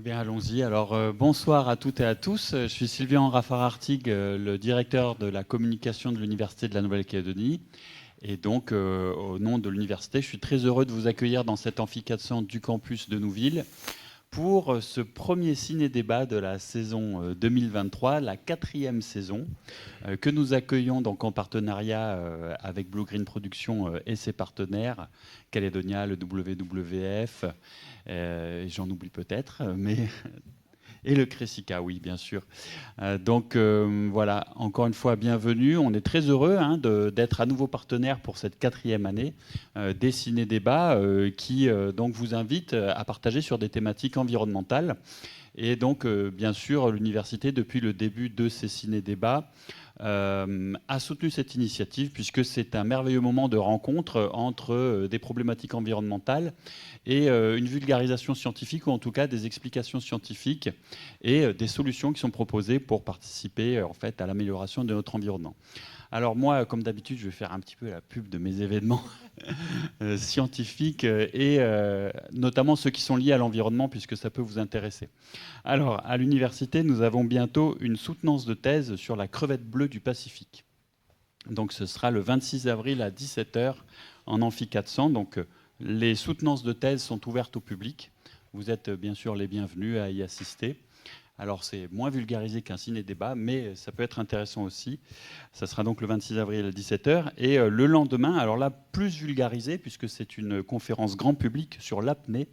Bien, allons-y. Alors, bonsoir à toutes et à tous. Je suis Sylvian Raffarin-Artigue, le directeur de la communication de l'Université de la Nouvelle-Calédonie. Et donc, au nom de l'université, je suis très heureux de vous accueillir dans cet amphi 400 du campus de Nouville pour ce premier ciné-débat de la saison 2023, la 4e saison, que nous accueillons donc en partenariat avec Blue Green Productions et ses partenaires, Calédonia, le WWF, j'en oublie peut-être, mais et le Cressica, oui, bien sûr. Donc voilà, encore une fois, bienvenue. On est très heureux d'être à nouveau partenaire pour cette 4e année des ciné-débats qui donc vous invite à partager sur des thématiques environnementales. Et donc, bien sûr, l'université, depuis le début de ces ciné-débats, a soutenu cette initiative puisque c'est un merveilleux moment de rencontre entre des problématiques environnementales et une vulgarisation scientifique, ou en tout cas des explications scientifiques et des solutions qui sont proposées pour participer en fait, à l'amélioration de notre environnement. Alors moi, comme d'habitude, je vais faire un petit peu la pub de mes événements scientifiques et notamment ceux qui sont liés à l'environnement, puisque ça peut vous intéresser. Alors, à l'université, nous avons bientôt une soutenance de thèse sur la crevette bleue du Pacifique. Donc ce sera le 26 avril à 17h en amphi 400. Donc les soutenances de thèse sont ouvertes au public. Vous êtes bien sûr les bienvenus à y assister. Alors c'est moins vulgarisé qu'un ciné-débat, mais ça peut être intéressant aussi. Ça sera donc le 26 avril à 17h. Et le lendemain, alors là, plus vulgarisé, puisque c'est une conférence grand public sur l'apnée,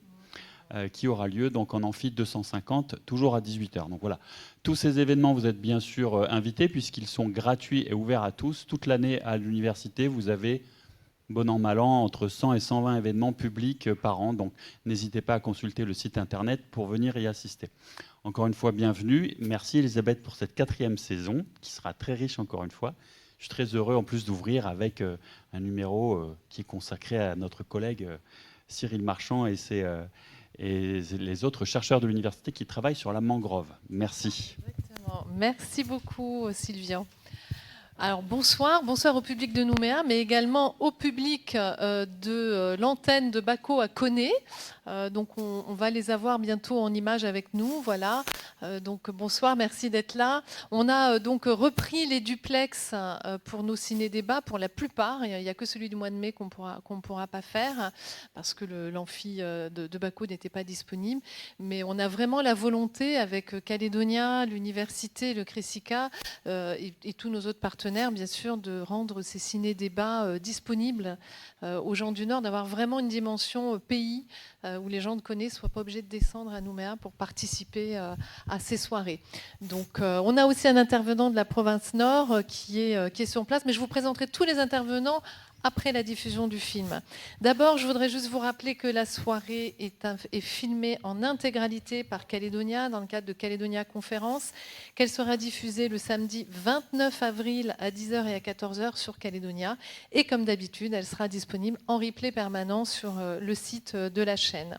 qui aura lieu donc en amphi 250, toujours à 18h. Donc voilà, tous ces événements, vous êtes bien sûr invités, puisqu'ils sont gratuits et ouverts à tous. Toute l'année à l'université, vous avez, bon an, mal an, entre 100 et 120 événements publics par an. Donc n'hésitez pas à consulter le site internet pour venir y assister. Encore une fois, bienvenue. Merci Elisabeth pour cette 4e saison, qui sera très riche encore une fois. Je suis très heureux en plus d'ouvrir avec un numéro qui est consacré à notre collègue Cyril Marchand et les autres chercheurs de l'université qui travaillent sur la mangrove. Merci. Exactement. Merci beaucoup Sylvian. Alors bonsoir au public de Nouméa, mais également au public de l'antenne de Baco à Koné. Donc on va les avoir bientôt en image avec nous, voilà. Donc bonsoir, merci d'être là. On a donc repris les duplex pour nos ciné-débats pour la plupart. Il n'y a que celui du mois de mai qu'on pourra pas faire parce que l'amphi de Baco n'était pas disponible. Mais on a vraiment la volonté avec Calédonia, l'université, le Cressica et tous nos autres partenaires, bien sûr, de rendre ces ciné-débats disponibles aux gens du Nord, d'avoir vraiment une dimension pays où les gens de Koné ne soient pas obligés de descendre à Nouméa pour participer à ces soirées. Donc, on a aussi un intervenant de la province Nord qui est sur place, mais je vous présenterai tous les intervenants après la diffusion du film. D'abord, je voudrais juste vous rappeler que la soirée est filmée en intégralité par Calédonia dans le cadre de Calédonia Conférence, qu'elle sera diffusée le samedi 29 avril à 10h et à 14h sur Calédonia. Et comme d'habitude, elle sera disponible en replay permanent sur le site de la chaîne.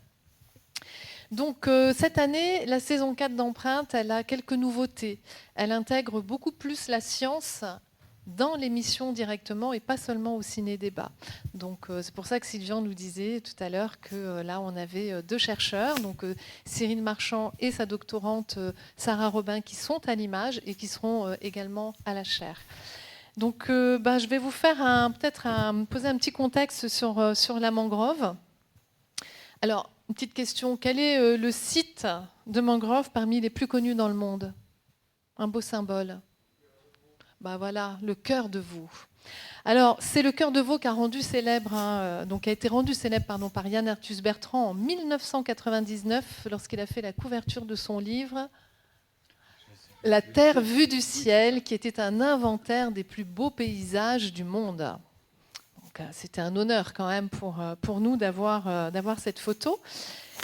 Donc cette année, la saison 4 d'Empreinte, elle a quelques nouveautés. Elle intègre beaucoup plus la science dans l'émission directement et pas seulement au ciné-débat. Donc c'est pour ça que Sylvian nous disait tout à l'heure que là on avait 2 chercheurs, donc Cyril Marchand et sa doctorante Sarah Robin qui sont à l'image et qui seront également à la chaire. Donc je vais vous faire poser un petit contexte sur la mangrove. Alors, une petite question, quel est le site de mangrove parmi les plus connus dans le monde? Un beau symbole. Voilà, le cœur de veau. Alors, c'est le cœur de veau qui a rendu célèbre, donc a été rendu célèbre par Yann Arthus Bertrand en 1999 lorsqu'il a fait la couverture de son livre La Terre vue du ciel, qui était un inventaire des plus beaux paysages du monde. Donc, c'était un honneur quand même pour nous d'avoir cette photo.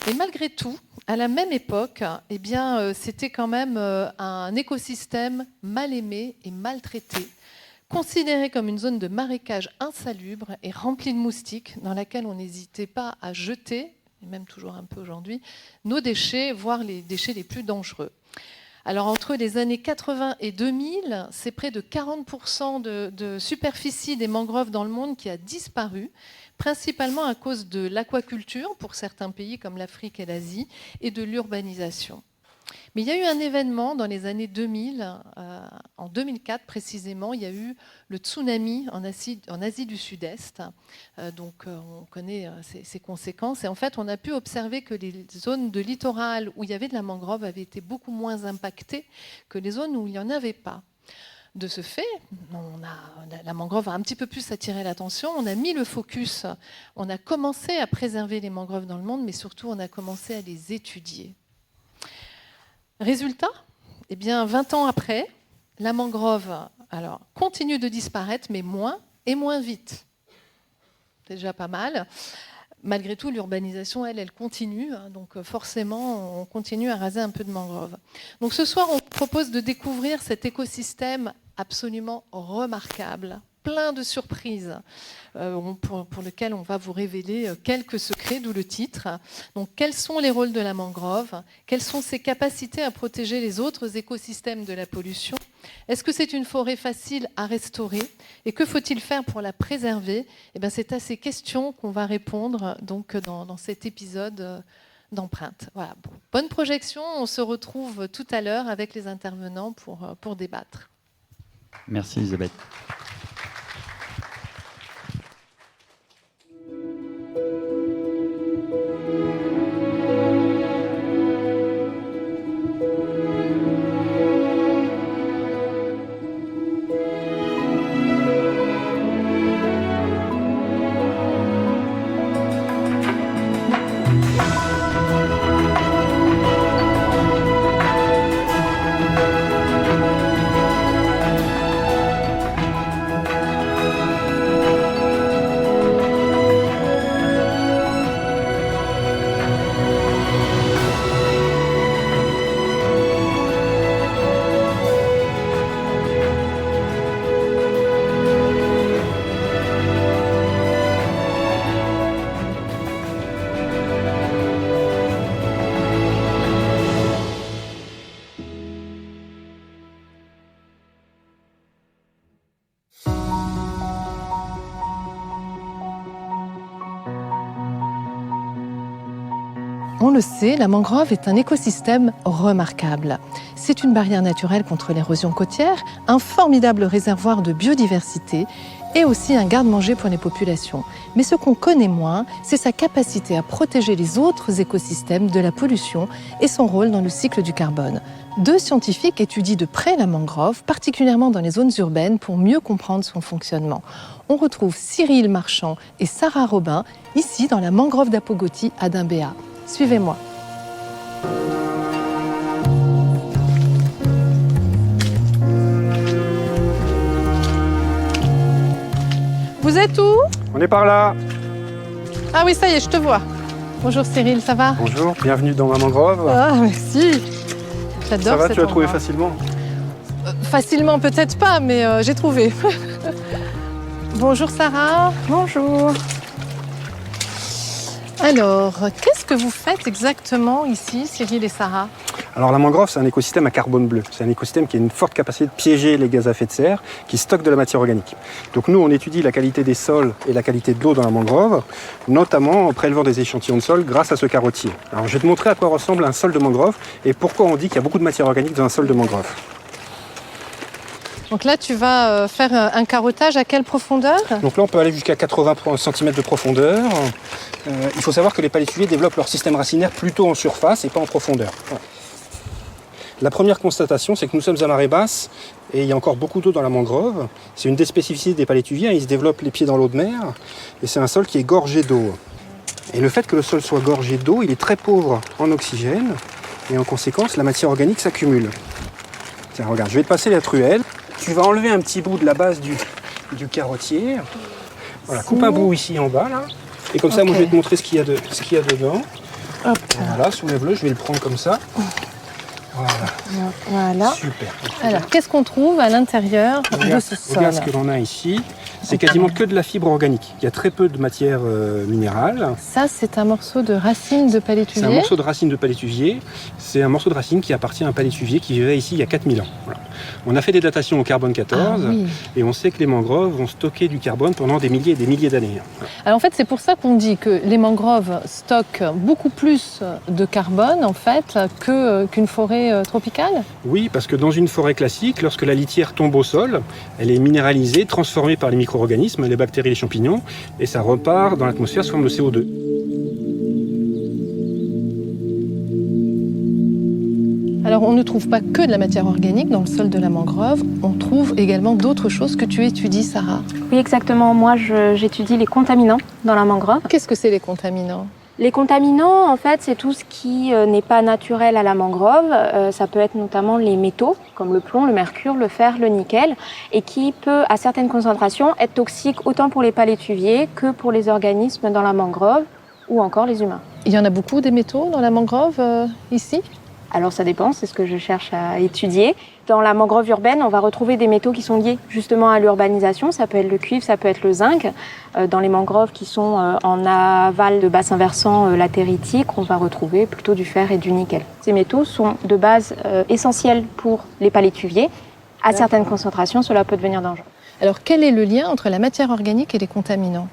Et malgré tout, à la même époque, c'était quand même un écosystème mal aimé et maltraité, considéré comme une zone de marécage insalubre et remplie de moustiques, dans laquelle on n'hésitait pas à jeter, et même toujours un peu aujourd'hui, nos déchets, voire les déchets les plus dangereux. Alors entre les années 80 et 2000, c'est près de 40% de superficie des mangroves dans le monde qui a disparu, principalement à cause de l'aquaculture pour certains pays comme l'Afrique et l'Asie et de l'urbanisation. Mais il y a eu un événement dans les années 2000, en 2004 précisément, il y a eu le tsunami en Asie du Sud-Est. Donc on connaît ses conséquences. Et en fait, on a pu observer que les zones de littoral où il y avait de la mangrove avaient été beaucoup moins impactées que les zones où il n'y en avait pas. De ce fait, la mangrove a un petit peu plus attiré l'attention. On a mis le focus, on a commencé à préserver les mangroves dans le monde, mais surtout on a commencé à les étudier. Résultat, eh bien, 20 ans après, la mangrove continue de disparaître, mais moins et moins vite. C'est déjà pas mal. Malgré tout, l'urbanisation, elle continue. Donc forcément, on continue à raser un peu de mangrove. Donc ce soir, on propose de découvrir cet écosystème absolument remarquable, plein de surprises, pour lequel on va vous révéler quelques secrets, d'où le titre. Donc, quels sont les rôles de la mangrove? Quelles sont ses capacités à protéger les autres écosystèmes de la pollution? Est-ce que c'est une forêt facile à restaurer? Et que faut-il faire pour la préserver? Eh bien, c'est à ces questions qu'on va répondre donc, dans cet épisode d'Empreinte. Voilà. Bonne projection. On se retrouve tout à l'heure avec les intervenants pour débattre. Merci Elisabeth. On le sait, la mangrove est un écosystème remarquable. C'est une barrière naturelle contre l'érosion côtière, un formidable réservoir de biodiversité et aussi un garde-manger pour les populations. Mais ce qu'on connaît moins, c'est sa capacité à protéger les autres écosystèmes de la pollution et son rôle dans le cycle du carbone. 2 scientifiques étudient de près la mangrove, particulièrement dans les zones urbaines, pour mieux comprendre son fonctionnement. On retrouve Cyril Marchand et Sarah Robin, ici dans la mangrove d'Apogoti à Dimbéa. Suivez-moi. Vous êtes où? On est par là. Ah oui, ça y est, je te vois. Bonjour Cyril, ça va? Bonjour, bienvenue dans ma mangrove. Ah, merci. J'adore. Ça va, cet tu l'as trouvé endroit. facilement? Facilement, peut-être pas, mais j'ai trouvé. Bonjour Sarah. Bonjour. Alors, qu'est-ce que vous faites exactement ici, Cyril et Sarah? Alors la mangrove, c'est un écosystème à carbone bleu. C'est un écosystème qui a une forte capacité de piéger les gaz à effet de serre, qui stocke de la matière organique. Donc nous, on étudie la qualité des sols et la qualité de l'eau dans la mangrove, notamment en prélevant des échantillons de sol grâce à ce carottier. Alors je vais te montrer à quoi ressemble un sol de mangrove et pourquoi on dit qu'il y a beaucoup de matière organique dans un sol de mangrove. Donc là, tu vas faire un carottage à quelle profondeur? Donc là, on peut aller jusqu'à 80 cm de profondeur. Il faut savoir que les palétuviers développent leur système racinaire plutôt en surface et pas en profondeur. Voilà. La première constatation, c'est que nous sommes à marée basse et il y a encore beaucoup d'eau dans la mangrove. C'est une des spécificités des palétuviers, ils se développent les pieds dans l'eau de mer et c'est un sol qui est gorgé d'eau. Et le fait que le sol soit gorgé d'eau, il est très pauvre en oxygène et en conséquence, la matière organique s'accumule. Tiens, regarde, je vais te passer la truelle. Tu vas enlever un petit bout de la base du carottier. Voilà, coupe un bout ici en bas, là. Et comme ça, moi, je vais te montrer ce qu'il y a dedans. Hop. Voilà, soulève-le, je vais le prendre comme ça. Voilà. Super. Alors, qu'est-ce qu'on trouve à l'intérieur de ce sol? Regarde ce que l'on a ici. c'est quasiment que de la fibre organique. Il y a très peu de matière minérale. Ça, c'est un morceau de racine de C'est palétuvier. un morceau de racine de palétuvier. C'est un morceau de racine qui appartient à un palétuvier qui vivait ici il y a 4000 ans. Voilà. On a fait des datations au carbone 14 Ah, oui. et on sait que les mangroves vont stocker du carbone pendant des milliers et des milliers d'années. Voilà. Alors en fait, c'est pour ça qu'on dit que les mangroves stockent beaucoup plus de carbone en fait qu'une forêt tropicale. Oui, parce que dans une forêt classique, lorsque la litière tombe au sol, elle est minéralisée, transformée par les micro-organismes, les bactéries, les champignons, et ça repart dans l'atmosphère sous forme de CO2. Alors on ne trouve pas que de la matière organique dans le sol de la mangrove, on trouve également d'autres choses que tu étudies, Sarah. Oui, exactement. Moi, j'étudie les contaminants dans la mangrove. Qu'est-ce que c'est les contaminants ? Les contaminants, en fait, c'est tout ce qui n'est pas naturel à la mangrove. Ça peut être notamment les métaux, comme le plomb, le mercure, le fer, le nickel, et qui peut, à certaines concentrations, être toxique autant pour les palétuviers que pour les organismes dans la mangrove ou encore les humains. Il y en a beaucoup des métaux dans la mangrove ici ? Alors ça dépend, c'est ce que je cherche à étudier. Dans la mangrove urbaine, on va retrouver des métaux qui sont liés justement à l'urbanisation. Ça peut être le cuivre, ça peut être le zinc. Dans les mangroves qui sont en aval de bassin versant latéritique, on va retrouver plutôt du fer et du nickel. Ces métaux sont de base essentiels pour les palétuviers. À certaines concentrations, cela peut devenir dangereux. Alors quel est le lien entre la matière organique et les contaminants ?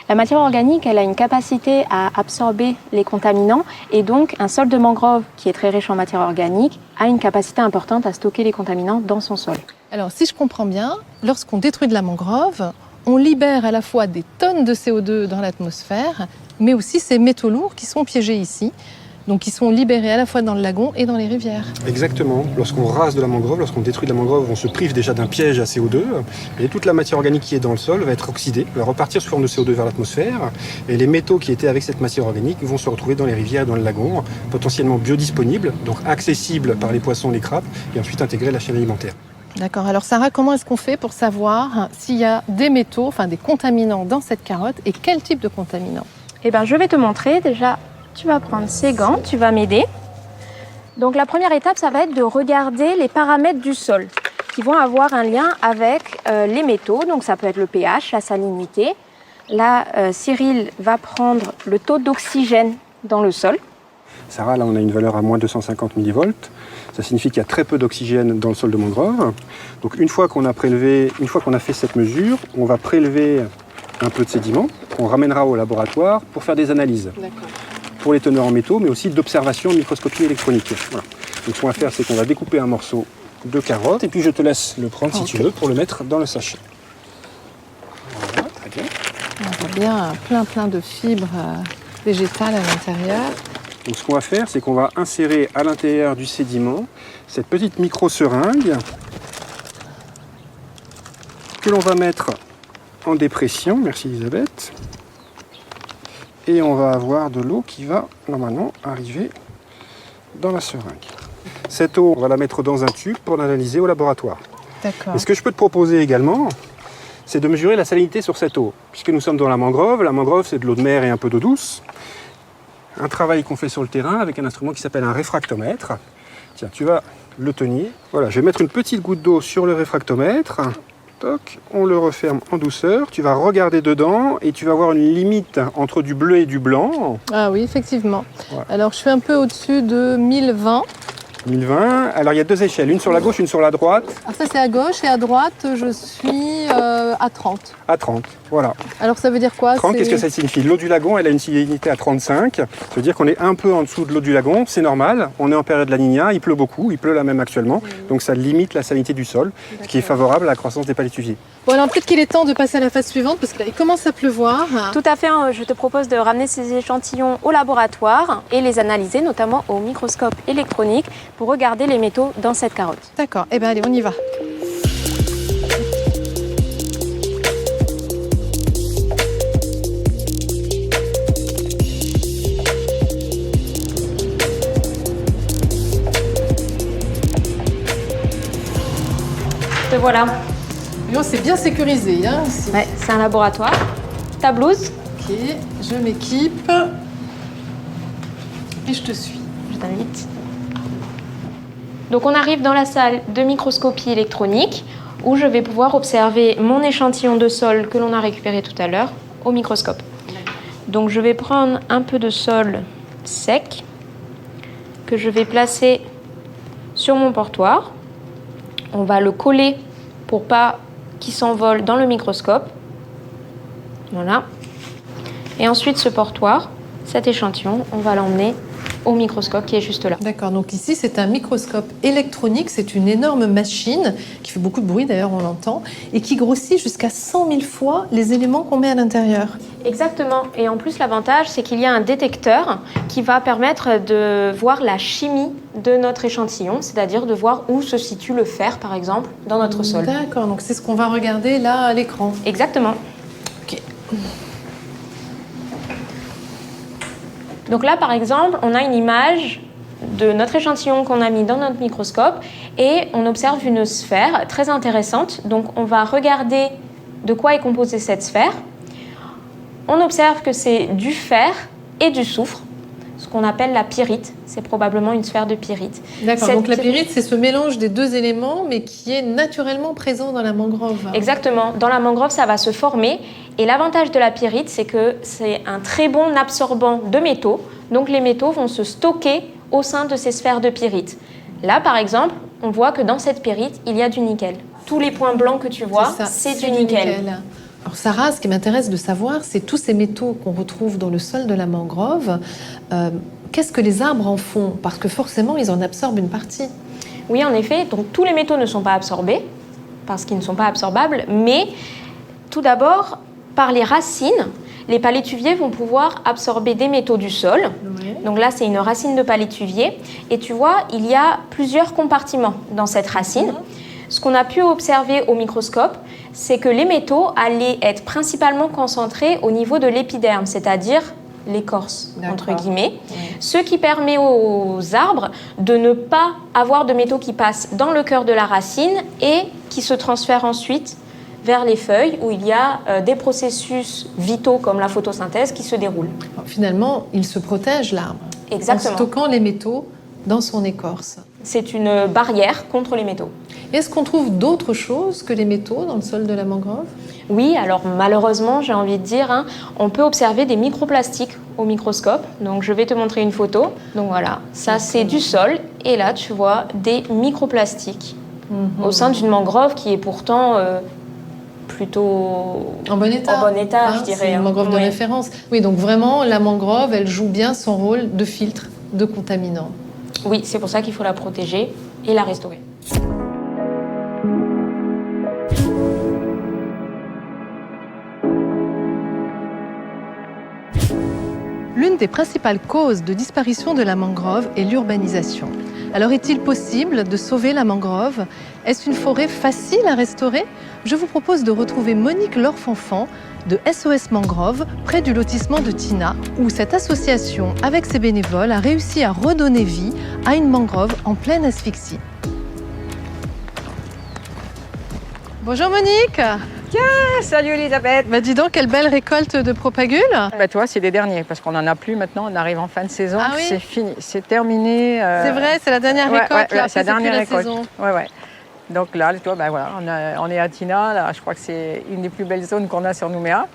La matière organique, elle a une capacité à absorber les contaminants et donc un sol de mangrove qui est très riche en matière organique a une capacité importante à stocker les contaminants dans son sol. Alors si je comprends bien, lorsqu'on détruit de la mangrove, on libère à la fois des tonnes de CO2 dans l'atmosphère, mais aussi ces métaux lourds qui sont piégés ici, donc qui sont libérés à la fois dans le lagon et dans les rivières. Exactement. Lorsqu'on rase de la mangrove, lorsqu'on détruit de la mangrove, on se prive déjà d'un piège à CO2 et toute la matière organique qui est dans le sol va être oxydée, va repartir sous forme de CO2 vers l'atmosphère et les métaux qui étaient avec cette matière organique vont se retrouver dans les rivières et dans le lagon, potentiellement biodisponibles, donc accessibles par les poissons, les crabes et ensuite intégrés à la chaîne alimentaire. D'accord. Alors Sarah, comment est-ce qu'on fait pour savoir s'il y a des métaux, enfin des contaminants dans cette carotte et quel type de contaminants ? Eh bien, je vais te montrer déjà. Tu vas prendre ces gants, tu vas m'aider. Donc la première étape, ça va être de regarder les paramètres du sol qui vont avoir un lien avec les métaux. Donc ça peut être le pH, la salinité. Là, Cyril va prendre le taux d'oxygène dans le sol. Sarah, là on a une valeur à moins 250 millivolts. Ça signifie qu'il y a très peu d'oxygène dans le sol de mangrove. Donc une fois qu'on a fait cette mesure, on va prélever un peu de sédiments qu'on ramènera au laboratoire pour faire des analyses. D'accord. Pour les teneurs en métaux, mais aussi d'observation en microscopie électronique. Voilà. Donc ce qu'on va faire, c'est qu'on va découper un morceau de carotte, et puis je te laisse le prendre si tu veux, pour le mettre dans le sachet. Voilà, très bien. On voit bien plein de fibres végétales à l'intérieur. Donc ce qu'on va faire, c'est qu'on va insérer à l'intérieur du sédiment cette petite micro-seringue que l'on va mettre en dépression. Merci Elisabeth. Et on va avoir de l'eau qui va normalement arriver dans la seringue. Cette eau, on va la mettre dans un tube pour l'analyser au laboratoire. D'accord. Et ce que je peux te proposer également, c'est de mesurer la salinité sur cette eau. Puisque nous sommes dans la mangrove c'est de l'eau de mer et un peu d'eau douce. Un travail qu'on fait sur le terrain avec un instrument qui s'appelle un réfractomètre. Tiens, tu vas le tenir. Voilà, je vais mettre une petite goutte d'eau sur le réfractomètre. Toc, on le referme en douceur, tu vas regarder dedans et tu vas voir une limite entre du bleu et du blanc. Ah oui, effectivement. Ouais. Alors je suis un peu au-dessus de 1020. 1020, alors il y a deux échelles, une sur la gauche, une sur la droite. Alors ça c'est à gauche et à droite je suis à 30. À 30, voilà. Alors ça veut dire quoi? 30, qu'est-ce que ça signifie? L'eau du lagon, elle a une salinité à 35. Ça veut dire qu'on est un peu en dessous de l'eau du lagon, c'est normal. On est en période La Niña, il pleut beaucoup, il pleut là même actuellement. Donc ça limite la salinité du sol, ce qui est favorable à la croissance des palétuviers. Bon alors peut-être qu'il est temps de passer à la phase suivante parce que là il commence à pleuvoir. Tout à fait, je te propose de ramener ces échantillons au laboratoire et les analyser, notamment au microscope électronique, pour regarder les métaux dans cette carotte. D'accord, eh bien allez, on y va. Te voilà. Bon, c'est bien sécurisé hein, ici. Ouais, c'est un laboratoire. Ta blouse? Ok, je m'équipe et je te suis. Je t'invite. Donc on arrive dans la salle de microscopie électronique. où je vais pouvoir observer mon échantillon de sol que l'on a récupéré tout à l'heure au microscope. Donc je vais prendre un peu de sol sec que je vais placer sur mon portoir. On va le coller pour pas qu'il s'envole dans le microscope. Voilà. Et ensuite ce portoir, cet échantillon, on va l'emmener au microscope qui est juste là. D'accord, donc ici c'est un microscope électronique, c'est une énorme machine qui fait beaucoup de bruit d'ailleurs, on l'entend, et qui grossit jusqu'à 100 000 fois les éléments qu'on met à l'intérieur. Exactement, et en plus l'avantage c'est qu'il y a un détecteur qui va permettre de voir la chimie de notre échantillon, c'est-à-dire de voir où se situe le fer par exemple dans notre sol. D'accord, donc c'est ce qu'on va regarder là à l'écran. Exactement. Ok. Donc là, par exemple, on a une image de notre échantillon qu'on a mis dans notre microscope et on observe une sphère très intéressante. Donc on va regarder de quoi est composée cette sphère. On observe que c'est du fer et du soufre, ce qu'on appelle la pyrite. C'est probablement une sphère de pyrite. D'accord, donc la pyrite, c'est ce mélange des deux éléments, mais qui est naturellement présent dans la mangrove. Exactement. Dans la mangrove, ça va se former. Et l'avantage de la pyrite, c'est que c'est un très bon absorbant de métaux. Donc les métaux vont se stocker au sein de ces sphères de pyrite. Là, par exemple, on voit que dans cette pyrite, il y a du nickel. Tous les points blancs que tu vois, c'est du nickel. Alors Sarah, ce qui m'intéresse de savoir, c'est tous ces métaux qu'on retrouve dans le sol de la mangrove. Qu'est-ce que les arbres en font? Parce que forcément, ils en absorbent une partie. Oui, en effet. Donc tous les métaux ne sont pas absorbés, parce qu'ils ne sont pas absorbables, mais tout d'abord, par les racines, les palétuviers vont pouvoir absorber des métaux du sol. Oui. Donc là, c'est une racine de palétuvier. Et tu vois, il y a plusieurs compartiments dans cette racine. Ce qu'on a pu observer au microscope, c'est que les métaux allaient être principalement concentrés au niveau de l'épiderme, c'est-à-dire l'écorce, entre guillemets, ce qui permet aux arbres de ne pas avoir de métaux qui passent dans le cœur de la racine et qui se transfèrent ensuite vers les feuilles où il y a des processus vitaux comme la photosynthèse qui se déroulent. Alors, finalement, il se protège l'arbre Exactement. en stockant les métaux dans son écorce. C'est une barrière contre les métaux. Est-ce qu'on trouve d'autres choses que les métaux dans le sol de la mangrove? Oui, alors malheureusement, j'ai envie de dire, on peut observer des microplastiques au microscope. Donc je vais te montrer une photo. Donc voilà, ça c'est du sol. Et là, tu vois des microplastiques au sein d'une mangrove qui est pourtant plutôt en bon état, je dirais. C'est une mangrove de référence. Oui, donc vraiment, la mangrove, elle joue bien son rôle de filtre de contaminants. Oui, c'est pour ça qu'il faut la protéger et la restaurer. L'une des principales causes de disparition de la mangrove est l'urbanisation. Alors est-il possible de sauver la mangrove? Est-ce une forêt facile à restaurer? Je vous propose de retrouver Monique Lorfanfan de SOS Mangrove près du lotissement de Tina, où cette association, avec ses bénévoles, a réussi à redonner vie à une mangrove en pleine asphyxie. Bonjour Monique. Salut Elisabeth. Dis donc, quelle belle récolte de propagules. Toi, c'est les derniers, parce qu'on n'en a plus maintenant, on arrive en fin de saison, Ah oui, c'est fini, c'est terminé. C'est vrai, c'est la dernière récolte, là, c'est la dernière récolte. Saison. Ouais. Donc là, toi, voilà, on est à Tina, là, je crois que c'est une des plus belles zones qu'on a sur Nouméa.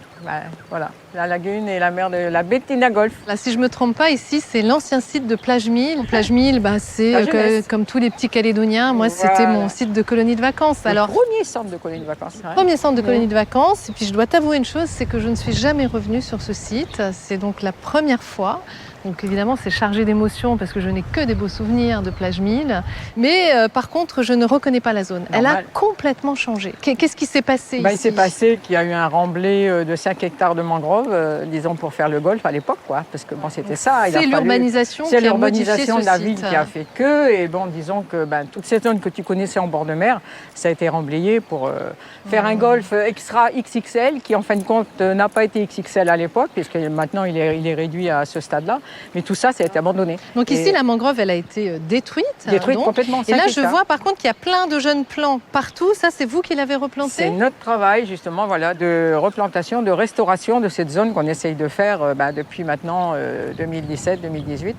Voilà, la lagune et la mer de la baie de Tina Golf. Là, si je ne me trompe pas, ici, c'est l'ancien site de Plage 1000. Plage 1000, c'est comme tous les petits Calédoniens. Moi, c'était mon site de colonie de vacances. Le premier centre de colonie de vacances. Premier centre de colonie de vacances. Et puis, je dois t'avouer une chose, c'est que je ne suis jamais revenue sur ce site. C'est donc la première fois. Donc évidemment, c'est chargé d'émotions parce que je n'ai que des beaux souvenirs de Plage 1000. Mais par contre, je ne reconnais pas la zone. Elle a complètement changé. Qu'est-ce qui s'est passé ici? Il s'est passé qu'il y a eu un remblai de 5 hectares de mangroves, disons, pour faire le golf à l'époque, quoi. Parce que c'était ça. C'est l'urbanisation qui a modifié ce de la ville qui a fait que. Et disons que toute cette zone que tu connaissais en bord de mer, ça a été remblayé pour faire un golf extra XXL qui, en fin de compte, n'a pas été XXL à l'époque, puisque maintenant il est réduit à ce stade-là. Mais tout ça, ça a été abandonné. Donc Et- ici, la mangrove, elle a été détruite. Détruite donc. complètement. Et là, 5 je hectares. vois par contre qu'il y a plein de jeunes plants partout. Ça, c'est vous qui l'avez C'est replanté? notre travail justement voilà, de replantation, de restauration de cette zone qu'on essaye de faire depuis maintenant 2017-2018,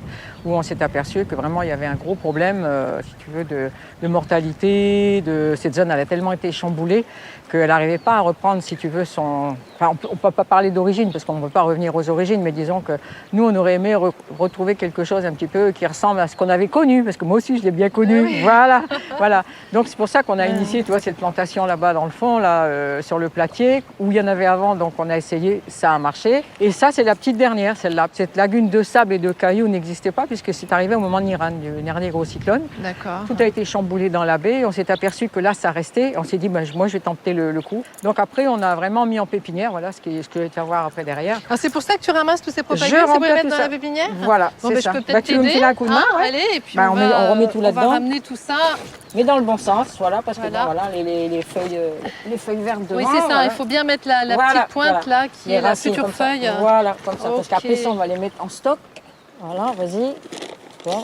où on s'est aperçu que vraiment il y avait un gros problème, si tu veux, de mortalité. Cette zone elle a tellement été chamboulée qu'elle n'arrivait pas à reprendre, si tu veux, son... Enfin, on ne peut pas parler d'origine parce qu'on ne peut pas revenir aux origines, mais disons que nous, on aurait aimé retrouver quelque chose un petit peu qui ressemble à ce qu'on avait connu, parce que moi aussi, je l'ai bien connu. Oui. Voilà, voilà. Donc c'est pour ça qu'on a initié, tu vois, cette plantation là-bas dans le fond, là, sur le Platier, où il y en avait avant, donc on a essayé, ça a marché. Et ça, c'est la petite dernière, celle-là. Cette lagune de sable et de cailloux n'existait pas puisque c'est arrivé au moment de l'Iran, du dernier gros cyclone. D'accord. Tout a été chamboulé dans la baie. On s'est aperçu que là, ça restait. On s'est dit, moi, je vais tenter le coup. Donc après, on a vraiment mis en pépinière. Voilà ce que je vais te faire voir après derrière. Ah, c'est pour ça que tu ramasses tous ces propagules, Je c'est pour les remplis mettre tout dans ça. la pépinière? Voilà, Bon, c'est ben, ça. je peux peut-être Tu veux me t'aider. filer un coup de main, Ah, ouais. allez, et puis Bah, on remet tout on va là-dedans. ramener tout ça. Mais dans le bon sens, voilà, parce que Voilà. bon, voilà, les feuilles vertes devant. Oui, c'est ça. voilà. Il faut bien mettre la Voilà, petite pointe voilà. là, qui Les est la racines future comme ça. feuille. Voilà, comme ça. Parce Ok. qu'après ça, on va les mettre en stock. Voilà, vas-y. Tu vois.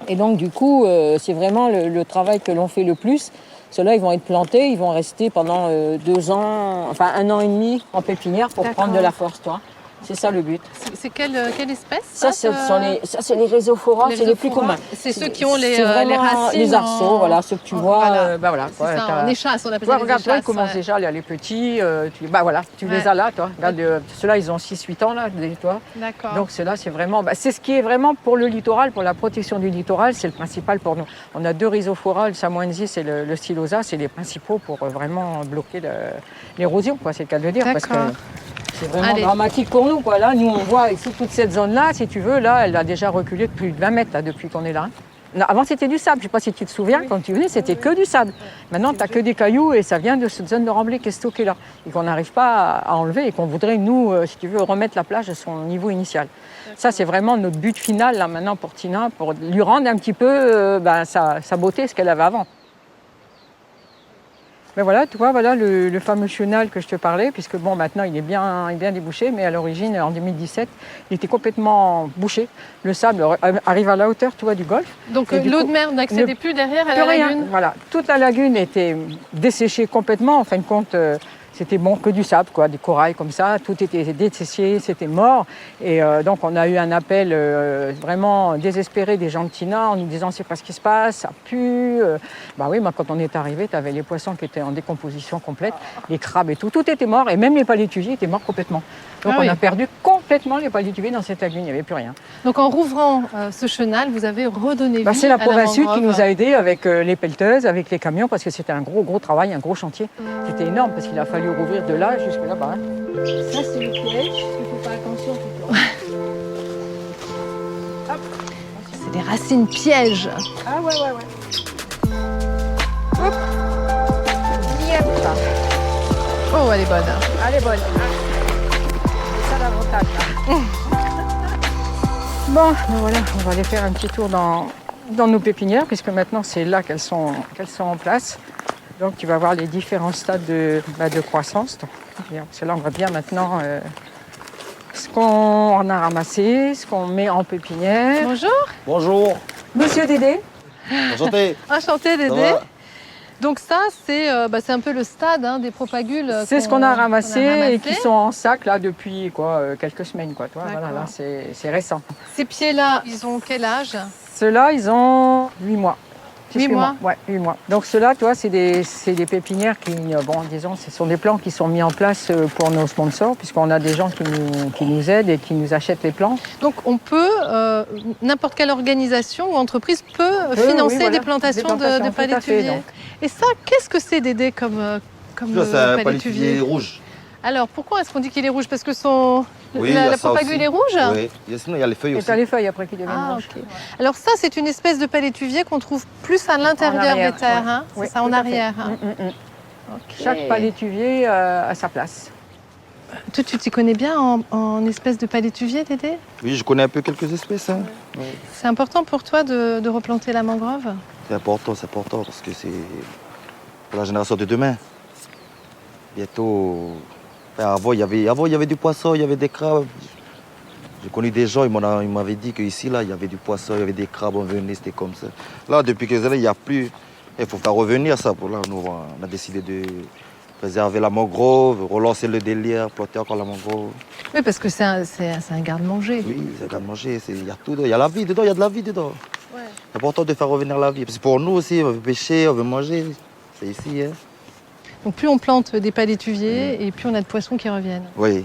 Et donc, du coup, c'est vraiment le travail que l'on fait le plus. Ceux-là, ils vont être plantés, ils vont rester pendant 2 ans, enfin 1 an et demi en pépinière pour D'accord. prendre de la force, toi. C'est ça le but. C'est quelle espèce Ça, c'est les rhizophoras, c'est les plus communs. C'est ceux qui ont les C'est vraiment racines. les arceaux, voilà, ceux que tu vois. Voilà. Voilà, C'est quoi, ça, t'as- en échasse, on appelle Tu vois, ça les regarde, toi, ils échasses, commencent ouais. déjà, les petits, tu Ouais. les as là, toi. Regarde, ceux-là, ils ont 6-8 ans, là, toi. D'accord. Donc, ceux-là, c'est vraiment, c'est ce qui est vraiment pour le littoral, pour la protection du littoral, c'est le principal pour nous. On a 2 rhizophoras, le samoensis et le stylosa, c'est les principaux pour vraiment bloquer l'érosion, quoi, c'est le cas de le dire. Parce que D'accord. c'est vraiment Allez. dramatique pour nous, quoi. Là, nous, on voit ici toute cette zone-là, si tu veux, là, elle a déjà reculé de plus de 20 mètres, là, depuis qu'on est là. Non, avant, c'était du sable. Je ne sais pas si tu te souviens, quand tu venais, c'était que du sable. Maintenant, tu n'as que des cailloux et ça vient de cette zone de remblai qui est stockée là et qu'on n'arrive pas à enlever et qu'on voudrait, nous, si tu veux, remettre la plage à son niveau initial. Ça, c'est vraiment notre but final, là, maintenant, pour Tina, pour lui rendre un petit peu sa beauté, ce qu'elle avait avant. Mais voilà, tu vois, voilà le fameux chenal que je te parlais, puisque bon, maintenant il est bien débouché, mais à l'origine, en 2017, il était complètement bouché. Le sable arrive à la hauteur, tu vois, du golfe. Donc Et du l'eau coup, de mer n'accédait plus derrière à Plus la rien. lagune. Voilà, toute la lagune était desséchée complètement. En fin de compte, c'était bon que du sable, quoi, des corails comme ça. Tout était desséché, c'était mort. Et donc on a eu un appel vraiment désespéré des gens de Tina en nous disant c'est pas ce qui se passe, ça pue. Bah oui, moi quand on est arrivé, tu avais les poissons qui étaient en décomposition complète, les crabes et tout était mort. Et même les palétuviers étaient morts complètement. Donc Ah on oui. a perdu complètement les palétuviers dans cette lagune, il n'y avait plus rien. Donc en rouvrant ce chenal, vous avez redonné vie C'est la à la province sud qui mangrove. nous a aidés avec les pelleteuses, avec les camions, parce que c'était un gros travail, un gros chantier. C'était énorme parce qu'il a fallu rouvrir de là jusque là-bas. Ça, c'est le piège, il faut faire attention tout le temps. C'est des racines pièges. Ah ouais. Hop. Yep. Oh, elle est bonne. Allez, bonne. C'est ça l'avantage. Là. Bon, ben voilà, on va aller faire un petit tour dans nos pépinières, puisque maintenant c'est là qu'elles sont en place. Donc tu vas voir les différents stades de croissance. Parce que là, on voit bien maintenant ce qu'on a ramassé, ce qu'on met en pépinière. Bonjour. Bonjour, Monsieur Dédé. enchanté. Enchantée Ça Dédé. va? Donc ça, c'est un peu le stade des propagules. C'est ce qu'on a ramassé et qui sont en sac là depuis quelques semaines. Quoi, toi, voilà, D'accord. là, c'est récent. Ces pieds-là, ils ont quel âge? Ceux-là, ils ont 8 mois. 8 mois. Ouais, 8 mois. Donc ceux-là, toi, c'est des pépinières qui, disons, ce sont des plants qui sont mis en place pour nos sponsors, puisqu'on a des gens qui nous aident et qui nous achètent les plants. Donc on peut, n'importe quelle organisation ou entreprise peut Oui, financer oui, voilà. des plantations de tout à fait, palétuviers. donc. Et ça, qu'est-ce que c'est Dédé comme Ça, le c'est un palétuvier? palétuvier rouge. Alors pourquoi est-ce qu'on dit qu'il est rouge? Parce que Oui, il y a la ça propagule aussi. est rouge? Oui, et sinon il y a les feuilles Et aussi. tu as les feuilles après qui deviennent Ah, blanches. ok. Alors ça, c'est une espèce de palétuvier qu'on trouve plus à l'intérieur arrière, des terres, ouais. hein? Oui, C'est ça, en tout à fait. arrière. Hein? Ok. Chaque palétuvier a sa place. Toi, tu t'y connais bien en espèces de palétuvier, Dédé? Oui, je connais un peu quelques espèces. Hein. Oui. C'est important pour toi de replanter la mangrove? C'est important parce que c'est pour la génération de demain. Bientôt. Enfin, avant, il y avait du poisson, il y avait des crabes. J'ai connu des gens, ils m'avaient dit qu'ici, là, il y avait du poisson, il y avait des crabes, on venait, c'était comme ça. Là, depuis quelques années, il n'y a plus. Il faut faire revenir ça. Là, nous, on a décidé de préserver la mangrove, relancer le délire, planter encore la mangrove. Oui, parce que c'est un garde-manger. Oui, c'est un garde-manger, il y a tout dedans. Il y a la vie dedans, il y a de la vie dedans. Ouais. C'est important de faire revenir la vie. Parce que pour nous aussi, on veut pêcher, on veut manger. C'est ici. Hein. Donc plus on plante des palétuviers et plus on a de poissons qui reviennent. Oui.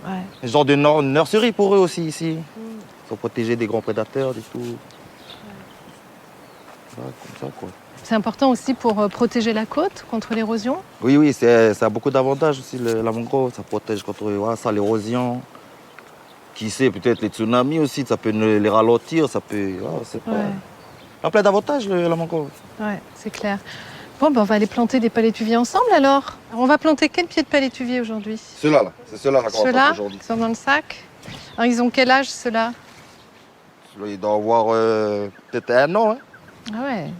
Ouais. Un genre de nurserie pour eux aussi ici. Ils sont protégés des grands prédateurs, du tout. Voilà, comme ça, quoi. C'est important aussi pour protéger la côte contre l'érosion. Oui, ça a beaucoup d'avantages aussi, la mangrove. Ça protège contre l'érosion. Qui sait, peut-être les tsunamis aussi, ça peut les ralentir, ça peut... c'est pas... Il y a plein d'avantages, la mangrove. Ouais, c'est clair. Bon, ben on va aller planter des palétuviers ensemble alors. On va planter quel pied de palétuvier aujourd'hui? Ceux-là, là. C'est ceux-là qu'on va planter Ceux-là aujourd'hui. qui sont dans le sac. Alors, ils ont quel âge ceux-là? Ceux-là, ils doivent avoir peut-être 1 an. Hein. Ah ouais,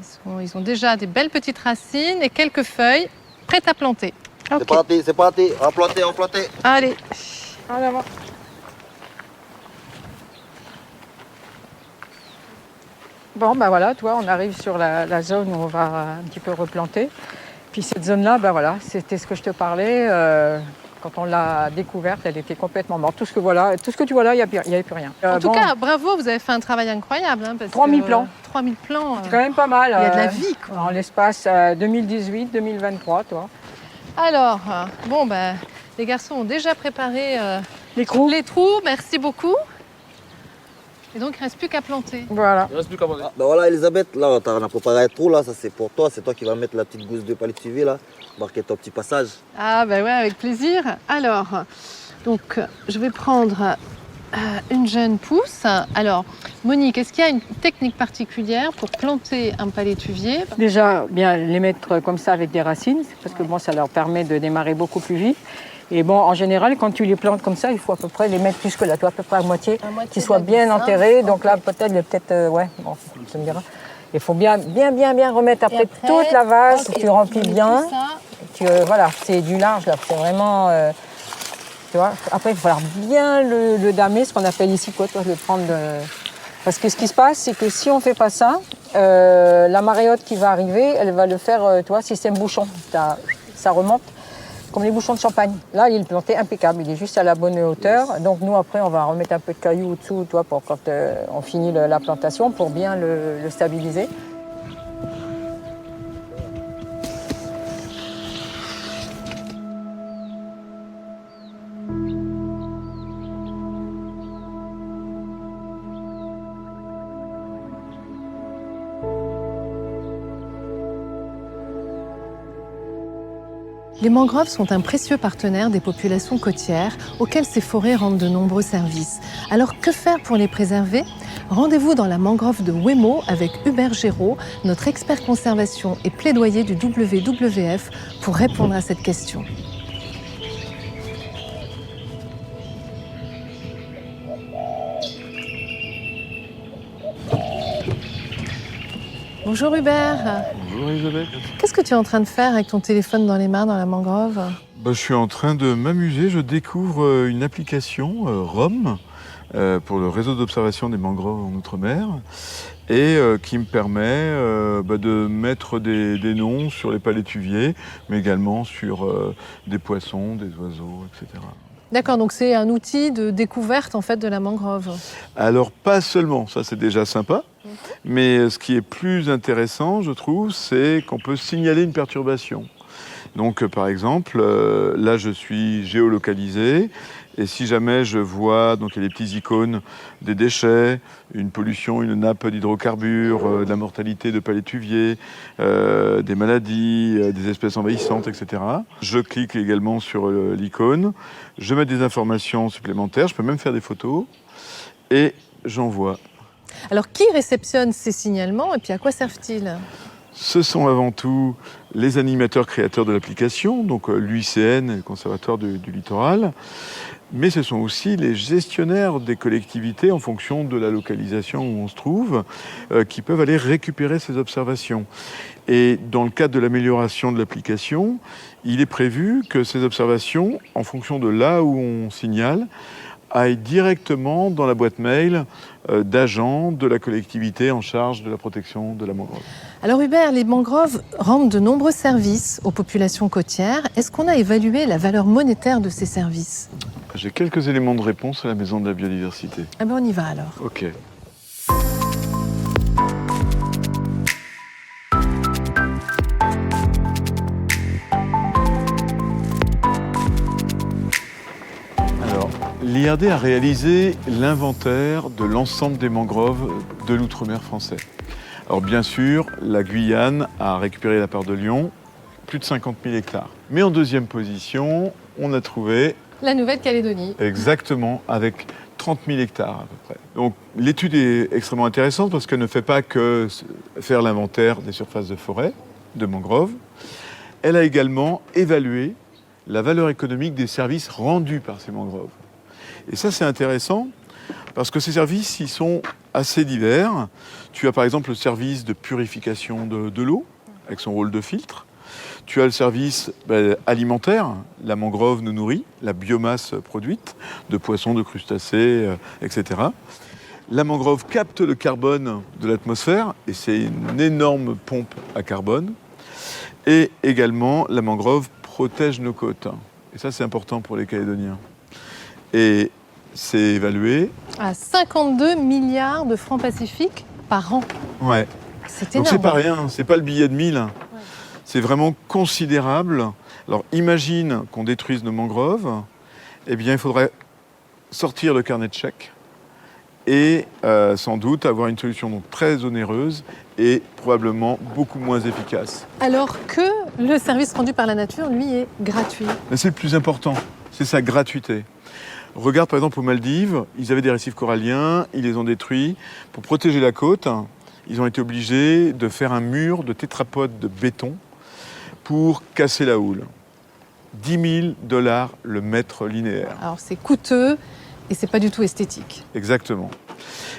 ils ont déjà des belles petites racines et quelques feuilles prêtes à planter. Ok. C'est parti. On va planter. Allez, en avant. Bon, ben voilà, toi, on arrive sur la zone où on va un petit peu replanter. Puis cette zone-là, ben voilà, c'était ce que je te parlais. Quand on l'a découverte, elle était complètement morte. Tout ce que tu vois là, il n'y avait plus rien. En tout cas, bravo, vous avez fait un travail incroyable. Hein, parce 3000 que, plants. 3000 plants. c'est quand même pas mal. Il y a de la vie, quoi. En l'espace 2018-2023, toi. Alors, bon, ben, les garçons ont déjà préparé Les trous. les trous. Merci beaucoup. Et donc, il ne reste plus qu'à planter. Voilà. Ben voilà, Elisabeth, là, on a préparé un trou, là. Ça, c'est pour toi. C'est toi qui vas mettre la petite gousse de palétuvier, là. Marquer ton petit passage. Ah, ben ouais, avec plaisir. Alors, donc, je vais prendre une jeune pousse. Alors, Monique, est-ce qu'il y a une technique particulière pour planter un palétuvier? Déjà, bien les mettre comme ça avec des racines, parce que bon, ça leur permet de démarrer beaucoup plus vite. Et bon, en général, quand tu les plantes comme ça, il faut à peu près les mettre jusque là, toi, à peu près à moitié, qu'ils soient bien enterrés. Donc là, peut-être, ouais, bon, tu me diras. Il faut bien remettre après toute la vase, tu remplis bien. Voilà, c'est du large là, c'est vraiment, tu vois. Après, il va falloir bien le damer, ce qu'on appelle ici quoi, toi, le prendre. Parce que ce qui se passe, c'est que si on fait pas ça, la marée haute qui va arriver, elle va le faire, tu vois, système bouchon. Ça remonte. Comme les bouchons de champagne. Là, il est planté impeccable, il est juste à la bonne hauteur. Donc nous, après, on va remettre un peu de cailloux au-dessous, toi, pour quand on finit la plantation, pour bien le stabiliser. Les mangroves sont un précieux partenaire des populations côtières auxquelles ces forêts rendent de nombreux services. Alors que faire pour les préserver? Rendez-vous dans la mangrove de Wemo avec Hubert Géraud, notre expert conservation et plaidoyer du WWF pour répondre à cette question. Bonjour Hubert. Bonjour Elisabeth. Qu'est-ce que tu es en train de faire avec ton téléphone dans les mains dans la mangrove? Je suis en train de m'amuser. Je découvre une application ROM pour le réseau d'observation des mangroves en Outre-mer et qui me permet de mettre des noms sur les palétuviers, mais également sur des poissons, des oiseaux, etc. D'accord, donc c'est un outil de découverte en fait de la mangrove. Alors pas seulement, ça c'est déjà sympa, mais ce qui est plus intéressant, je trouve, c'est qu'on peut signaler une perturbation. Donc par exemple, là je suis géolocalisé, et si jamais je vois, donc il y a des petites icônes, des déchets, une pollution, une nappe d'hydrocarbures, de la mortalité de palétuviers, des maladies, des espèces envahissantes, etc. Je clique également sur l'icône, je mets des informations supplémentaires, je peux même faire des photos, et j'envoie. Alors qui réceptionne ces signalements et puis à quoi servent-ils? Ce sont avant tout les animateurs créateurs de l'application, donc l'UICN, le Conservatoire du Littoral, mais ce sont aussi les gestionnaires des collectivités en fonction de la localisation où on se trouve, qui peuvent aller récupérer ces observations. Et dans le cadre de l'amélioration de l'application, il est prévu que ces observations, en fonction de là où on signale, aille directement dans la boîte mail d'agents de la collectivité en charge de la protection de la mangrove. Alors Hubert, les mangroves rendent de nombreux services aux populations côtières. Est-ce qu'on a évalué la valeur monétaire de ces services? J'ai quelques éléments de réponse à la Maison de la Biodiversité. Ah ben on y va alors. Ok. Alors, l'IRD a réalisé l'inventaire de l'ensemble des mangroves de l'outre-mer français. Alors bien sûr, la Guyane a récupéré la part de Lyon, plus de 50 000 hectares. Mais en deuxième position, on a trouvé La Nouvelle-Calédonie. exactement avec 30 000 hectares à peu près. Donc l'étude est extrêmement intéressante parce qu'elle ne fait pas que faire l'inventaire des surfaces de forêt, de mangroves. Elle a également évalué la valeur économique des services rendus par ces mangroves. Et ça, c'est intéressant parce que ces services, ils sont assez divers. Tu as par exemple le service de purification de l'eau, avec son rôle de filtre. Tu as le service alimentaire, la mangrove nous nourrit, la biomasse produite, de poissons, de crustacés, etc. La mangrove capte le carbone de l'atmosphère, et c'est une énorme pompe à carbone. Et également, la mangrove protège nos côtes. Et ça, c'est important pour les Calédoniens. Et c'est évalué. À 52 milliards de francs pacifiques par an. Ouais. C'est Donc énorme. c'est pas rien, c'est pas le billet de 1000. C'est vraiment considérable. Alors imagine qu'on détruise nos mangroves, eh bien il faudrait sortir le carnet de chèques et sans doute avoir une solution donc très onéreuse et probablement beaucoup moins efficace. Alors que le service rendu par la nature, lui, est gratuit. Mais c'est le plus important, c'est sa gratuité. Regarde par exemple aux Maldives, ils avaient des récifs coralliens, ils les ont détruits. Pour protéger la côte, ils ont été obligés de faire un mur de tétrapodes de béton pour casser la houle. 10 000 $ le mètre linéaire. Alors c'est coûteux et c'est pas du tout esthétique. Exactement.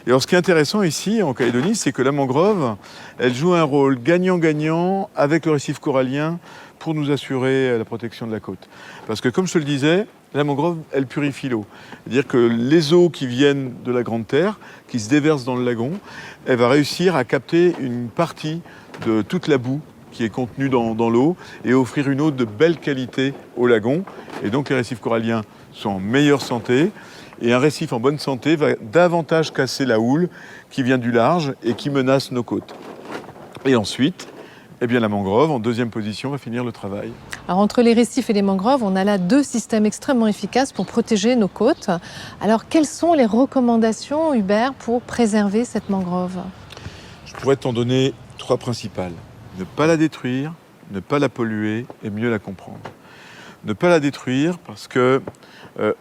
Et alors ce qui est intéressant ici en Calédonie, c'est que la mangrove, elle joue un rôle gagnant-gagnant avec le récif corallien pour nous assurer la protection de la côte. Parce que comme je te le disais, la mangrove, elle purifie l'eau. C'est-à-dire que les eaux qui viennent de la Grande Terre, qui se déversent dans le lagon, elle va réussir à capter une partie de toute la boue qui est contenue dans l'eau et offrir une eau de belle qualité au lagon. Et donc les récifs coralliens sont en meilleure santé. Et un récif en bonne santé va davantage casser la houle qui vient du large et qui menace nos côtes. Et ensuite, eh bien, la mangrove, en deuxième position, va finir le travail. Alors entre les récifs et les mangroves, on a là deux systèmes extrêmement efficaces pour protéger nos côtes. Alors quelles sont les recommandations, Hubert, pour préserver cette mangrove? Je pourrais t'en donner trois principales. Ne pas la détruire, ne pas la polluer et mieux la comprendre. Ne pas la détruire parce que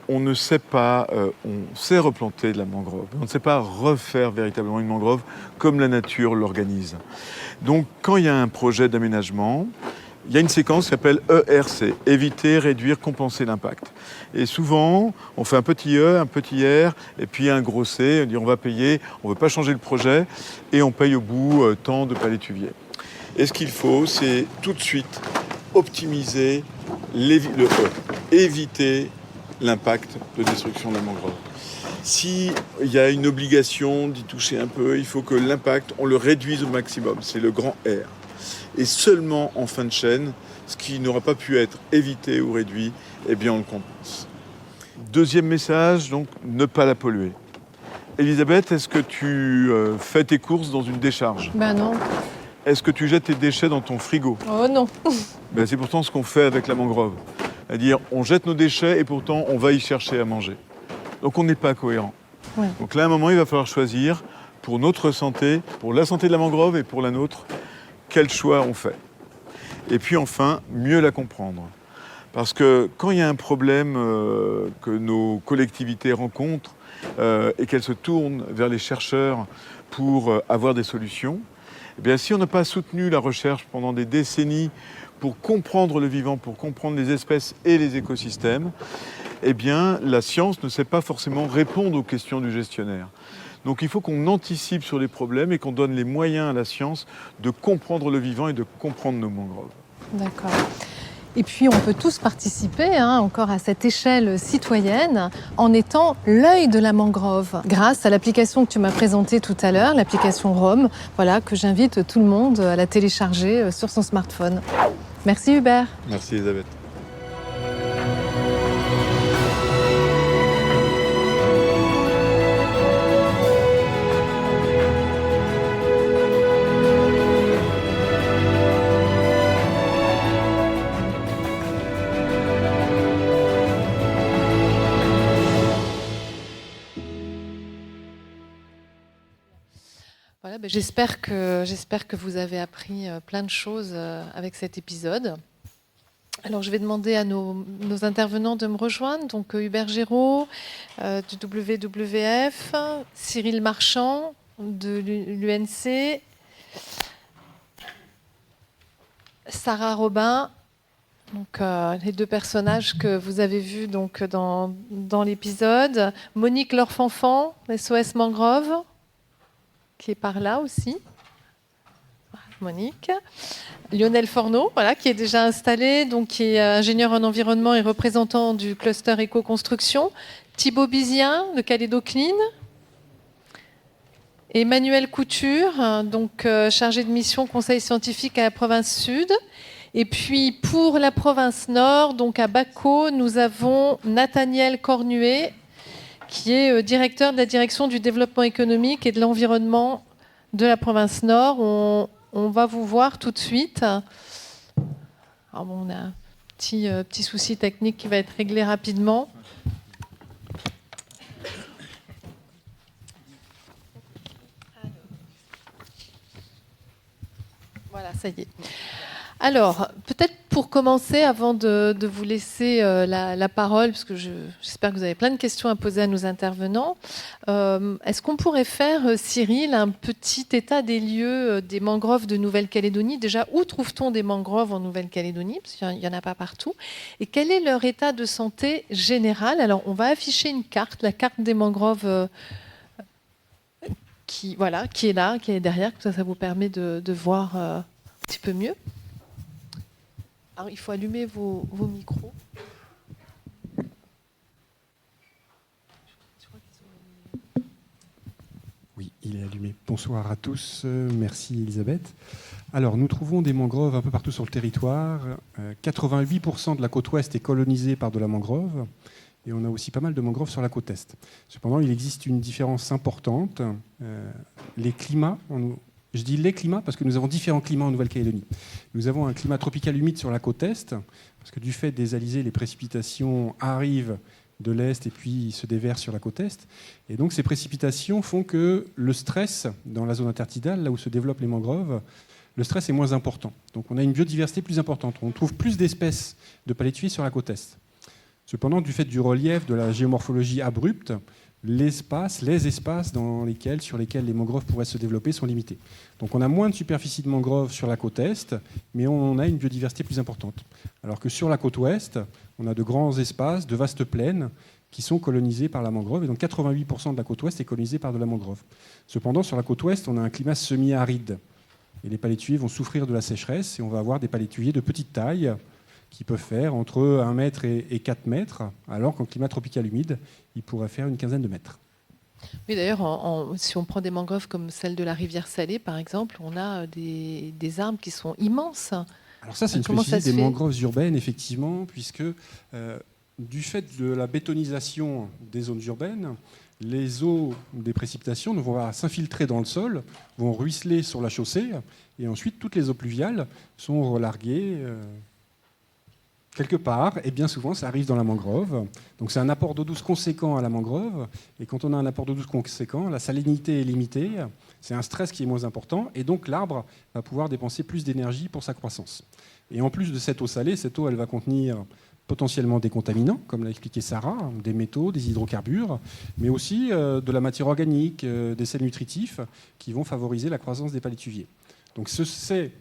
on ne sait pas, on sait replanter de la mangrove, on ne sait pas refaire véritablement une mangrove comme la nature l'organise. Donc quand il y a un projet d'aménagement, il y a une séquence qui s'appelle ERC, éviter, réduire, compenser l'impact. Et souvent, on fait un petit E, un petit R, et puis un gros C, on dit on va payer, on ne veut pas changer le projet, et on paye au bout tant de palétuviers. Et ce qu'il faut, c'est tout de suite optimiser le E, éviter l'impact de destruction de la mangrove. S'il y a une obligation d'y toucher un peu, il faut que l'impact, on le réduise au maximum. C'est le grand R. Et seulement en fin de chaîne, ce qui n'aura pas pu être évité ou réduit, eh bien on le compense. Deuxième message, donc ne pas la polluer. Elisabeth, est-ce que tu fais tes courses dans une décharge? Ben non. Est-ce que tu jettes tes déchets dans ton frigo? Oh non. Ben, c'est pourtant ce qu'on fait avec la mangrove. C'est-à-dire, on jette nos déchets et pourtant, on va y chercher à manger. Donc, on n'est pas cohérent. Ouais. Donc là, à un moment, il va falloir choisir pour notre santé, pour la santé de la mangrove et pour la nôtre, quel choix on fait. Et puis enfin, mieux la comprendre. Parce que quand il y a un problème que nos collectivités rencontrent et qu'elles se tournent vers les chercheurs pour avoir des solutions, eh bien, si on n'a pas soutenu la recherche pendant des décennies pour comprendre le vivant, pour comprendre les espèces et les écosystèmes, eh bien, la science ne sait pas forcément répondre aux questions du gestionnaire. Donc il faut qu'on anticipe sur les problèmes et qu'on donne les moyens à la science de comprendre le vivant et de comprendre nos mangroves. D'accord. Et puis on peut tous participer encore à cette échelle citoyenne en étant l'œil de la mangrove grâce à l'application que tu m'as présentée tout à l'heure, l'application Roam, voilà, que j'invite tout le monde à la télécharger sur son smartphone. Merci Hubert. Merci Elisabeth. Voilà, j'espère que vous avez appris plein de choses avec cet épisode. Alors, je vais demander à nos intervenants de me rejoindre. Donc, Hubert Géraud du WWF, Cyril Marchand de l'UNC, Sarah Robin, donc, les deux personnages que vous avez vus donc, dans l'épisode, Monique Lorfanfan, SOS Mangrove, qui est par là aussi. Monique. Lionel Forneau, voilà, qui est déjà installé, donc qui est ingénieur en environnement et représentant du cluster éco-construction. Thibaut Bizien de Calédo Clean. Emmanuel Couture, donc chargé de mission conseil scientifique à la province Sud. Et puis pour la province Nord, donc à Baco, nous avons Nathaniel Cornuet, qui est directeur de la direction du développement économique et de l'environnement de la province Nord. On va vous voir tout de suite. Alors bon, on a un petit souci technique qui va être réglé rapidement. Voilà, ça y est. Alors, peut-être pour commencer, avant de vous laisser la parole, parce que j'espère que vous avez plein de questions à poser à nos intervenants, est-ce qu'on pourrait faire, Cyril, un petit état des lieux des mangroves de Nouvelle-Calédonie? Déjà, où trouve-t-on des mangroves en Nouvelle-Calédonie? Parce qu'il n'y en a pas partout. Et quel est leur état de santé général? Alors, on va afficher une carte, la carte des mangroves qui est là, qui est derrière, ça vous permet de voir un petit peu mieux. Alors, il faut allumer vos micros. Oui, il est allumé. Bonsoir à tous. Merci Elisabeth. Alors, nous trouvons des mangroves un peu partout sur le territoire. 88% de la côte ouest est colonisée par de la mangrove. Et on a aussi pas mal de mangroves sur la côte est. Cependant, il existe une différence importante. Les climats... Je dis les climats parce que nous avons différents climats en Nouvelle-Calédonie. Nous avons un climat tropical humide sur la côte est, parce que du fait des alizés, les précipitations arrivent de l'est et puis se déversent sur la côte est. Et donc ces précipitations font que le stress dans la zone intertidale, là où se développent les mangroves, le stress est moins important. Donc on a une biodiversité plus importante. On trouve plus d'espèces de palétuviers sur la côte est. Cependant, du fait du relief, de la géomorphologie abrupte, les espaces sur lesquels les mangroves pourraient se développer sont limités. Donc on a moins de superficie de mangroves sur la côte est, mais on a une biodiversité plus importante. Alors que sur la côte ouest, on a de grands espaces, de vastes plaines qui sont colonisés par la mangrove. Et donc 88% de la côte ouest est colonisée par de la mangrove. Cependant, sur la côte ouest, on a un climat semi-aride. Et les palétuviers vont souffrir de la sécheresse et on va avoir des palétuviers de petite taille qui peuvent faire entre 1 mètre et 4 mètres, alors qu'en climat tropical humide, ils pourraient faire une quinzaine de mètres. Oui, d'ailleurs, si on prend des mangroves comme celle de la rivière Salée, par exemple, on a des arbres qui sont immenses. Alors ça, c'est une spécificité des mangroves urbaines, effectivement, puisque du fait de la bétonisation des zones urbaines, les eaux des précipitations vont s'infiltrer dans le sol, vont ruisseler sur la chaussée, et ensuite, toutes les eaux pluviales sont relarguées quelque part, et bien souvent, ça arrive dans la mangrove. Donc c'est un apport d'eau douce conséquent à la mangrove. Et quand on a un apport d'eau douce conséquent, la salinité est limitée, c'est un stress qui est moins important, et donc l'arbre va pouvoir dépenser plus d'énergie pour sa croissance. Et en plus de cette eau salée, cette eau, elle va contenir potentiellement des contaminants, comme l'a expliqué Sarah, des métaux, des hydrocarbures, mais aussi de la matière organique, des sels nutritifs, qui vont favoriser la croissance des palétuviers. Donc c'est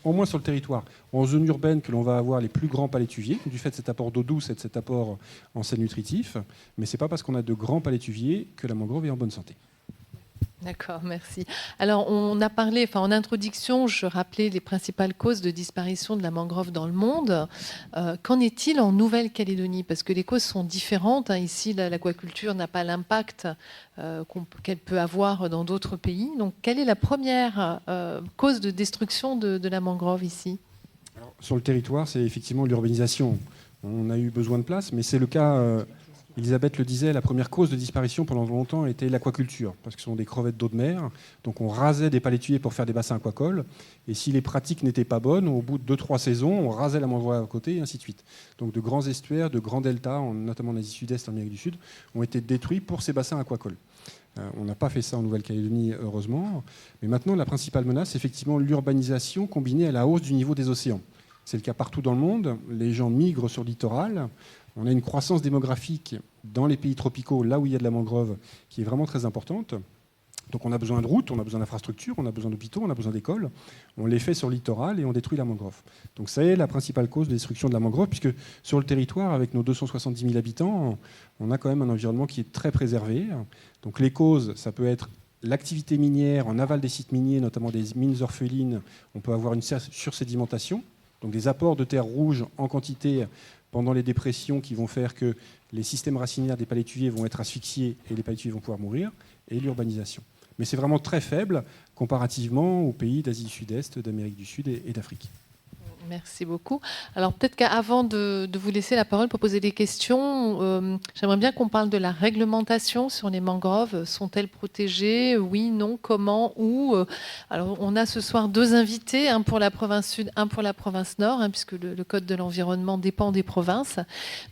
au moins sur le territoire, en zone urbaine, que l'on va avoir les plus grands palétuviers, du fait de cet apport d'eau douce et de cet apport en sels nutritifs. Mais ce n'est pas parce qu'on a de grands palétuviers que la mangrove est en bonne santé. D'accord, merci. Alors, on a parlé, en introduction, je rappelais les principales causes de disparition de la mangrove dans le monde. Qu'en est-il en Nouvelle-Calédonie? Parce que les causes sont différentes. Ici, l'aquaculture n'a pas l'impact qu'elle peut avoir dans d'autres pays. Donc, quelle est la première cause de destruction de la mangrove ici? Alors, sur le territoire, c'est effectivement l'urbanisation. On a eu besoin de place, mais c'est le cas... Elisabeth le disait, la première cause de disparition pendant longtemps était l'aquaculture, parce que ce sont des crevettes d'eau de mer. Donc on rasait des palétuviers pour faire des bassins aquacoles. Et si les pratiques n'étaient pas bonnes, au bout de 2-3 saisons, on rasait la mangrove à côté, et ainsi de suite. Donc de grands estuaires, de grands deltas, notamment en Asie Sud-Est, en Amérique du Sud, ont été détruits pour ces bassins aquacoles. On n'a pas fait ça en Nouvelle-Calédonie, heureusement. Mais maintenant, la principale menace, c'est effectivement l'urbanisation combinée à la hausse du niveau des océans. C'est le cas partout dans le monde. Les gens migrent sur le littoral. On a une croissance démographique dans les pays tropicaux, là où il y a de la mangrove, qui est vraiment très importante. Donc on a besoin de routes, on a besoin d'infrastructures, on a besoin d'hôpitaux, on a besoin d'écoles. On les fait sur le littoral et on détruit la mangrove. Donc ça est la principale cause de destruction de la mangrove, puisque sur le territoire, avec nos 270 000 habitants, on a quand même un environnement qui est très préservé. Donc les causes, ça peut être l'activité minière en aval des sites miniers, notamment des mines orphelines. On peut avoir une sursédimentation, donc des apports de terre rouge en quantité pendant les dépressions qui vont faire que les systèmes racinaires des palétuviers vont être asphyxiés et les palétuviers vont pouvoir mourir, et l'urbanisation. Mais c'est vraiment très faible comparativement aux pays d'Asie du Sud-Est, d'Amérique du Sud et d'Afrique. Merci beaucoup. Alors peut-être qu'avant de vous laisser la parole pour poser des questions, j'aimerais bien qu'on parle de la réglementation sur les mangroves. Sont-elles protégées? Oui, non, comment, où? Alors on a ce soir deux invités, un pour la province sud, un pour la province nord, puisque le code de l'environnement dépend des provinces.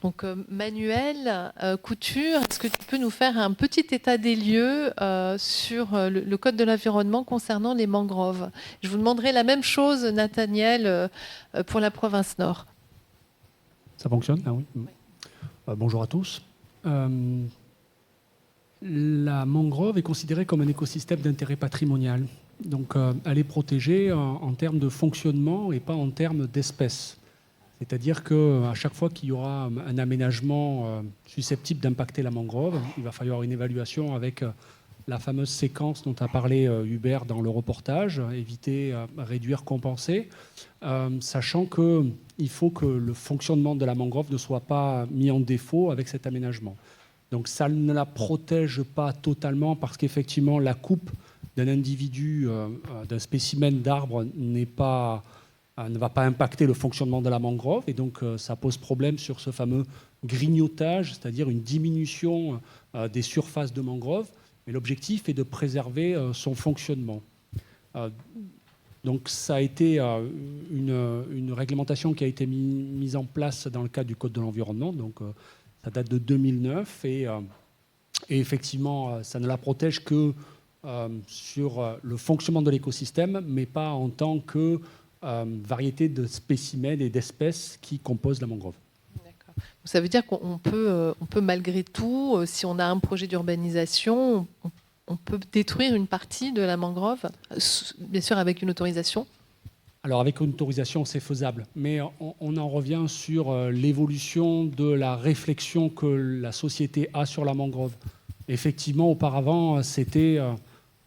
Donc Manuel Couture, est-ce que tu peux nous faire un petit état des lieux sur le code de l'environnement concernant les mangroves? Je vous demanderai la même chose, Nathaniel, pour la province nord. Ça fonctionne? Ah oui. Bonjour à tous. La mangrove est considérée comme un écosystème d'intérêt patrimonial. Donc elle est protégée en termes de fonctionnement et pas en termes d'espèces. C'est-à-dire qu'à chaque fois qu'il y aura un aménagement susceptible d'impacter la mangrove, il va falloir une évaluation avec la fameuse séquence dont a parlé Hubert dans le reportage, éviter, réduire, compenser, sachant qu'il faut que le fonctionnement de la mangrove ne soit pas mis en défaut avec cet aménagement. Donc ça ne la protège pas totalement parce qu'effectivement la coupe d'un individu, d'un spécimen d'arbre ne va pas impacter le fonctionnement de la mangrove et donc ça pose problème sur ce fameux grignotage, c'est-à-dire une diminution des surfaces de mangrove. Mais l'objectif est de préserver son fonctionnement. Donc ça a été une réglementation qui a été mise en place dans le cadre du Code de l'environnement. Donc ça date de 2009 et effectivement ça ne la protège que sur le fonctionnement de l'écosystème, mais pas en tant que variété de spécimens et d'espèces qui composent la mangrove. Ça veut dire qu'on peut malgré tout, si on a un projet d'urbanisation, on peut détruire une partie de la mangrove, bien sûr avec une autorisation. Alors avec une autorisation, c'est faisable, mais on en revient sur l'évolution de la réflexion que la société a sur la mangrove. Effectivement, auparavant, c'était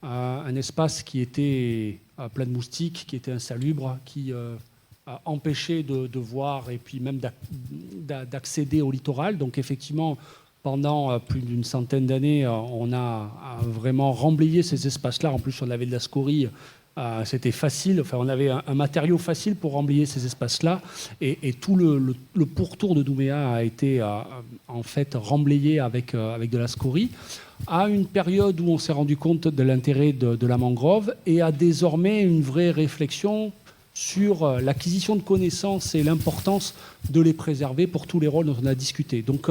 un espace qui était plein de moustiques, qui était insalubre, qui empêcher de voir et puis même d'accéder au littoral. Donc effectivement, pendant plus d'une centaine d'années, on a vraiment remblayé ces espaces-là. En plus, on avait de la scorie, c'était facile. Enfin, on avait un matériau facile pour remblayer ces espaces-là. Et tout le pourtour de Nouméa a été en fait remblayé avec de la scorie. À une période où on s'est rendu compte de l'intérêt de la mangrove et a désormais une vraie réflexion sur l'acquisition de connaissances et l'importance de les préserver pour tous les rôles dont on a discuté. Donc,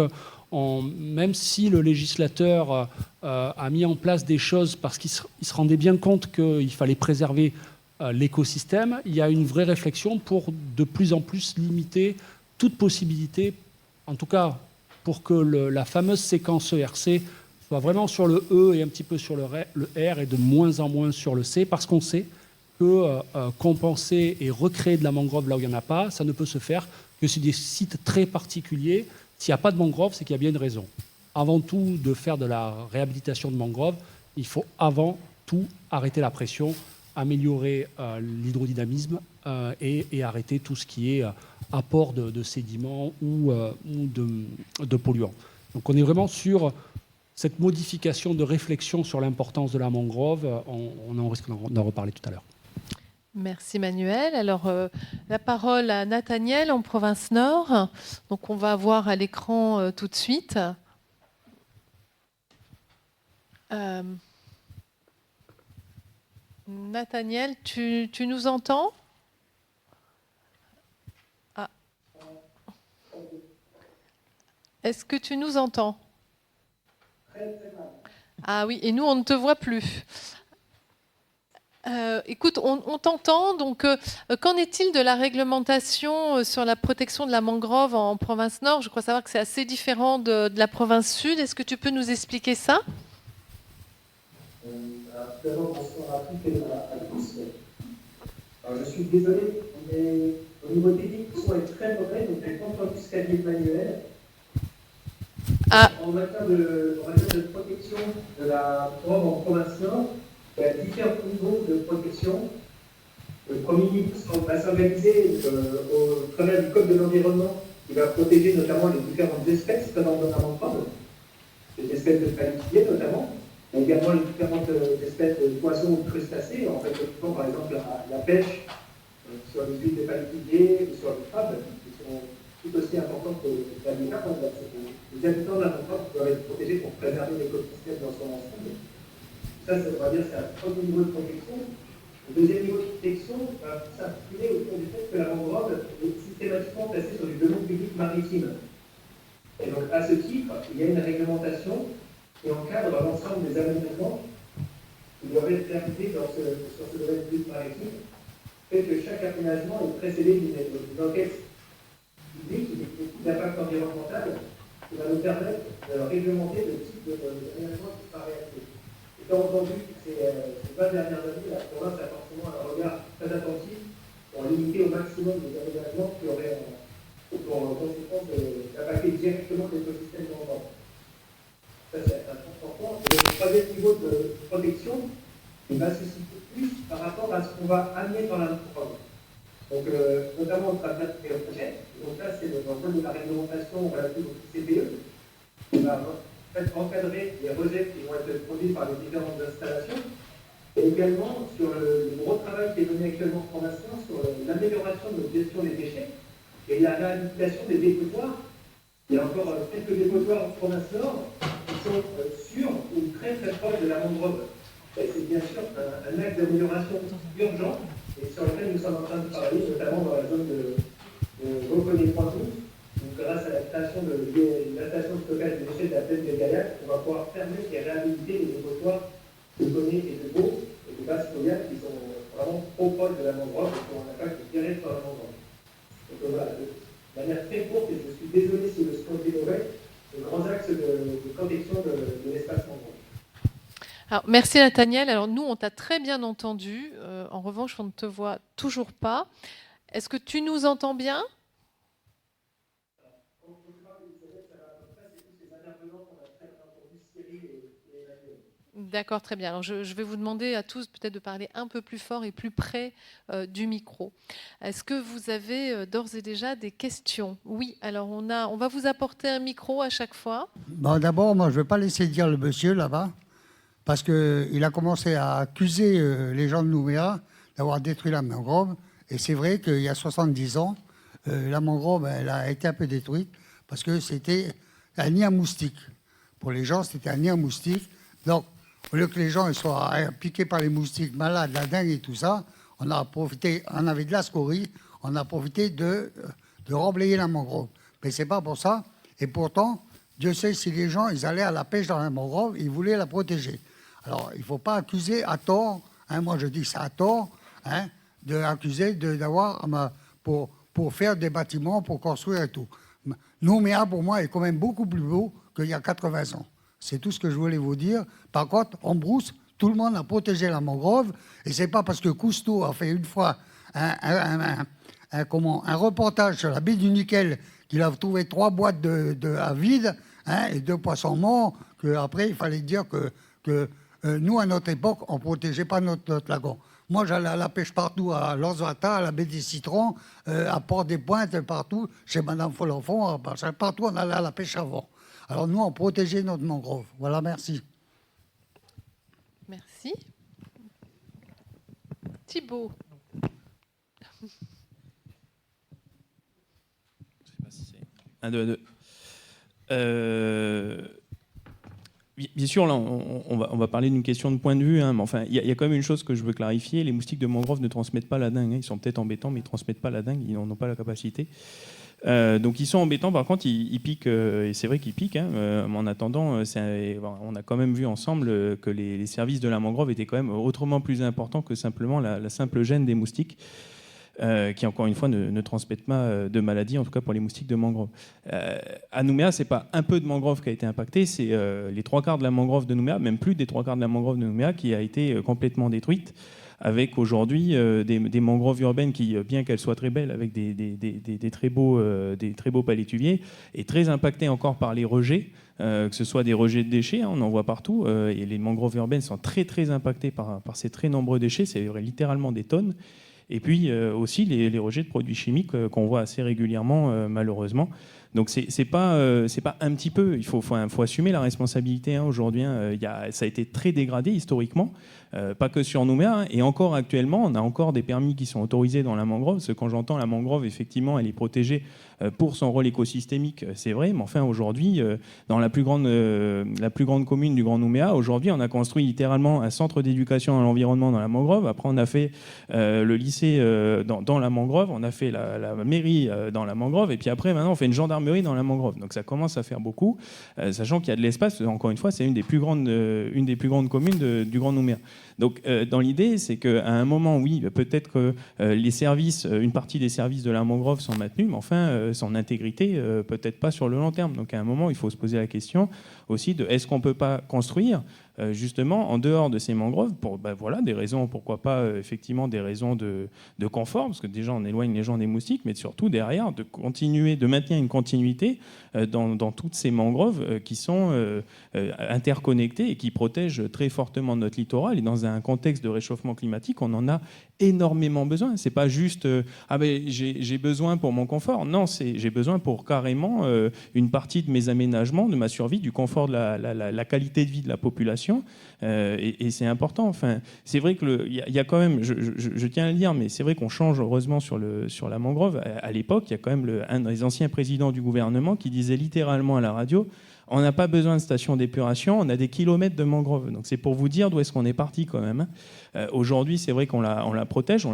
même si le législateur a mis en place des choses parce qu'il se rendait bien compte qu'il fallait préserver l'écosystème, il y a une vraie réflexion pour de plus en plus limiter toute possibilité, en tout cas pour que la fameuse séquence ERC soit vraiment sur le E et un petit peu sur le R et de moins en moins sur le C, parce qu'on sait que compenser et recréer de la mangrove là où il n'y en a pas, ça ne peut se faire que sur des sites très particuliers. S'il n'y a pas de mangrove, c'est qu'il y a bien une raison. Avant tout, de faire de la réhabilitation de mangrove, il faut avant tout, arrêter la pression, améliorer l'hydrodynamisme et arrêter tout ce qui est apport de sédiments ou de polluants. Donc on est vraiment sur cette modification de réflexion sur l'importance de la mangrove. On risque d'en reparler tout à l'heure. Merci Manuel. Alors la parole à Nathaniel en province Nord. Donc on va voir à l'écran tout de suite. Nathaniel, tu nous entends ? Ah. Est-ce que tu nous entends ? Ah oui, et nous on ne te voit plus. Écoute, on t'entend, donc qu'en est-il de la réglementation sur la protection de la mangrove en province Nord ? Je crois savoir que c'est assez différent de la province Sud. Est-ce que tu peux nous expliquer ça ? Bonsoir à toutes et à tous. Alors, je suis désolé, mais au niveau technique, le son est très mauvais, donc je n'ai pas entendu ce qu'a dit Emmanuel. En matière de protection de la mangrove en province Nord, il y a différents niveaux de protection. Le premier niveau va s'organiser au travers du Code de l'environnement qui va protéger notamment les différentes espèces présentes dans la mangrove, les espèces de palétuviers notamment, mais également les différentes espèces de poissons ou de crustacés, en fait, par exemple la pêche sur les huiles de palétuviers ou sur les crabes, qui sont tout aussi importantes que l'habitat. Les habitants de la mangrove doivent être protégés pour préserver l'écosystème dans son ensemble. Ça, on va dire, c'est un premier niveau de protection. Le deuxième niveau de protection va s'articuler autour du fait que la mangrove est systématiquement placée sur du domaine public maritime. Et donc, à ce titre, il y a une réglementation qui encadre l'ensemble des aménagements qui doivent être réalisés sur ce domaine public maritime, fait que chaque aménagement est précédé d'une enquête publique, d'une étude d'impact environnemental, qui va nous permettre de réglementer le type d'aménagement qui sera réalisé. Étant entendu que ces 20 dernières années, la province a forcément un regard très attentif pour limiter au maximum les aménagements qui auraient pour conséquence d'impacter directement l'écosystème mangrove. Ça, c'est un important. Et le troisième niveau de protection, il va se situer plus par rapport à ce qu'on va amener dans la mangrove. Donc, notamment au travers des projets. Donc là, c'est dans le cadre de la réglementation relative au CPE, qui va encadrer les rejets qui vont être produits par les différentes installations, et également sur le gros travail qui est mené actuellement en province sur l'amélioration de notre gestion des déchets et la réhabilitation des dépotoirs. Il y a encore quelques dépotoirs en province Nord qui sont sûrs ou très très proches de la mangrove. C'est bien sûr un acte d'amélioration urgent et sur lequel nous sommes en train de travailler, notamment dans la zone de Beauconnet-Pointou. Grâce à la création de la station de stockage des déchets de la plaine des Gaillacs, on va pouvoir permettre et réhabiliter les dépotoirs de Bonnet et de Beau et de Basse-Pauillac qui sont vraiment trop proches de la mangrove et qui ont un impact direct sur la mangrove. Donc voilà, de manière très courte, et je suis désolé si le son est mauvais, le grand axe de protection de l'espace mangrove. Alors, merci Nathaniel. Alors nous, on t'a très bien entendu. En revanche, on ne te voit toujours pas. Est-ce que tu nous entends bien ? D'accord, très bien. Alors je vais vous demander à tous peut-être de parler un peu plus fort et plus près du micro. Est-ce que vous avez d'ores et déjà des questions ? Oui, alors on va vous apporter un micro à chaque fois. Bon, d'abord, moi je ne vais pas laisser dire le monsieur là-bas, parce qu'il a commencé à accuser les gens de Nouméa d'avoir détruit la mangrove. Et c'est vrai qu'il y a 70 ans, la mangrove elle a été un peu détruite, parce que c'était un nid à moustiques. Pour les gens, c'était un nid à moustiques. Donc, au lieu que les gens soient piqués par les moustiques, malades, la dengue et tout ça, on avait de la scorie, on a profité de remblayer la mangrove. Mais c'est pas pour ça. Et pourtant, Dieu sait si les gens, ils allaient à la pêche dans la mangrove, ils voulaient la protéger. Alors, il ne faut pas accuser à tort, moi je dis que c'est à tort, d'accuser d'avoir, pour faire des bâtiments, pour construire et tout. Nouméa, pour moi, est quand même beaucoup plus beau qu'il y a 80 ans. C'est tout ce que je voulais vous dire. Par contre, en brousse, tout le monde a protégé la mangrove. Et ce n'est pas parce que Cousteau a fait une fois un reportage sur la baie du Nickel qu'il a trouvé 3 boîtes à vide et 2 poissons morts, qu'après, il fallait dire que Nous, à notre époque, on ne protégeait pas notre lagon. Moi, j'allais à la pêche partout, à Lanzata, à la baie des Citrons, à Port-des-Pointes, partout, chez Madame Folenfant, partout, on allait à la pêche avant. Alors nous, on protégeait notre mangrove. Voilà, merci. Merci. Thibault. Je sais pas si c'est 1, 2, 2. Bien sûr, là, on va parler d'une question de point de vue, hein, mais enfin, il y a quand même une chose que je veux clarifier. Les moustiques de mangrove ne transmettent pas la dengue. Hein. Ils sont peut-être embêtants, mais ils ne transmettent pas la dengue. Ils n'en ont pas la capacité. Donc, ils sont embêtants. Par contre, ils piquent, et c'est vrai qu'ils piquent. Hein, en attendant, on a quand même vu ensemble que les services de la mangrove étaient quand même autrement plus importants que simplement la simple gêne des moustiques. Qui, encore une fois, ne transmettent pas de maladies, en tout cas pour les moustiques de mangrove. À Nouméa, ce n'est pas un peu de mangrove qui a été impacté, c'est les 3/4 de la mangrove de Nouméa, même plus des 3/4 de la mangrove de Nouméa, qui a été complètement détruite, avec aujourd'hui des mangroves urbaines qui, bien qu'elles soient très belles, avec des très beaux palétuviers, est très impactées encore par les rejets, que ce soit des rejets de déchets, hein, on en voit partout, et les mangroves urbaines sont très très impactées par ces très nombreux déchets, c'est littéralement des tonnes. Et puis aussi les rejets de produits chimiques qu'on voit assez régulièrement, malheureusement. Donc c'est pas un petit peu. Il faut assumer la responsabilité. Hein, aujourd'hui, hein, ça a été très dégradé historiquement, pas que sur Nouméa. Hein, et encore actuellement, on a encore des permis qui sont autorisés dans la mangrove. Parce que quand j'entends la mangrove, effectivement, elle est protégée pour son rôle écosystémique, c'est vrai. Mais enfin, aujourd'hui, dans la plus grande commune du Grand Nouméa, aujourd'hui, on a construit littéralement un centre d'éducation à l'environnement dans la mangrove. Après, on a fait le lycée dans la mangrove. On a fait la mairie dans la mangrove. Et puis après, maintenant, on fait une gendarmerie dans la mangrove. Donc ça commence à faire beaucoup, sachant qu'il y a de l'espace. Encore une fois, c'est une des plus grandes communes du Grand Nouméa. Donc dans l'idée, c'est qu'à un moment, oui, peut-être que une partie des services de la mangrove sont maintenus, mais enfin, son intégrité, peut-être pas sur le long terme. Donc à un moment, il faut se poser la question aussi de est-ce qu'on ne peut pas construire justement en dehors de ces mangroves pour des raisons, pourquoi pas effectivement des raisons de confort, parce que déjà on éloigne les gens des moustiques, mais surtout derrière de maintenir une continuité dans toutes ces mangroves qui sont interconnectées et qui protègent très fortement notre littoral. Et dans un contexte de réchauffement climatique, on en a énormément besoin. C'est pas juste j'ai besoin pour mon confort. Non, j'ai besoin pour carrément une partie de mes aménagements, de ma survie, du confort de la qualité de vie de la population. Et c'est important. Enfin, c'est vrai que il y a quand même, je tiens à le dire, mais c'est vrai qu'on change heureusement sur la mangrove. À l'époque, il y a quand même un des anciens présidents du gouvernement qui disait littéralement à la radio: on n'a pas besoin de station d'épuration, on a des kilomètres de mangrove. Donc c'est pour vous dire d'où est-ce qu'on est parti quand même. Aujourd'hui, c'est vrai qu'on la protège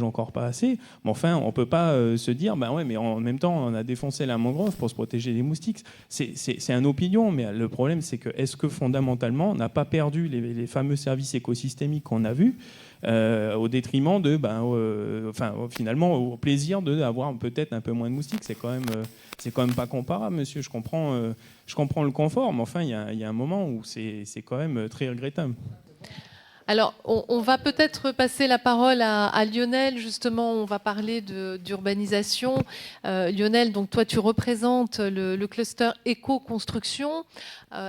encore pas assez. Mais enfin, on peut pas se dire, ouais, mais en même temps, on a défoncé la mangrove pour se protéger des moustiques. C'est une opinion, mais le problème, c'est que est-ce que fondamentalement, on n'a pas perdu les fameux services écosystémiques qu'on a vus au détriment de, finalement, au plaisir d'avoir peut-être un peu moins de moustiques. C'est quand même pas comparable, monsieur. Je comprends le confort, mais enfin, il y a un moment où c'est quand même très regrettable. Alors, on va peut-être passer la parole à Lionel. Justement, on va parler d'urbanisation. Lionel, donc toi, tu représentes le cluster éco-construction.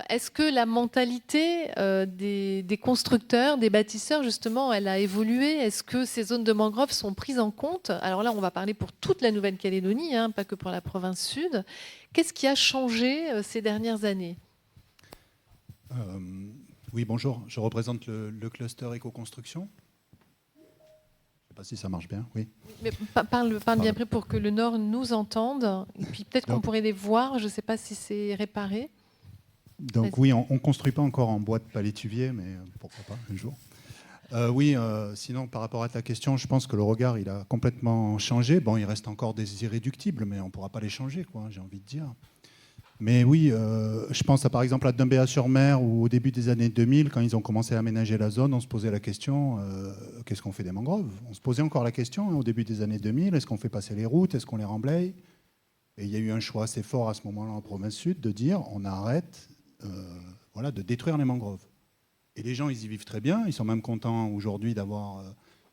Est-ce que la mentalité des constructeurs, des bâtisseurs, justement, elle a évolué? Est-ce que ces zones de mangrove sont prises en compte? Alors là, on va parler pour toute la Nouvelle-Calédonie, hein, pas que pour la province sud. Qu'est-ce qui a changé ces dernières années? Oui, bonjour. Je représente le cluster éco-construction. Je ne sais pas si ça marche bien. Oui. Mais parle bien près pour que le Nord nous entende. Et puis peut-être qu'on pourrait les voir. Je ne sais pas si c'est réparé. Donc oui, on ne construit pas encore en bois de palétuvier, mais pourquoi pas un jour. Sinon, par rapport à ta question, je pense que le regard, il a complètement changé. Bon, il reste encore des irréductibles, mais on ne pourra pas les changer, quoi, j'ai envie de dire. Mais oui, je pense par exemple à Dumbéa-sur-Mer, où au début des années 2000, quand ils ont commencé à aménager la zone, on se posait la question, qu'est-ce qu'on fait des mangroves? On se posait encore la question au début des années 2000, est-ce qu'on fait passer les routes, est-ce qu'on les remblaye? Et il y a eu un choix assez fort à ce moment-là en province sud de dire, on arrête de détruire les mangroves. Et les gens, ils y vivent très bien, ils sont même contents aujourd'hui d'avoir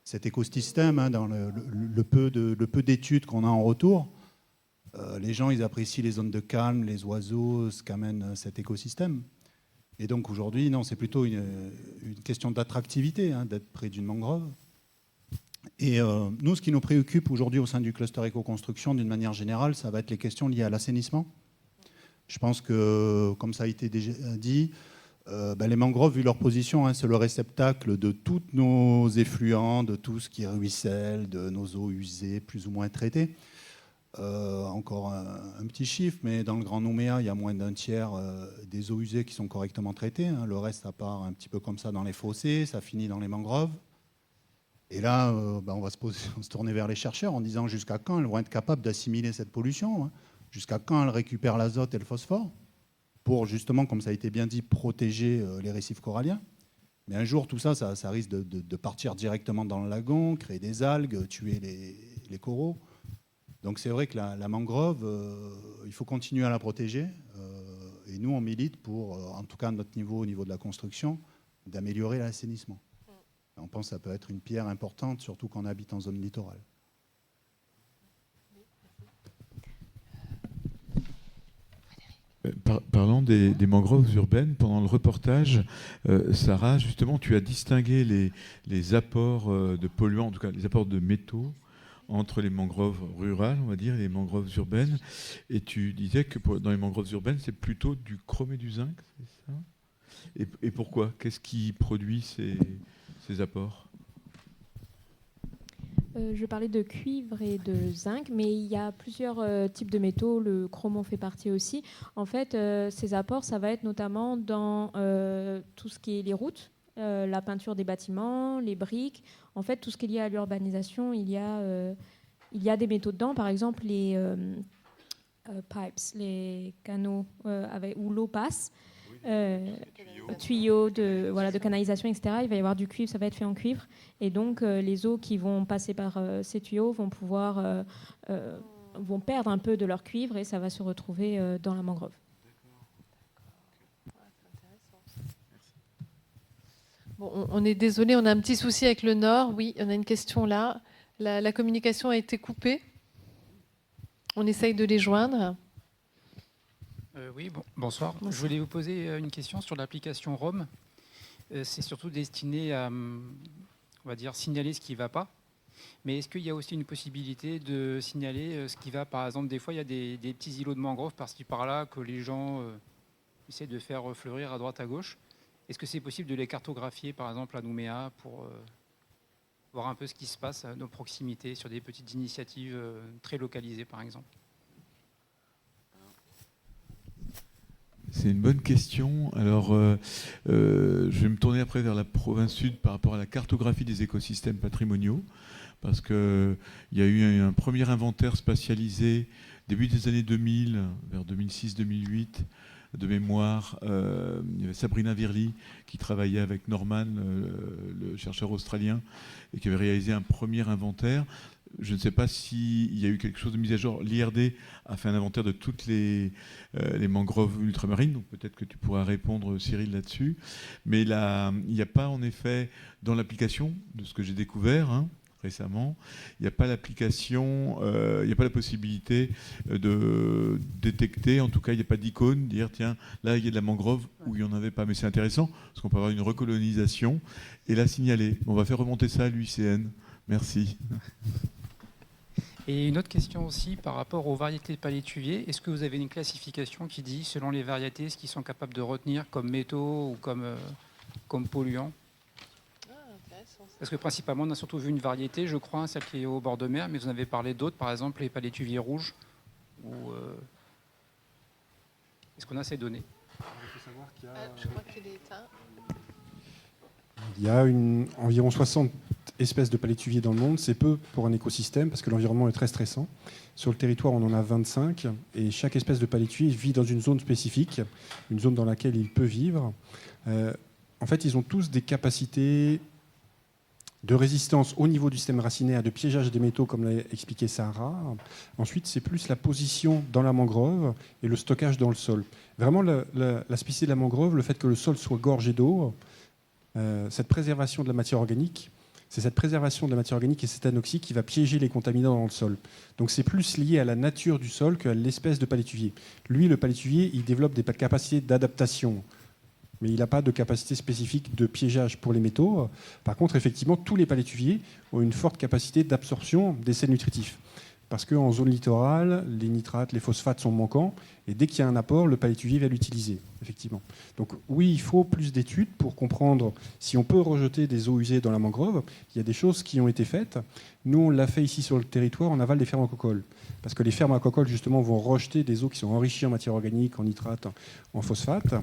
cet écosystème, hein, dans le peu d'études qu'on a en retour. Les gens, ils apprécient les zones de calme, les oiseaux, ce qu'amène cet écosystème. Et donc aujourd'hui, non, c'est plutôt une question d'attractivité, hein, d'être près d'une mangrove. Et nous, ce qui nous préoccupe aujourd'hui au sein du cluster éco-construction, d'une manière générale, ça va être les questions liées à l'assainissement. Je pense que, comme ça a été déjà dit, les mangroves, vu leur position, hein, c'est le réceptacle de tous nos effluents, de tout ce qui ruisselle, de nos eaux usées, plus ou moins traitées. Encore un petit chiffre, mais dans le Grand Nouméa, il y a moins d'un tiers des eaux usées qui sont correctement traitées. Hein. Le reste, ça part un petit peu comme ça dans les fossés, ça finit dans les mangroves. Et là, on va se tourner vers les chercheurs en disant jusqu'à quand elles vont être capables d'assimiler cette pollution, hein, jusqu'à quand elles récupèrent l'azote et le phosphore, pour justement, comme ça a été bien dit, protéger les récifs coralliens. Mais un jour, tout ça risque de partir directement dans le lagon, créer des algues, tuer les coraux. Donc c'est vrai que la mangrove, il faut continuer à la protéger. Et nous, on milite pour, en tout cas à notre niveau, au niveau de la construction, d'améliorer l'assainissement. On pense que ça peut être une pierre importante, surtout quand on habite en zone littorale. Parlant des mangroves urbaines, pendant le reportage, Sarah, justement, tu as distingué les apports de polluants, en tout cas les apports de métaux, entre les mangroves rurales, on va dire, et les mangroves urbaines. Et tu disais que dans les mangroves urbaines, c'est plutôt du chrome et du zinc, c'est ça ? Et pourquoi ? Qu'est-ce qui produit ces apports ? Je parlais de cuivre et de zinc, mais il y a plusieurs types de métaux. Le chrome en fait partie aussi. En fait, ces apports, ça va être notamment dans tout ce qui est les routes, la peinture des bâtiments, les briques. En fait, tout ce qui est lié à l'urbanisation, il y a des métaux dedans. Par exemple, les pipes, les canaux où l'eau passe. Tuyaux de canalisation, etc. Il va y avoir du cuivre, ça va être fait en cuivre. Et donc, les eaux qui vont passer par ces tuyaux vont perdre un peu de leur cuivre et ça va se retrouver dans la mangrove. Bon, on est désolé, on a un petit souci avec le Nord. Oui, on a une question là. La communication a été coupée. On essaye de les joindre. Oui, bonsoir. Je voulais vous poser une question sur l'application ROM. C'est surtout destiné à, on va dire, signaler ce qui ne va pas. Mais est-ce qu'il y a aussi une possibilité de signaler ce qui va ? Par exemple, des fois, il y a des petits îlots de mangrove par-ci par-là que les gens essaient de faire fleurir à droite à gauche. Est-ce que c'est possible de les cartographier, par exemple, à Nouméa, pour voir un peu ce qui se passe à nos proximités, sur des petites initiatives très localisées, par exemple ? C'est une bonne question. Alors, je vais me tourner après vers la province sud par rapport à la cartographie des écosystèmes patrimoniaux, parce qu'il y a eu un premier inventaire spatialisé début des années 2000, vers 2006-2008, de mémoire. Il y avait Sabrina Virli qui travaillait avec Norman, le chercheur australien, et qui avait réalisé un premier inventaire. Je ne sais pas s'il y a eu quelque chose de mis à jour. L'IRD a fait un inventaire de toutes les mangroves ultramarines, donc peut-être que tu pourras répondre, Cyril, là-dessus. Mais là, il n'y a pas, en effet, dans l'application, de ce que j'ai découvert récemment, il n'y a pas l'application, il n'y a pas la possibilité de détecter, en tout cas, il n'y a pas d'icône, dire, tiens, là, il y a de la mangrove, où il n'y en avait pas. Mais c'est intéressant, parce qu'on peut avoir une recolonisation et la signaler. On va faire remonter ça à l'UICN. Merci. Et une autre question aussi par rapport aux variétés de palétuviers. Est-ce que vous avez une classification qui dit, selon les variétés, ce qu'ils sont capables de retenir comme métaux ou comme polluants ? Parce que principalement, on a surtout vu une variété, je crois, celle qui est au bord de mer, mais vous en avez parlé d'autres, par exemple les palétuviers rouges. Est-ce qu'on a ces données ? Je crois qu'il est éteint. Il y a environ 60 espèces de palétuviers dans le monde. C'est peu pour un écosystème parce que l'environnement est très stressant. Sur le territoire, on en a 25 et chaque espèce de palétuvier vit dans une zone spécifique, une zone dans laquelle il peut vivre. En fait, ils ont tous des capacités de résistance au niveau du système racinaire, de piégeage des métaux, comme l'a expliqué Sarah. Ensuite, c'est plus la position dans la mangrove et le stockage dans le sol. Vraiment, la spécificité de la mangrove, le fait que le sol soit gorgé d'eau, cette préservation de la matière organique, c'est cette préservation de la matière organique et cette anoxie qui va piéger les contaminants dans le sol. Donc c'est plus lié à la nature du sol qu'à l'espèce de palétuvier. Lui, le palétuvier, il développe des capacités d'adaptation mais il n'a pas de capacité spécifique de piégeage pour les métaux. Par contre, effectivement, tous les palétuviers ont une forte capacité d'absorption des sels nutritifs. Parce qu'en zone littorale, les nitrates, les phosphates sont manquants, et dès qu'il y a un apport, le palétuvier va l'utiliser, effectivement. Donc oui, il faut plus d'études pour comprendre si on peut rejeter des eaux usées dans la mangrove. Il y a des choses qui ont été faites. Nous, on l'a fait ici sur le territoire, en aval des fermes aquacoles. Parce que les fermes aquacoles, justement, vont rejeter des eaux qui sont enrichies en matière organique, en nitrate, en phosphate.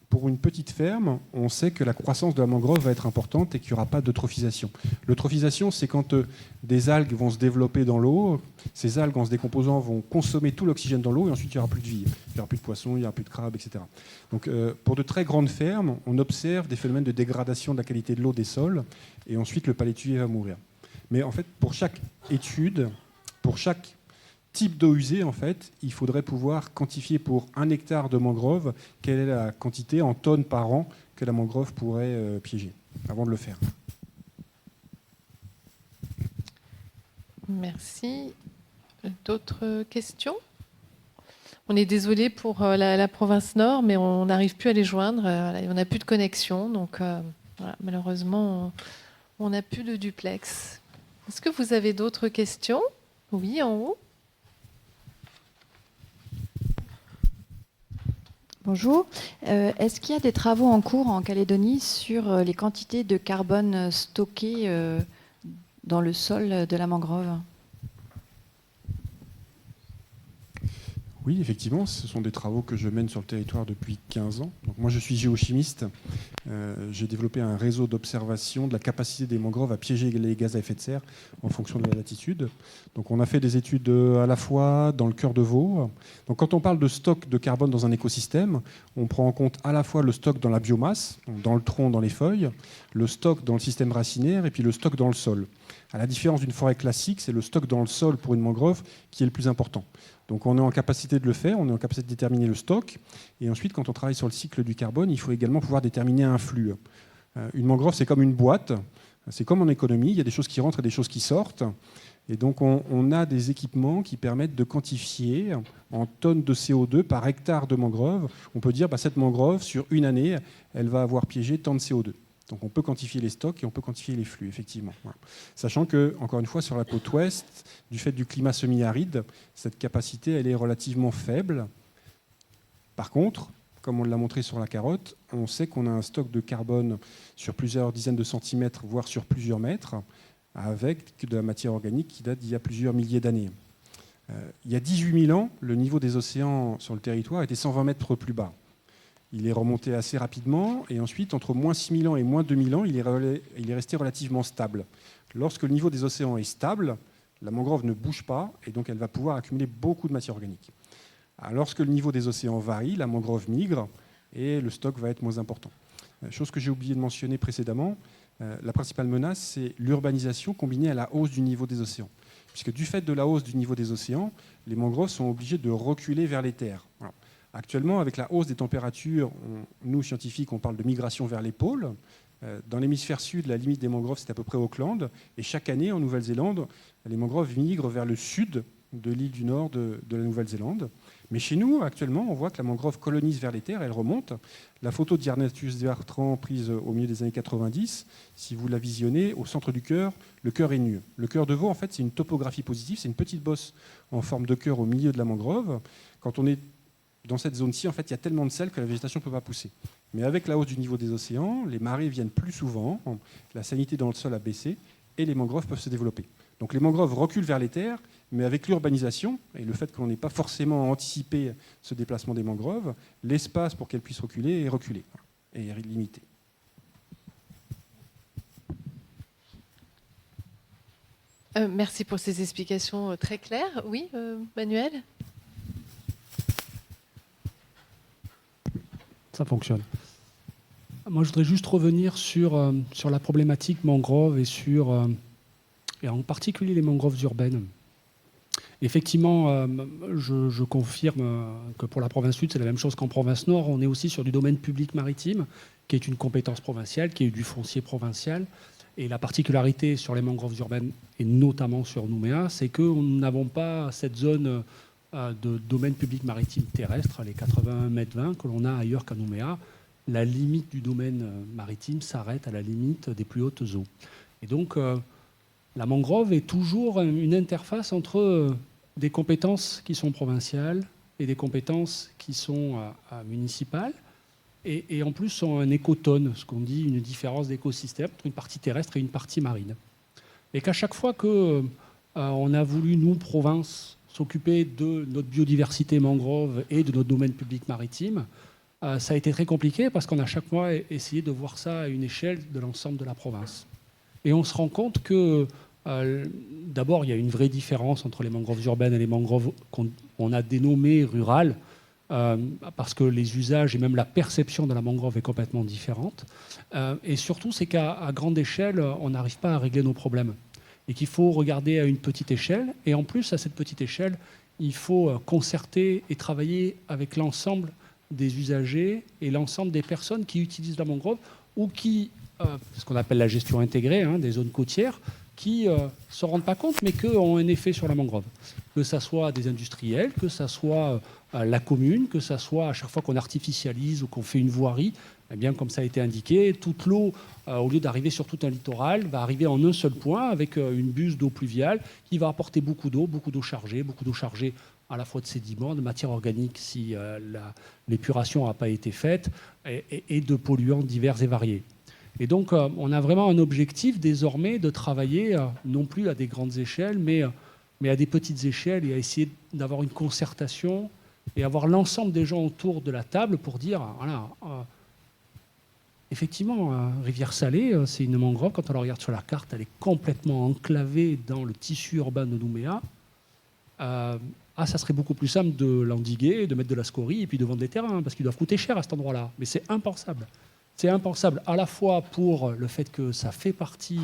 Pour une petite ferme, on sait que la croissance de la mangrove va être importante et qu'il n'y aura pas d'eutrophisation. L'eutrophisation, c'est quand des algues vont se développer dans l'eau. Ces algues, en se décomposant, vont consommer tout l'oxygène dans l'eau et ensuite il n'y aura plus de vie. Il n'y aura plus de poissons, il n'y aura plus de crabes, etc. Donc, pour de très grandes fermes, on observe des phénomènes de dégradation de la qualité de l'eau des sols et ensuite le palétuvier va mourir. Mais en fait, pour chaque étude, pour chaque type d'eau usée, en fait, il faudrait pouvoir quantifier pour 1 hectare de mangrove quelle est la quantité en tonnes par an que la mangrove pourrait piéger avant de le faire. Merci. D'autres questions? On est désolé pour la province Nord, mais on n'arrive plus à les joindre. On n'a plus de connexion, donc voilà, malheureusement, on n'a plus de duplex. Est-ce que vous avez d'autres questions? Oui, en haut. Bonjour. Est-ce qu'il y a des travaux en cours en Calédonie sur les quantités de carbone stockées dans le sol de la mangrove? Oui, effectivement, ce sont des travaux que je mène sur le territoire depuis 15 ans. Donc, moi, je suis géochimiste. J'ai développé un réseau d'observation de la capacité des mangroves à piéger les gaz à effet de serre en fonction de la latitude. Donc, on a fait des études à la fois dans le cœur de veau. Donc, quand on parle de stock de carbone dans un écosystème, on prend en compte à la fois le stock dans la biomasse, dans le tronc, dans les feuilles, le stock dans le système racinaire et puis le stock dans le sol. À la différence d'une forêt classique, c'est le stock dans le sol pour une mangrove qui est le plus important. Donc on est en capacité de le faire, on est en capacité de déterminer le stock. Et ensuite, quand on travaille sur le cycle du carbone, il faut également pouvoir déterminer un flux. Une mangrove, c'est comme une boîte, c'est comme en économie, il y a des choses qui rentrent et des choses qui sortent. Et donc on a des équipements qui permettent de quantifier en tonnes de CO2 par hectare de mangrove. On peut dire cette mangrove, sur une année, elle va avoir piégé tant de CO2. Donc on peut quantifier les stocks et on peut quantifier les flux, effectivement. Voilà. Sachant que, encore une fois, sur la côte ouest, du fait du climat semi-aride, cette capacité, elle est relativement faible. Par contre, comme on l'a montré sur la carotte, on sait qu'on a un stock de carbone sur plusieurs dizaines de centimètres, voire sur plusieurs mètres, avec de la matière organique qui date d'il y a plusieurs milliers d'années. Il y a 18 000 ans, le niveau des océans sur le territoire était 120 mètres plus bas. Il est remonté assez rapidement et ensuite, entre moins 6 000 ans et moins 2 000 ans, il est resté relativement stable. Lorsque le niveau des océans est stable, la mangrove ne bouge pas et donc elle va pouvoir accumuler beaucoup de matière organique. Alors, lorsque le niveau des océans varie, la mangrove migre et le stock va être moins important. Chose que j'ai oublié de mentionner précédemment, la principale menace, c'est l'urbanisation combinée à la hausse du niveau des océans. Puisque du fait de la hausse du niveau des océans, les mangroves sont obligées de reculer vers les terres. Voilà. Actuellement, avec la hausse des températures, nous, scientifiques, on parle de migration vers les pôles. Dans l'hémisphère sud, la limite des mangroves, c'est à peu près Auckland. Et chaque année, en Nouvelle-Zélande, les mangroves migrent vers le sud de l'île du nord de la Nouvelle-Zélande. Mais chez nous, actuellement, on voit que la mangrove colonise vers les terres, elle remonte. La photo d'Ignatius Bertrand, prise au milieu des années 90, si vous la visionnez, au centre du cœur, le cœur est nu. Le cœur de veau, en fait, c'est une topographie positive, c'est une petite bosse en forme de cœur au milieu de la mangrove. Quand on est dans cette zone-ci, en fait, il y a tellement de sel que la végétation ne peut pas pousser. Mais avec la hausse du niveau des océans, les marées viennent plus souvent, la salinité dans le sol a baissé et les mangroves peuvent se développer. Donc les mangroves reculent vers les terres, mais avec l'urbanisation et le fait qu'on n'ait pas forcément anticipé ce déplacement des mangroves, l'espace pour qu'elles puissent reculer est reculé et est limité. Merci pour ces explications très claires. Oui, Manuel ? Ça fonctionne. Moi, je voudrais juste revenir sur la problématique mangrove et en particulier les mangroves urbaines. Effectivement, je confirme que pour la province sud, c'est la même chose qu'en province nord. On est aussi sur du domaine public maritime, qui est une compétence provinciale, qui est du foncier provincial. Et la particularité sur les mangroves urbaines, et notamment sur Nouméa, c'est que nous n'avons pas cette zone de domaine public maritime terrestre, les 81 mètres 20 que l'on a ailleurs qu'à Nouméa. la limite du domaine maritime s'arrête à la limite des plus hautes eaux. Et donc, la mangrove est toujours une interface entre des compétences qui sont provinciales et des compétences qui sont municipales, et en plus sont un écotone, ce qu'on dit une différence d'écosystème entre une partie terrestre et une partie marine. Et qu'à chaque fois qu'on a voulu, nous, province, s'occuper de notre biodiversité mangrove et de notre domaine public maritime, ça a été très compliqué parce qu'on a chaque mois essayé de voir ça à une échelle de l'ensemble de la province. Et on se rend compte que, d'abord, il y a une vraie différence entre les mangroves urbaines et les mangroves qu'on a dénommées rurales, parce que les usages et même la perception de la mangrove est complètement différente. Et surtout, c'est qu'à grande échelle, on n'arrive pas à régler nos problèmes. Et qu'il faut regarder à une petite échelle. Et en plus, à cette petite échelle, il faut concerter et travailler avec l'ensemble des usagers et l'ensemble des personnes qui utilisent la mangrove ou qui, ce qu'on appelle la gestion intégrée des zones côtières, qui ne se rendent pas compte, mais qui ont un effet sur la mangrove. Que ce soit des industriels, que ce soit la commune, que ce soit à chaque fois qu'on artificialise ou qu'on fait une voirie, eh bien, comme ça a été indiqué, toute l'eau, au lieu d'arriver sur tout un littoral, va arriver en un seul point avec une buse d'eau pluviale qui va apporter beaucoup d'eau chargée à la fois de sédiments, de matière organique si l'épuration n'a pas été faite, et de polluants divers et variés. Et donc, on a vraiment un objectif désormais de travailler non plus à des grandes échelles, mais à des petites échelles et à essayer d'avoir une concertation et avoir l'ensemble des gens autour de la table pour dire, voilà, effectivement, Rivière-Salée, c'est une mangrove, quand on la regarde sur la carte, elle est complètement enclavée dans le tissu urbain de Nouméa. Ça serait beaucoup plus simple de l'endiguer, de mettre de la scorie et puis de vendre des terrains, parce qu'ils doivent coûter cher à cet endroit-là. Mais c'est impensable. C'est impensable à la fois pour le fait que ça fait partie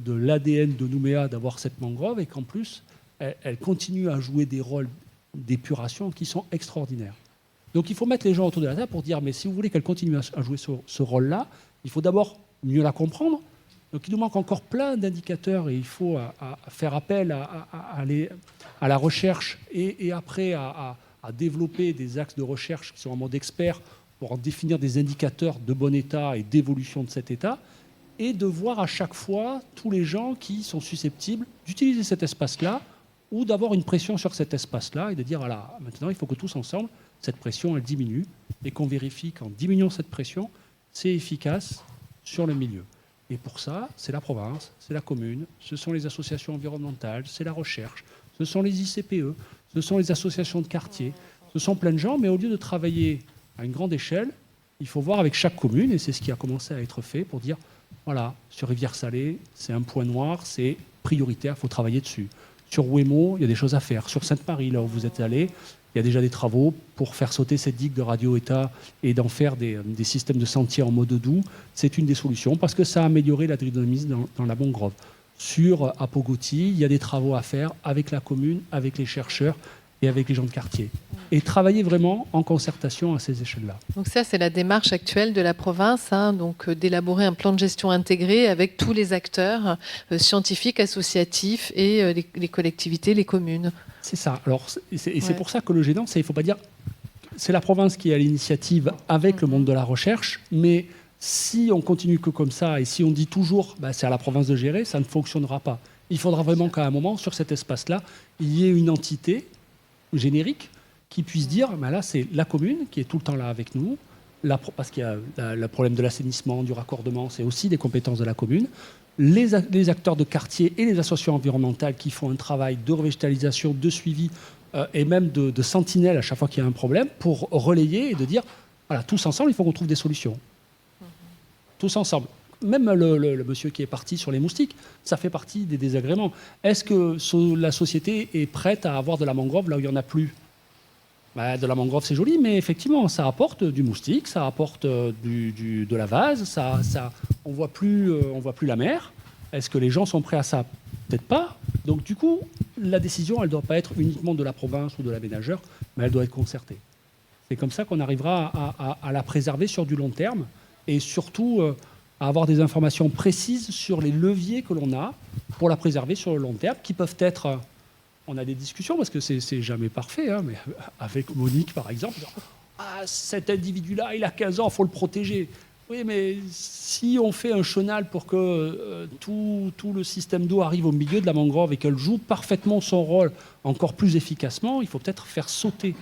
de l'ADN de Nouméa d'avoir cette mangrove et qu'en plus, elle continue à jouer des rôles d'épuration qui sont extraordinaires. Donc il faut mettre les gens autour de la table pour dire, mais si vous voulez qu'elle continue à jouer ce rôle-là, il faut d'abord mieux la comprendre. Donc il nous manque encore plein d'indicateurs et il faut faire appel à la recherche et après à développer des axes de recherche qui sont en mode expert pour en définir des indicateurs de bon état et d'évolution de cet état, et de voir à chaque fois tous les gens qui sont susceptibles d'utiliser cet espace-là ou d'avoir une pression sur cet espace-là et de dire, voilà, maintenant il faut que tous ensemble, cette pression, elle diminue, et qu'on vérifie qu'en diminuant cette pression, c'est efficace sur le milieu. Et pour ça, c'est la province, c'est la commune, ce sont les associations environnementales, c'est la recherche, ce sont les ICPE, ce sont les associations de quartier, ce sont plein de gens, mais au lieu de travailler à une grande échelle, il faut voir avec chaque commune, et c'est ce qui a commencé à être fait, pour dire, voilà, sur Rivière-Salée, c'est un point noir, c'est prioritaire, il faut travailler dessus. Sur Ouémont, il y a des choses à faire. Sur Sainte-Marie, là où vous êtes allé, il y a déjà des travaux pour faire sauter cette digue de radio-état et d'en faire des systèmes de sentiers en mode doux. C'est une des solutions, parce que ça a amélioré la dynamisme dans la mangrove. Sur Apogoti, il y a des travaux à faire avec la commune, avec les chercheurs et avec les gens de quartier. Et travailler vraiment en concertation à ces échelles-là. Donc ça, c'est la démarche actuelle de la province, donc d'élaborer un plan de gestion intégré avec tous les acteurs scientifiques, associatifs et les collectivités, les communes. C'est ça. Alors, c'est pour ça que le gênant, il ne faut pas dire... C'est la province qui est à l'initiative avec le monde de la recherche, mais si on continue que comme ça et si on dit toujours c'est à la province de gérer, ça ne fonctionnera pas. Il faudra vraiment qu'à un moment, sur cet espace-là, il y ait une entité générique qui puisse dire, là, c'est la commune qui est tout le temps là avec nous, parce qu'il y a le problème de l'assainissement, du raccordement, c'est aussi des compétences de la commune. Les acteurs de quartier et les associations environnementales qui font un travail de revégétalisation, de suivi et même de sentinelle à chaque fois qu'il y a un problème pour relayer et de dire, voilà, tous ensemble, il faut qu'on trouve des solutions. Tous ensemble. Même le monsieur qui est parti sur les moustiques, ça fait partie des désagréments. Est-ce que la société est prête à avoir de la mangrove là où il n'y en a plus ? De la mangrove, c'est joli, mais effectivement, ça apporte du moustique, ça apporte de la vase, on voit plus la mer. Est-ce que les gens sont prêts à ça ? Peut-être pas. Donc du coup, la décision, elle ne doit pas être uniquement de la province ou de l'aménageur, mais elle doit être concertée. C'est comme ça qu'on arrivera à la préserver sur du long terme et surtout à avoir des informations précises sur les leviers que l'on a pour la préserver sur le long terme, qui peuvent être... On a des discussions, parce que c'est jamais parfait, mais avec Monique, par exemple, ah, cet individu-là, il a 15 ans, il faut le protéger. Oui, mais si on fait un chenal pour que tout le système d'eau arrive au milieu de la mangrove et qu'elle joue parfaitement son rôle encore plus efficacement, il faut peut-être faire sauter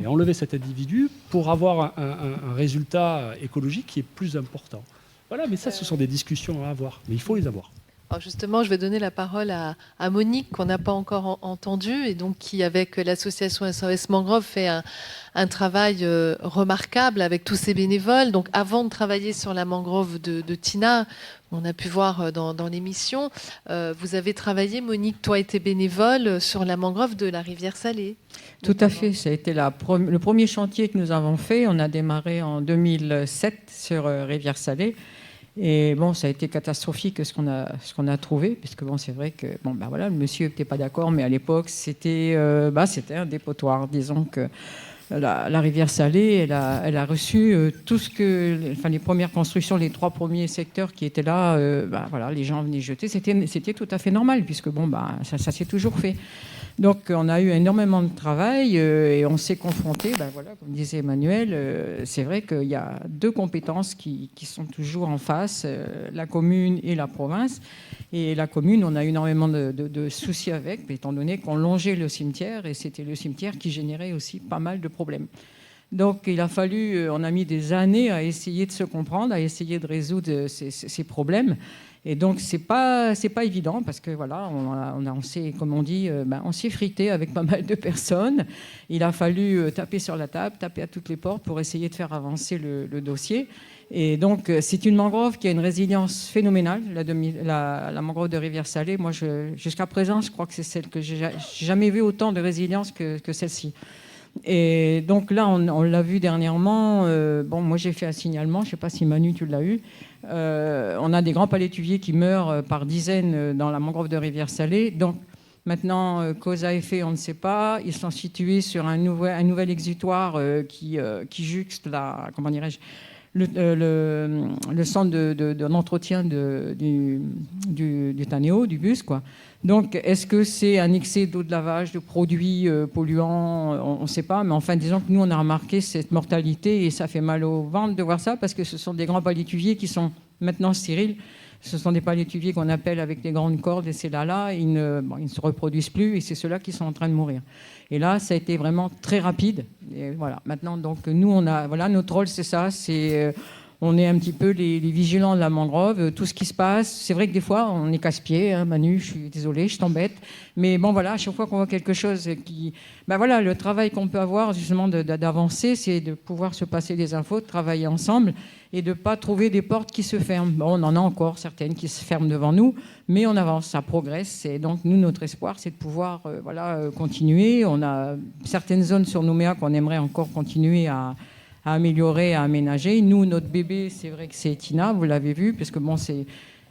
et enlever cet individu pour avoir un résultat écologique qui est plus important. Voilà, mais ça, ce sont des discussions à avoir, mais il faut les avoir. Alors justement, je vais donner la parole à Monique, qu'on n'a pas encore entendue, et donc qui, avec l'association SOS Mangrove, fait un travail remarquable avec tous ses bénévoles. Donc avant de travailler sur la mangrove de Tina, on a pu voir dans l'émission, vous avez travaillé, Monique, toi et tes bénévoles, sur la mangrove de la rivière Salée. Tout à fait, ça a été le premier chantier que nous avons fait. On a démarré en 2007 sur rivière Salée. Et bon, ça a été catastrophique ce qu'on a trouvé, puisque bon, c'est vrai que le monsieur n'était pas d'accord, mais à l'époque c'était un dépotoir. Disons que la rivière Salée, elle a reçu tout ce que, les premières constructions, les 3 premiers secteurs qui étaient là, les gens venaient jeter. C'était tout à fait normal, puisque ça s'est toujours fait. Donc on a eu énormément de travail et on s'est confronté, comme disait Emmanuel, c'est vrai qu'il y a 2 compétences qui sont toujours en face, la commune et la province. Et la commune, on a eu énormément de soucis avec, étant donné qu'on longeait le cimetière et c'était le cimetière qui générait aussi pas mal de problèmes. Donc il a fallu, on a mis des années à essayer de se comprendre, à essayer de résoudre ces problèmes. Et donc c'est pas évident parce que voilà, on s'est, comme on dit, on s'est frité avec pas mal de personnes. Il a fallu taper sur la table, taper à toutes les portes pour essayer de faire avancer le dossier. Et donc c'est une mangrove qui a une résilience phénoménale, la mangrove de rivière Salée. Moi, jusqu'à présent, je crois que c'est celle que j'ai jamais vu autant de résilience que celle-ci. Et donc là, on l'a vu dernièrement. Moi j'ai fait un signalement, je ne sais pas si Manu tu l'as eu. On a des grands palétuviers qui meurent par dizaines dans la mangrove de rivière Salée. Donc maintenant, cause à effet, on ne sait pas. Ils sont situés sur un nouvel exutoire qui juxte le centre d'entretien du Tanéo, du bus, quoi. Donc, est-ce que c'est un excès d'eau de lavage, de produits polluants? On ne sait pas, mais enfin, disons que nous, on a remarqué cette mortalité et ça fait mal au ventre de voir ça parce que ce sont des grands palétuviers qui sont maintenant stériles. Ce sont des palétuviers qu'on appelle avec des grandes cordes et c'est là, ils ne se reproduisent plus et c'est ceux-là qui sont en train de mourir. Et là, ça a été vraiment très rapide. Et voilà. Maintenant, donc, nous, notre rôle, c'est ça, on est un petit peu les vigilants de la mangrove, tout ce qui se passe. C'est vrai que des fois, on est casse-pied, hein, Manu, je suis désolée, je t'embête. Mais bon, voilà, à chaque fois qu'on voit quelque chose qui... le travail qu'on peut avoir, justement, d'avancer, c'est de pouvoir se passer des infos, de travailler ensemble et de ne pas trouver des portes qui se ferment. Bon, on en a encore certaines qui se ferment devant nous, mais on avance, ça progresse. Et donc, nous, notre espoir, c'est de pouvoir continuer. On a certaines zones sur Nouméa qu'on aimerait encore continuer à améliorer, à aménager. Nous, notre bébé, c'est vrai que c'est Tina, vous l'avez vu, parce que c'est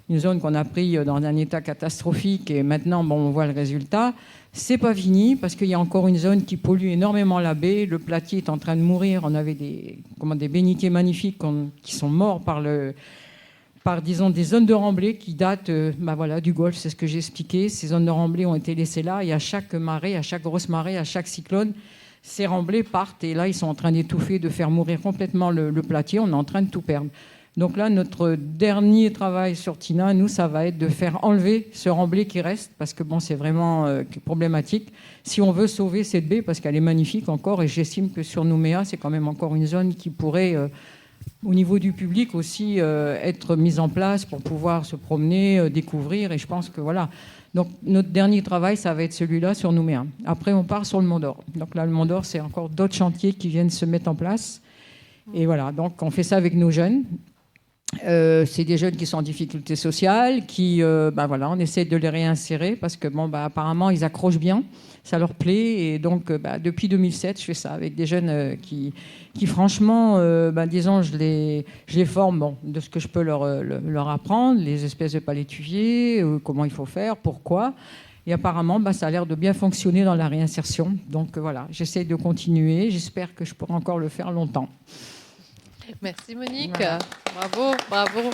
une zone qu'on a pris dans un état catastrophique et maintenant, on voit le résultat. C'est pas fini parce qu'il y a encore une zone qui pollue énormément la baie. Le platier est en train de mourir. On avait des bénitiers magnifiques qui sont morts par disons, des zones de remblai qui datent du Golfe, c'est ce que j'ai expliqué. Ces zones de remblai ont été laissées là et à chaque marée, à chaque grosse marée, à chaque cyclone, ces remblais partent et là, ils sont en train d'étouffer, de faire mourir complètement le platier. On est en train de tout perdre. Donc là, notre dernier travail sur Tina, nous, ça va être de faire enlever ce remblai qui reste parce que c'est vraiment problématique. Si on veut sauver cette baie, parce qu'elle est magnifique encore, et j'estime que sur Nouméa, c'est quand même encore une zone qui pourrait, au niveau du public aussi, être mise en place pour pouvoir se promener, découvrir. Et je pense que voilà. Donc notre dernier travail, ça va être celui-là sur Nouméa. Après, on part sur le Mont d'Or. Donc là, le Mont d'Or, c'est encore d'autres chantiers qui viennent se mettre en place. Et voilà, donc on fait ça avec nos jeunes. C'est des jeunes qui sont en difficulté sociale, on essaie de les réinsérer parce que apparemment ils accrochent bien, ça leur plaît et donc depuis 2007 je fais ça avec des jeunes qui franchement disons je les forme de ce que je peux leur apprendre, les espèces de palétuviers, comment il faut faire, pourquoi. Et apparemment, ça a l'air de bien fonctionner dans la réinsertion. Donc voilà, j'essaie de continuer. J'espère que je pourrai encore le faire longtemps. Merci Monique. Voilà. Bravo.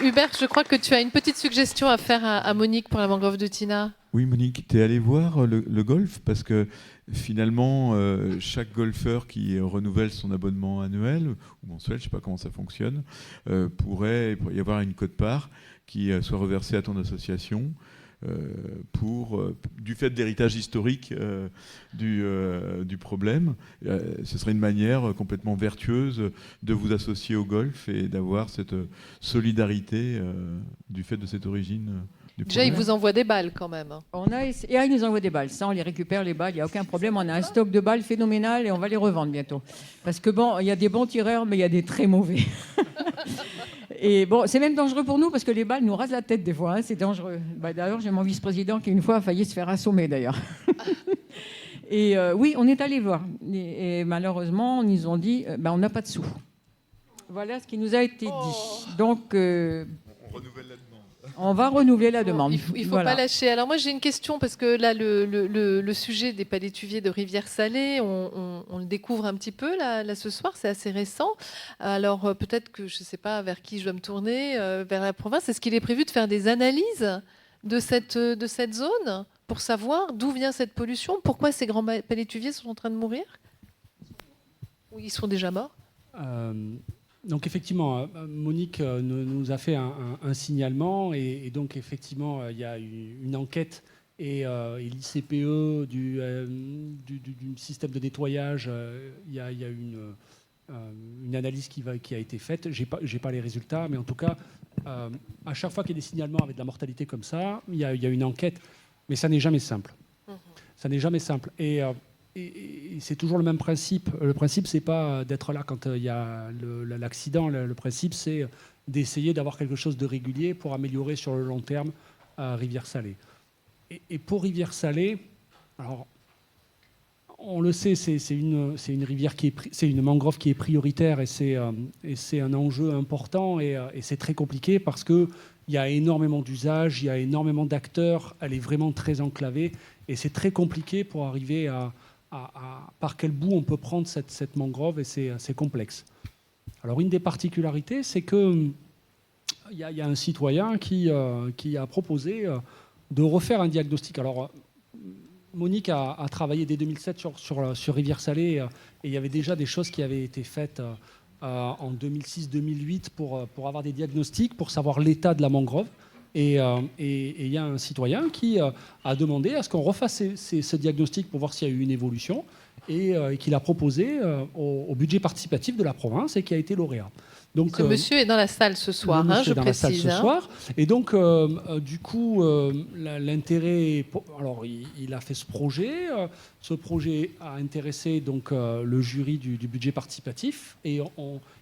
Hubert, je crois que tu as une petite suggestion à faire à Monique pour la mangrove de Tina. Oui, Monique, tu es allé voir le golf parce que finalement, chaque golfeur qui renouvelle son abonnement annuel ou mensuel, je ne sais pas comment ça fonctionne, pourrait y avoir une quote-part qui soit reversée à ton association du fait de l'héritage historique du problème. Ce serait une manière complètement vertueuse de vous associer au golf et d'avoir cette solidarité du fait de cette origine. Déjà, ils vous envoient des balles quand même. Ils nous envoient des balles. Ça, on les récupère, les balles, il n'y a aucun problème. On a un stock de balles phénoménal et on va les revendre bientôt. Parce que bon, il y a des bons tireurs, mais il y a des très mauvais. Et bon, c'est même dangereux pour nous parce que les balles nous rasent la tête des fois. Hein, c'est dangereux. D'ailleurs, j'ai mon vice-président qui une fois a failli se faire assommer d'ailleurs. Et oui, on est allé voir. Et malheureusement, ils nous ont dit, on n'a pas de sous. Voilà ce qui nous a été dit. Donc, on renouvelle la demande. On va renouveler la demande. Il ne faut pas lâcher. Alors moi j'ai une question parce que là le sujet des palétuviers de Rivière-Salée, on le découvre un petit peu là ce soir, c'est assez récent. Alors peut-être que je ne sais pas vers qui je dois me tourner, vers la province. Est-ce qu'il est prévu de faire des analyses de cette zone pour savoir d'où vient cette pollution? Pourquoi ces grands palétuviers sont en train de mourir? Ou ils sont déjà morts? Donc effectivement, Monique nous a fait un signalement et donc effectivement, il y a une enquête et l'ICPE du système de nettoyage, il y a une analyse qui a été faite. J'ai pas les résultats, mais en tout cas, à chaque fois qu'il y a des signalements avec de la mortalité comme ça, il y a une enquête, mais ça n'est jamais simple. Ça n'est jamais simple. Et c'est toujours le même principe. Le principe, c'est pas d'être là quand il y a l'accident. Le principe, c'est d'essayer d'avoir quelque chose de régulier pour améliorer sur le long terme Rivière-Salée. Et pour Rivière-Salée, alors on le sait, c'est une rivière c'est une mangrove qui est prioritaire et c'est un enjeu important et c'est très compliqué parce que il y a énormément d'usages, il y a énormément d'acteurs. Elle est vraiment très enclavée et c'est très compliqué pour arriver à par quel bout on peut prendre cette mangrove et c'est complexe. Alors une des particularités, c'est qu'il y a un citoyen qui a proposé de refaire un diagnostic. Alors Monique a travaillé dès 2007 sur Rivière-Salée et il y avait déjà des choses qui avaient été faites en 2006-2008 pour avoir des diagnostics, pour savoir l'état de la mangrove. Et il y a un citoyen qui a demandé à ce qu'on refasse ce diagnostic pour voir s'il y a eu une évolution et qu'il a proposé au budget participatif de la province et qui a été lauréat. Donc, ce monsieur est dans la salle ce soir, je précise. Dans la salle ce soir. Et donc, du coup, l'intérêt... Alors, il a fait ce projet. Ce projet a intéressé donc, le jury du budget participatif et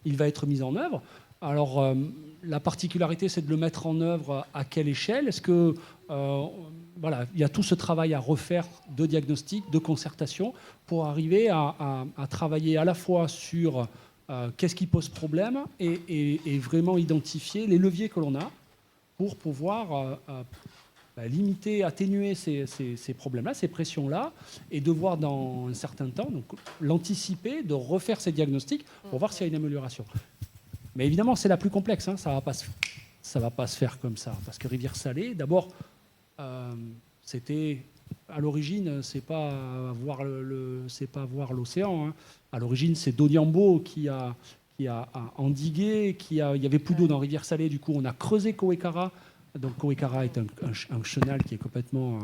il va être mis en œuvre. Alors, la particularité, c'est de le mettre en œuvre à quelle échelle? Est-ce que, voilà, il y a tout ce travail à refaire de diagnostic, de concertation, pour arriver à travailler à la fois sur qu'est-ce qui pose problème et vraiment identifier les leviers que l'on a pour pouvoir limiter, atténuer ces problèmes-là, ces pressions-là, et de voir dans un certain temps, donc l'anticiper, de refaire ces diagnostics pour voir s'il y a une amélioration. Mais évidemment, c'est la plus complexe. Hein. Ça va pas se faire comme ça. Parce que Rivière-Salée, d'abord, c'était à l'origine, c'est pas voir l'océan. Hein. À l'origine, c'est Doniambo qui a endigué, il y avait plus d'eau dans Rivière-Salée. Du coup, on a creusé Kowekara. Donc Kowekara est un chenal qui est complètement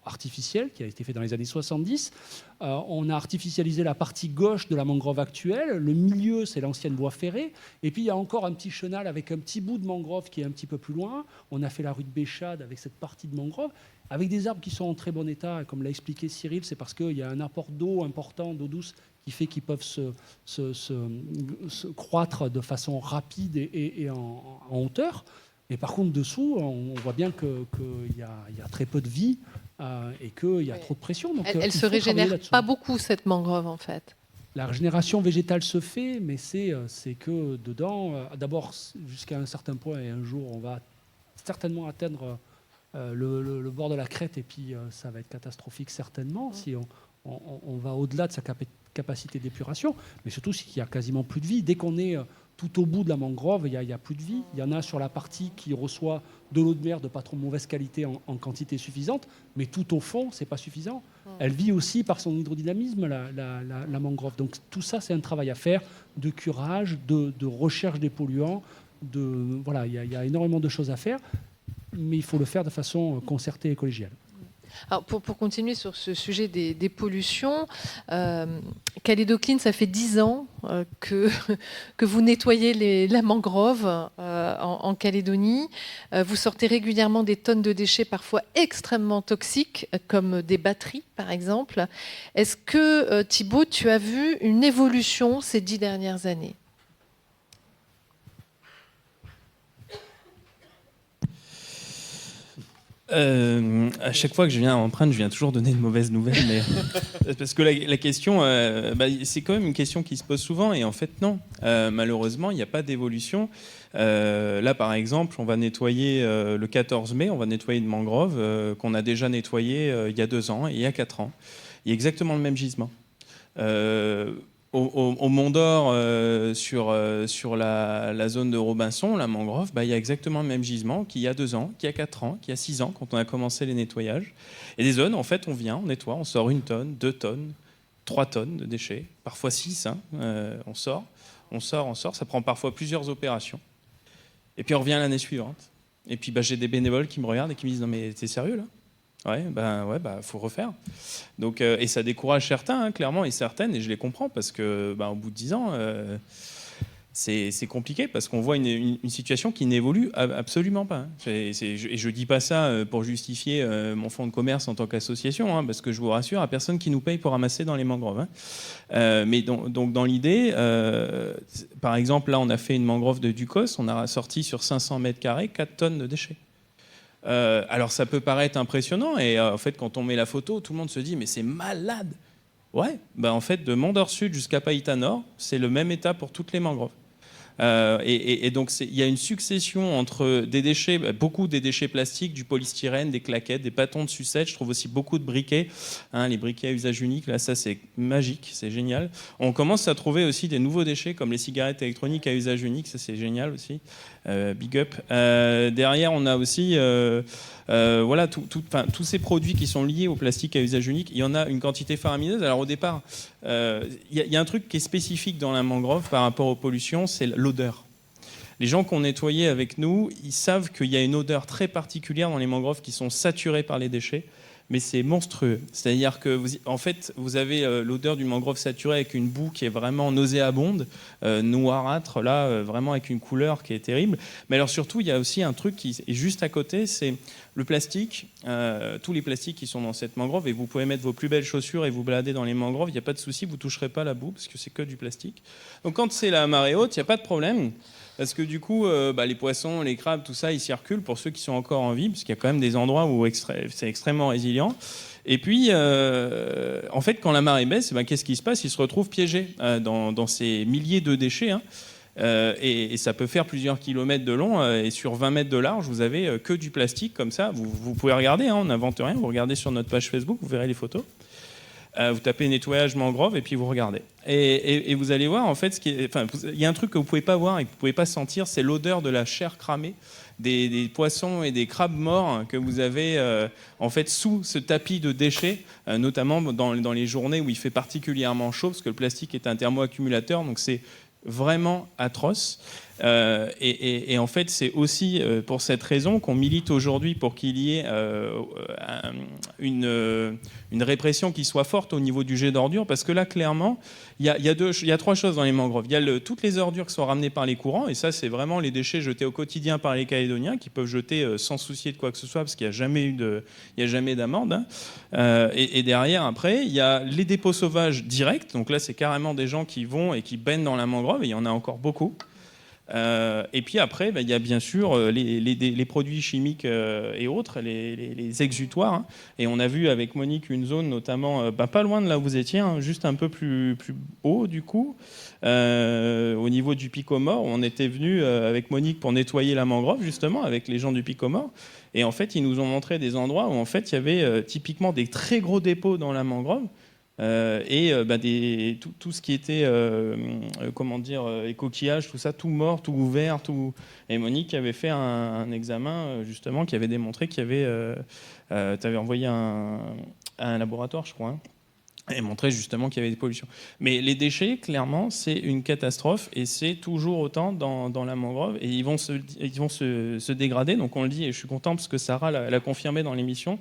artificiel, qui a été fait dans les années 70. On a artificialisé la partie gauche de la mangrove actuelle. Le milieu, c'est l'ancienne voie ferrée. Et puis, il y a encore un petit chenal avec un petit bout de mangrove qui est un petit peu plus loin. On a fait la rue de Béchade avec cette partie de mangrove, avec des arbres qui sont en très bon état. Et comme l'a expliqué Cyril, c'est parce qu'il y a un apport d'eau important, d'eau douce, qui fait qu'ils peuvent se croître de façon rapide et en hauteur. Et par contre, dessous, on voit bien qu'il y a très peu de vie et qu'il y a trop de pression. Donc, elle ne se régénère pas beaucoup, cette mangrove, en fait. La régénération végétale se fait, mais c'est que dedans, d'abord, jusqu'à un certain point, et un jour, on va certainement atteindre le bord de la crête, et puis ça va être catastrophique, certainement, si on va au-delà de sa capacité d'épuration, mais surtout s'il n'y a quasiment plus de vie. Dès qu'on est tout au bout de la mangrove, il n'y a plus de vie. Il y en a sur la partie qui reçoit de l'eau de mer de pas trop mauvaise qualité en quantité suffisante, mais tout au fond, ce n'est pas suffisant. Elle vit aussi par son hydrodynamisme, la mangrove. Donc tout ça, c'est un travail à faire de curage, de recherche des polluants. Voilà, il y a énormément de choses à faire, mais il faut le faire de façon concertée et collégiale. Alors pour continuer sur ce sujet des pollutions, Calédo Clean, ça fait 10 ans que vous nettoyez la mangrove en Calédonie. Vous sortez régulièrement des tonnes de déchets parfois extrêmement toxiques, comme des batteries par exemple. Est-ce que Thibaut, tu as vu une évolution ces 10 dernières années ? À chaque fois que je viens à Empreinte, je viens toujours donner de mauvaises nouvelles, mais parce que la question, c'est quand même une question qui se pose souvent, et en fait non. Malheureusement, il n'y a pas d'évolution. Là, par exemple, on va nettoyer le 14 mai, on va nettoyer une mangrove qu'on a déjà nettoyée il y a 2 ans et il y a 4 ans. Il y a exactement le même gisement. Au Mont d'Or, sur la zone de Robinson, la mangrove, il y a exactement le même gisement qu'il y a 2 ans, qu'il y a 4 ans, qu'il y a 6 ans, quand on a commencé les nettoyages. Et des zones, en fait, on vient, on nettoie, on sort 1 tonne, 2 tonnes, 3 tonnes de déchets, parfois 6, on sort, ça prend parfois plusieurs opérations. Et puis on revient l'année suivante. Et puis j'ai des bénévoles qui me regardent et qui me disent « Non mais t'es sérieux là ?» Ouais, faut refaire. Donc, et ça décourage certains, clairement, et certaines, et je les comprends, parce que au bout de 10 ans, c'est compliqué, parce qu'on voit une situation qui n'évolue absolument pas. Et je dis pas ça pour justifier mon fonds de commerce en tant qu'association, parce que je vous rassure, à personne qui nous paye pour ramasser dans les mangroves. Mais donc dans l'idée, par exemple, là, on a fait une mangrove de Ducos, on a sorti sur 500 mètres carrés 4 tonnes de déchets. Alors ça peut paraître impressionnant, et en fait quand on met la photo, tout le monde se dit mais c'est malade. Ouais, en fait de Mont d'Or Sud jusqu'à Païta Nord, c'est le même état pour toutes les mangroves. Et donc il y a une succession entre des déchets, beaucoup des déchets plastiques, du polystyrène, des claquettes, des bâtons de sucette. Je trouve aussi beaucoup de briquets, les briquets à usage unique. Là, ça c'est magique, c'est génial. On commence à trouver aussi des nouveaux déchets comme les cigarettes électroniques à usage unique. Ça c'est génial aussi. Big up. Derrière, on a aussi tous ces produits qui sont liés au plastique à usage unique. Il y en a une quantité faramineuse. Alors au départ, il y a un truc qui est spécifique dans la mangrove par rapport aux pollutions, c'est l'odeur. Les gens qui ont nettoyé avec nous, ils savent qu'il y a une odeur très particulière dans les mangroves qui sont saturées par les déchets, mais c'est monstrueux. C'est-à-dire que vous avez l'odeur du mangrove saturé avec une boue qui est vraiment nauséabonde, noirâtre, là, vraiment avec une couleur qui est terrible. Mais alors surtout, il y a aussi un truc qui est juste à côté, c'est le plastique, tous les plastiques qui sont dans cette mangrove, et vous pouvez mettre vos plus belles chaussures et vous balader dans les mangroves, il n'y a pas de souci, vous ne toucherez pas la boue, parce que c'est que du plastique. Donc quand c'est la marée haute, il n'y a pas de problème. Parce que du coup, les poissons, les crabes, tout ça, ils circulent pour ceux qui sont encore en vie, parce qu'il y a quand même des endroits où c'est extrêmement résilient. Et puis, en fait, quand la marée baisse, qu'est-ce qui se passe ? Ils se retrouvent piégés dans ces milliers de déchets. Et ça peut faire plusieurs kilomètres de long, et sur 20 mètres de large, vous avez que du plastique comme ça. Vous pouvez regarder, on n'invente rien. Vous regardez sur notre page Facebook, vous verrez les photos. Vous tapez nettoyage mangrove et puis vous regardez. Et vous allez voir, en fait, il y a un truc que vous ne pouvez pas voir et que vous ne pouvez pas sentir, c'est l'odeur de la chair cramée des poissons et des crabes morts que vous avez en fait sous ce tapis de déchets, notamment dans les journées où il fait particulièrement chaud, parce que le plastique est un thermoaccumulateur, donc c'est vraiment atroce. Et en fait, c'est aussi pour cette raison qu'on milite aujourd'hui pour qu'il y ait une répression qui soit forte au niveau du jet d'ordures, parce que là, clairement, il y a 3 choses dans les mangroves. Il y a toutes les ordures qui sont ramenées par les courants, et ça, c'est vraiment les déchets jetés au quotidien par les Calédoniens, qui peuvent jeter sans soucier de quoi que ce soit, parce qu'il n'y a jamais d'amende. Et derrière, après, il y a les dépôts sauvages directs. Donc là, c'est carrément des gens qui vont et qui baignent dans la mangrove, et il y en a encore beaucoup. Et puis après, il y a bien sûr les produits chimiques et autres, les exutoires. Et on a vu avec Monique une zone notamment pas loin de là où vous étiez, juste un peu plus haut du coup, au niveau du Pic aux Morts. On était venu avec Monique pour nettoyer la mangrove justement avec les gens du Pic aux Morts. Et en fait, ils nous ont montré des endroits où en fait il y avait typiquement des très gros dépôts dans la mangrove, Tout ce qui était, les coquillages, tout ça, tout mort, tout ouvert, tout. Et Monique avait fait un examen justement qui avait démontré qu'il y avait. Tu avais envoyé à un laboratoire, je crois. Et montrer justement qu'il y avait des pollutions. Mais les déchets, clairement, c'est une catastrophe et c'est toujours autant dans la mangrove et ils vont se dégrader. Donc on le dit et je suis content parce que Sarah l'a confirmé dans l'émission.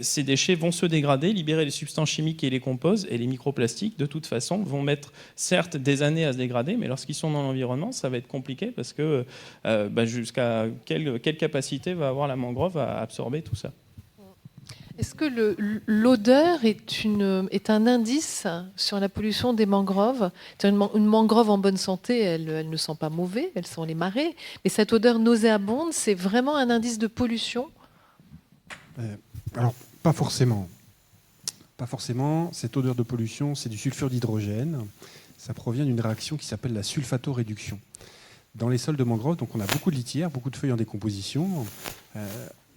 Ces déchets vont se dégrader, libérer les substances chimiques qui les composent et les microplastiques, de toute façon, vont mettre certes des années à se dégrader, mais lorsqu'ils sont dans l'environnement, ça va être compliqué parce que jusqu'à quelle capacité va avoir la mangrove à absorber tout ça? Est-ce que l'odeur est un indice sur la pollution des mangroves? Une mangrove en bonne santé, elle ne sent pas mauvais, elles sont les marais. Mais cette odeur nauséabonde, c'est vraiment un indice de pollution? Alors, pas forcément. Pas forcément. Cette odeur de pollution, c'est du sulfure d'hydrogène. Ça provient d'une réaction qui s'appelle la sulfatoréduction. Dans les sols de mangrove, donc on a beaucoup de litières, beaucoup de feuilles en décomposition.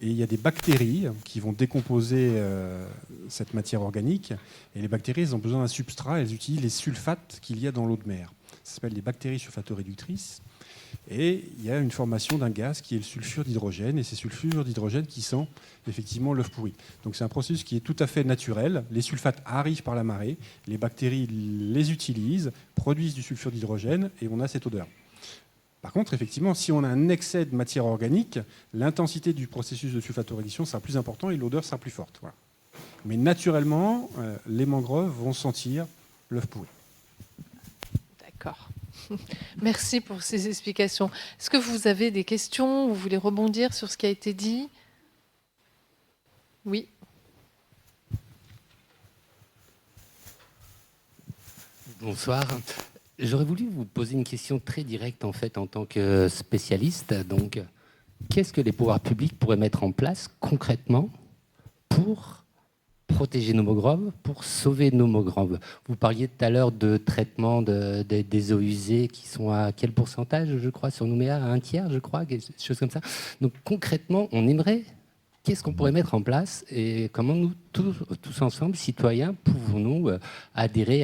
Et il y a des bactéries qui vont décomposer cette matière organique. Et les bactéries, elles ont besoin d'un substrat. Elles utilisent les sulfates qu'il y a dans l'eau de mer. Ça s'appelle des bactéries sulfatoréductrices. Et il y a une formation d'un gaz qui est le sulfure d'hydrogène. Et c'est sulfure d'hydrogène qui sent effectivement l'œuf pourri. Donc c'est un processus qui est tout à fait naturel. Les sulfates arrivent par la marée. Les bactéries les utilisent, produisent du sulfure d'hydrogène et on a cette odeur. Par contre, effectivement, si on a un excès de matière organique, l'intensité du processus de sulfatoréduction sera plus important et l'odeur sera plus forte. Voilà. Mais naturellement, les mangroves vont sentir l'œuf pourri. D'accord. Merci pour ces explications. Est-ce que vous avez des questions? Vous voulez rebondir sur ce qui a été dit? Oui. Bonsoir. J'aurais voulu vous poser une question très directe en fait en tant que spécialiste. Donc, qu'est-ce que les pouvoirs publics pourraient mettre en place concrètement pour protéger nos mangroves, pour sauver nos mangroves? Vous parliez tout à l'heure de traitement des eaux usées qui sont à quel pourcentage, je crois, sur Nouméa, à 1/3, je crois, quelque chose comme ça. Donc concrètement, on aimerait, qu'est-ce qu'on pourrait mettre en place et comment nous, tous ensemble, citoyens, pouvons-nous adhérer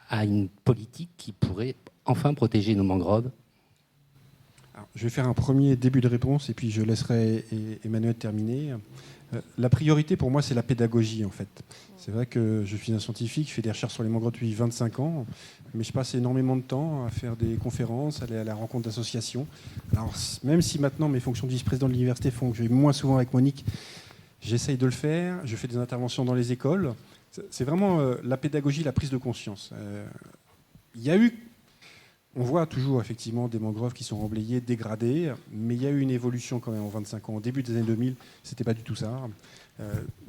à une politique qui pourrait enfin protéger nos mangroves? Alors, je vais faire un premier début de réponse et puis je laisserai Emmanuel terminer. La priorité pour moi, c'est la pédagogie en fait. C'est vrai que je suis un scientifique, je fais des recherches sur les mangroves depuis 25 ans, mais je passe énormément de temps à faire des conférences, aller à la rencontre d'associations. Alors, même si maintenant mes fonctions de vice-président de l'université font que je vais moins souvent avec Monique, j'essaye de le faire, je fais des interventions dans les écoles. C'est vraiment la pédagogie, la prise de conscience. Il y a eu, on voit toujours effectivement des mangroves qui sont emblayées, dégradées, mais il y a eu une évolution quand même en 25 ans. Au début des années 2000, c'était pas du tout ça.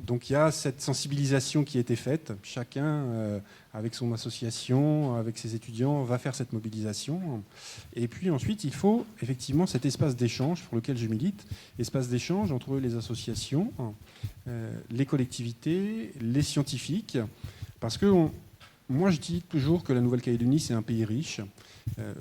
Donc il y a cette sensibilisation qui a été faite. Chacun, avec son association, avec ses étudiants, va faire cette mobilisation. Et puis ensuite, il faut effectivement cet espace d'échange pour lequel je milite, espace d'échange entre les associations, les collectivités, les scientifiques, parce que moi je dis toujours que la Nouvelle-Calédonie c'est un pays riche,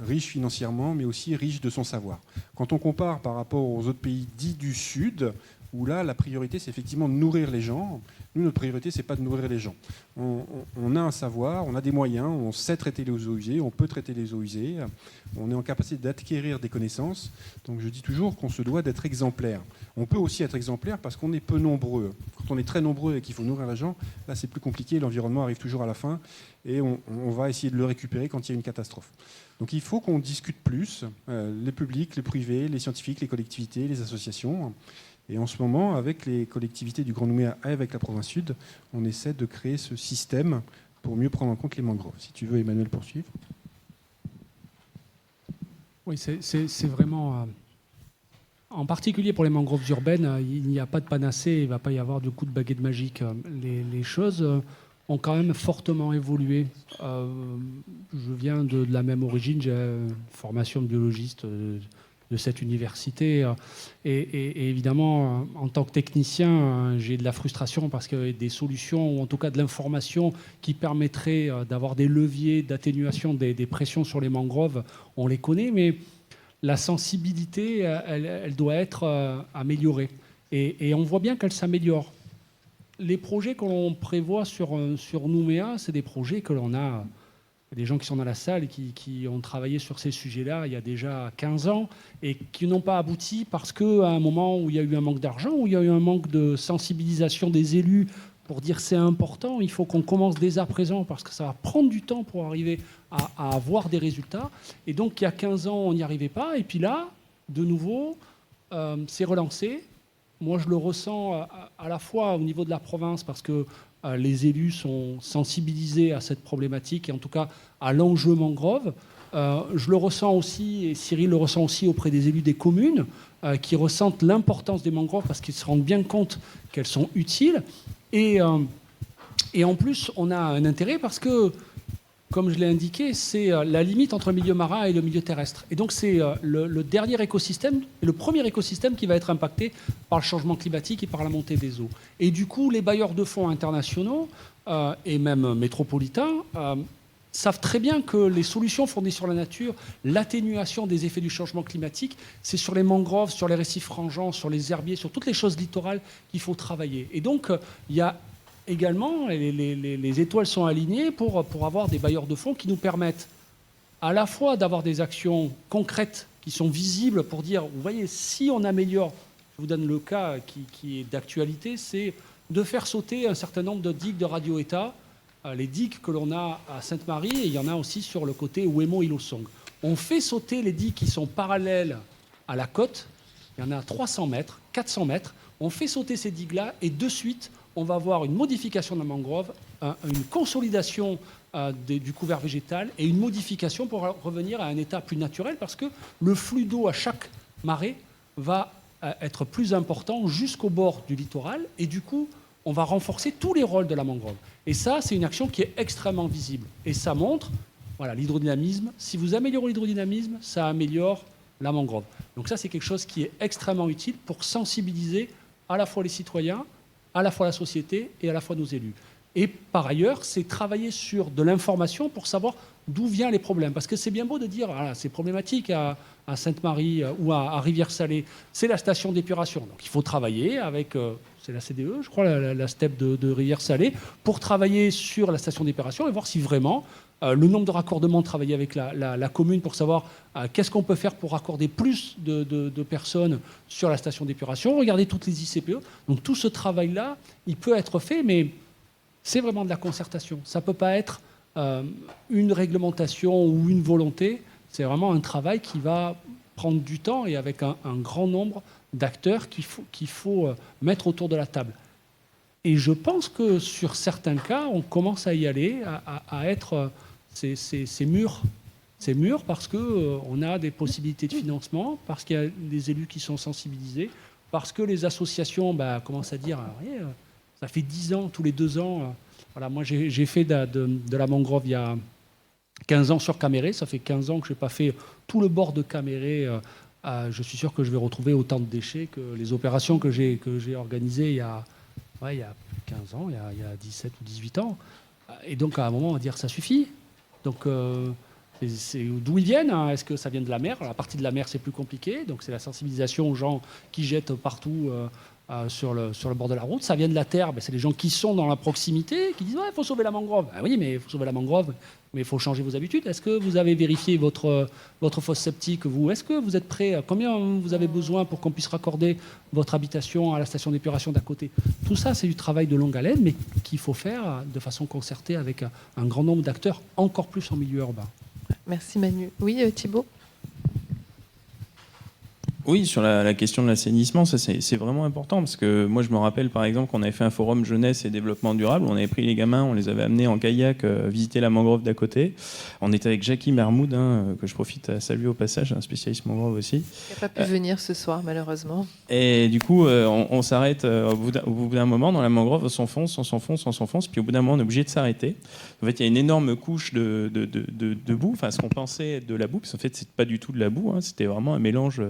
riche financièrement, mais aussi riche de son savoir. Quand on compare par rapport aux autres pays dits du Sud, où là, la priorité, c'est effectivement de nourrir les gens. Nous, notre priorité, c'est pas de nourrir les gens. On a un savoir, on a des moyens, on sait traiter les eaux usées, on peut traiter les eaux usées, on est en capacité d'acquérir des connaissances. Donc je dis toujours qu'on se doit d'être exemplaire. On peut aussi être exemplaire parce qu'on est peu nombreux. Quand on est très nombreux et qu'il faut nourrir les gens, là, c'est plus compliqué, l'environnement arrive toujours à la fin et on va essayer de le récupérer quand il y a une catastrophe. Donc il faut qu'on discute plus, les publics, les privés, les scientifiques, les collectivités, les associations. Et en ce moment, avec les collectivités du Grand Nouméa et avec la province sud, on essaie de créer ce système pour mieux prendre en compte les mangroves. Si tu veux, Emmanuel, poursuivre. Oui, c'est vraiment... en particulier pour les mangroves urbaines, il n'y a pas de panacée, il ne va pas y avoir de coup de baguette magique. Les choses ont quand même fortement évolué. Je viens de la même origine, j'ai une formation de biologiste de cette université. Et évidemment, en tant que technicien, j'ai de la frustration parce que des solutions, ou en tout cas de l'information qui permettrait d'avoir des leviers d'atténuation des pressions sur les mangroves, on les connaît, mais la sensibilité, elle doit être améliorée. Et on voit bien qu'elle s'améliore. les projets que l'on prévoit sur Nouméa, c'est des projets que l'on a. Des gens qui sont dans la salle et qui ont travaillé sur ces sujets-là il y a déjà 15 ans et qui n'ont pas abouti parce qu'à un moment où il y a eu un manque d'argent, où il y a eu un manque de sensibilisation des élus pour dire c'est important, il faut qu'on commence dès à présent parce que ça va prendre du temps pour arriver à avoir des résultats. Et donc il y a 15 ans, on n'y arrivait pas. Et puis là, de nouveau, c'est relancé. Moi, je le ressens à la fois au niveau de la province parce que les élus sont sensibilisés à cette problématique et en tout cas à l'enjeu mangrove. Je le ressens aussi, et Cyril le ressent aussi auprès des élus des communes qui ressentent l'importance des mangroves parce qu'ils se rendent bien compte qu'elles sont utiles. Et en plus, on a un intérêt parce que, comme je l'ai indiqué, c'est la limite entre le milieu marin et le milieu terrestre. Et donc c'est le dernier écosystème, le premier écosystème qui va être impacté par le changement climatique et par la montée des eaux. Et du coup, les bailleurs de fonds internationaux et même métropolitains savent très bien que les solutions fondées sur la nature, l'atténuation des effets du changement climatique, c'est sur les mangroves, sur les récifs frangeants, sur les herbiers, sur toutes les choses littorales qu'il faut travailler. Et donc, il y a également, les étoiles sont alignées pour avoir des bailleurs de fonds qui nous permettent à la fois d'avoir des actions concrètes qui sont visibles pour dire, vous voyez, si on améliore, je vous donne le cas qui est d'actualité, c'est de faire sauter un certain nombre de digues de radio-état, les digues que l'on a à Sainte-Marie, et il y en a aussi sur le côté Ouémont-Ilosong. On fait sauter les digues qui sont parallèles à la côte, il y en a 300 mètres, 400 mètres, on fait sauter ces digues-là, et de suite, on va avoir une modification de la mangrove, une consolidation du couvert végétal et une modification pour revenir à un état plus naturel parce que le flux d'eau à chaque marée va être plus important jusqu'au bord du littoral et du coup, on va renforcer tous les rôles de la mangrove. Et ça, c'est une action qui est extrêmement visible. Et ça montre l'hydrodynamisme. Si vous améliorez l'hydrodynamisme, ça améliore la mangrove. Donc ça, c'est quelque chose qui est extrêmement utile pour sensibiliser à la fois les citoyens, à la fois la société et à la fois nos élus. Et par ailleurs, c'est travailler sur de l'information pour savoir d'où viennent les problèmes. Parce que c'est bien beau de dire, c'est problématique à Sainte-Marie ou à Rivière-Salée, c'est la station d'épuration. Donc il faut travailler avec, c'est la CDE, je crois, la STEP de Rivière-Salée, pour travailler sur la station d'épuration et voir si vraiment le nombre de raccordements, travailler avec la commune pour savoir qu'est-ce qu'on peut faire pour raccorder plus de personnes sur la station d'épuration, regarder toutes les ICPE. Donc tout ce travail-là, il peut être fait, mais c'est vraiment de la concertation. Ça ne peut pas être une réglementation ou une volonté. C'est vraiment un travail qui va prendre du temps et avec un grand nombre d'acteurs qu'il faut mettre autour de la table. Et je pense que sur certains cas, on commence à y aller, à être... C'est mûr. C'est mûr parce qu'on a des possibilités de financement, parce qu'il y a des élus qui sont sensibilisés, parce que les associations commencent à dire ça fait 10 ans, tous les 2 ans. Voilà, moi, j'ai fait de la mangrove il y a 15 ans sur Caméré. Ça fait 15 ans que je n'ai pas fait tout le bord de Caméré. Je suis sûr que je vais retrouver autant de déchets que les opérations que j'ai organisées il y a 15 ans, il y a 17 ou 18 ans. Et donc, à un moment, on va dire ça suffit. Donc, c'est d'où ils viennent. Est-ce que ça vient de la mer? La partie de la mer, c'est plus compliqué. Donc, c'est la sensibilisation aux gens qui jettent partout sur le bord de la route. Ça vient de la terre. C'est les gens qui sont dans la proximité, qui disent « il faut sauver la mangrove ». Oui, mais il faut sauver la mangrove, mais il faut changer vos habitudes. Est-ce que vous avez vérifié votre fosse septique, vous? Est-ce que vous êtes prêt? Combien vous avez besoin pour qu'on puisse raccorder votre habitation à la station d'épuration d'à côté? Tout ça, c'est du travail de longue haleine, mais qu'il faut faire de façon concertée avec un grand nombre d'acteurs, encore plus en milieu urbain. Merci Manu. Oui, Thibault? Oui, sur la question de l'assainissement, ça c'est vraiment important parce que moi je me rappelle par exemple qu'on avait fait un forum jeunesse et développement durable, on avait pris les gamins, on les avait amenés en kayak visiter la mangrove d'à côté. On était avec Jackie Mermoud, que je profite à saluer au passage, un spécialiste mangrove aussi. Il n'a pas pu venir ce soir malheureusement. Et du coup, on s'arrête au bout d'un moment dans la mangrove, on s'enfonce, puis au bout d'un moment on est obligé de s'arrêter. En fait, il y a une énorme couche de boue, enfin ce qu'on pensait être de la boue, parce qu'en fait c'est pas du tout de la boue, c'était vraiment un mélange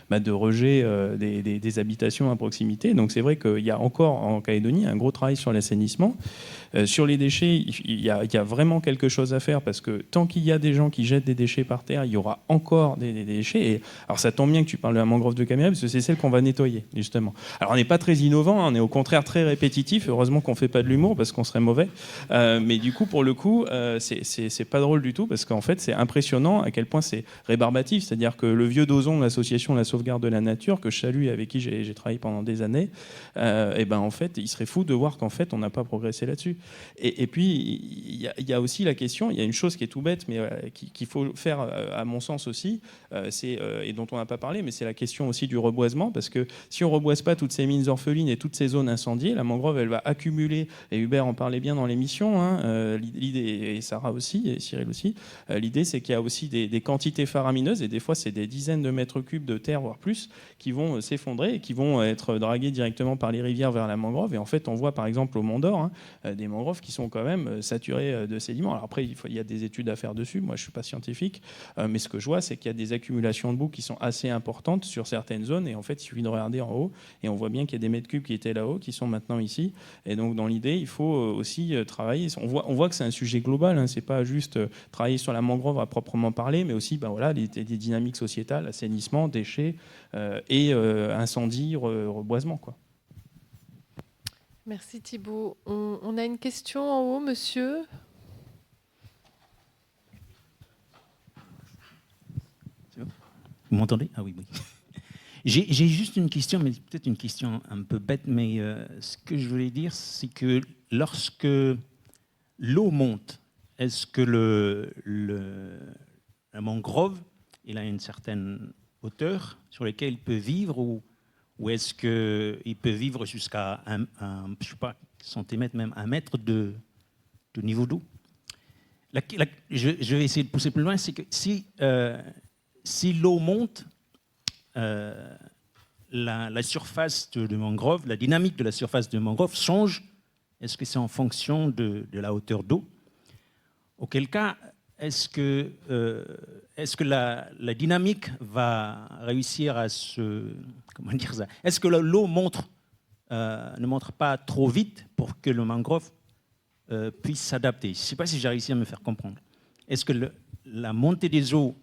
de rejet des habitations à proximité. Donc c'est vrai qu'il y a encore en Calédonie un gros travail sur l'assainissement. Sur les déchets, il y a vraiment quelque chose à faire parce que tant qu'il y a des gens qui jettent des déchets par terre, il y aura encore des déchets. Et alors ça tombe bien que tu parles de la mangrove de Caméra parce que c'est celle qu'on va nettoyer justement. Alors on n'est pas très innovant, on est au contraire très répétitif. Heureusement qu'on fait pas de l'humour parce qu'on serait mauvais. Mais du coup, pour le coup, c'est pas drôle du tout parce qu'en fait c'est impressionnant à quel point c'est rébarbatif. C'est-à-dire que le vieux Dozon, l'association La Sauvegarde de la Nature, que je salue et avec qui j'ai travaillé pendant des années, et ben en fait, il serait fou de voir qu'en fait on n'a pas progressé là-dessus. Et puis il y a aussi la question, il y a une chose qui est tout bête, mais qu'il faut faire à mon sens aussi, et dont on n'a pas parlé, mais c'est la question aussi du reboisement, parce que si on reboise pas toutes ces mines orphelines et toutes ces zones incendiées, la mangrove elle va accumuler, et Hubert en parlait bien dans l'émission, l'idée, et Sarah aussi, et Cyril aussi, l'idée c'est qu'il y a aussi des quantités faramineuses, et des fois c'est des dizaines de mètres cubes de terre, voire plus, qui vont s'effondrer et qui vont être dragués directement par les rivières vers la mangrove. Et en fait, on voit par exemple au Mont d'Or des mangroves qui sont quand même saturées de sédiments. Alors après, il y a des études à faire dessus. Moi, je ne suis pas scientifique, mais ce que je vois, c'est qu'il y a des accumulations de boue qui sont assez importantes sur certaines zones. Et en fait, il suffit de regarder en haut et on voit bien qu'il y a des mètres cubes qui étaient là-haut, qui sont maintenant ici. Et donc, dans l'idée, il faut aussi travailler. On voit que c'est un sujet global. C'est pas juste travailler sur la mangrove à proprement parler, mais aussi voilà, des dynamiques sociétales, assainissement, déchets et incendie, reboisement, quoi. Merci Thibault. On a une question en haut, monsieur. Vous m'entendez? Ah oui, oui. J'ai juste une question, mais peut-être une question un peu bête, mais ce que je voulais dire, c'est que lorsque l'eau monte, est-ce que la mangrove, il a une certaine hauteur sur laquelle il peut vivre, ou est-ce qu'il peut vivre jusqu'à je sais pas, centimètre, même 1 mètre de niveau d'eau? Je vais essayer de pousser plus loin. C'est que si l'eau monte, la surface de mangrove, la dynamique de la surface de mangrove change. Est-ce que c'est en fonction de la hauteur d'eau? Auquel cas, est-ce que la dynamique va réussir à se... Comment dire ça? Est-ce que l'eau ne monte pas trop vite pour que le mangrove puisse s'adapter? Je ne sais pas si j'ai réussi à me faire comprendre. Est-ce que la montée des eaux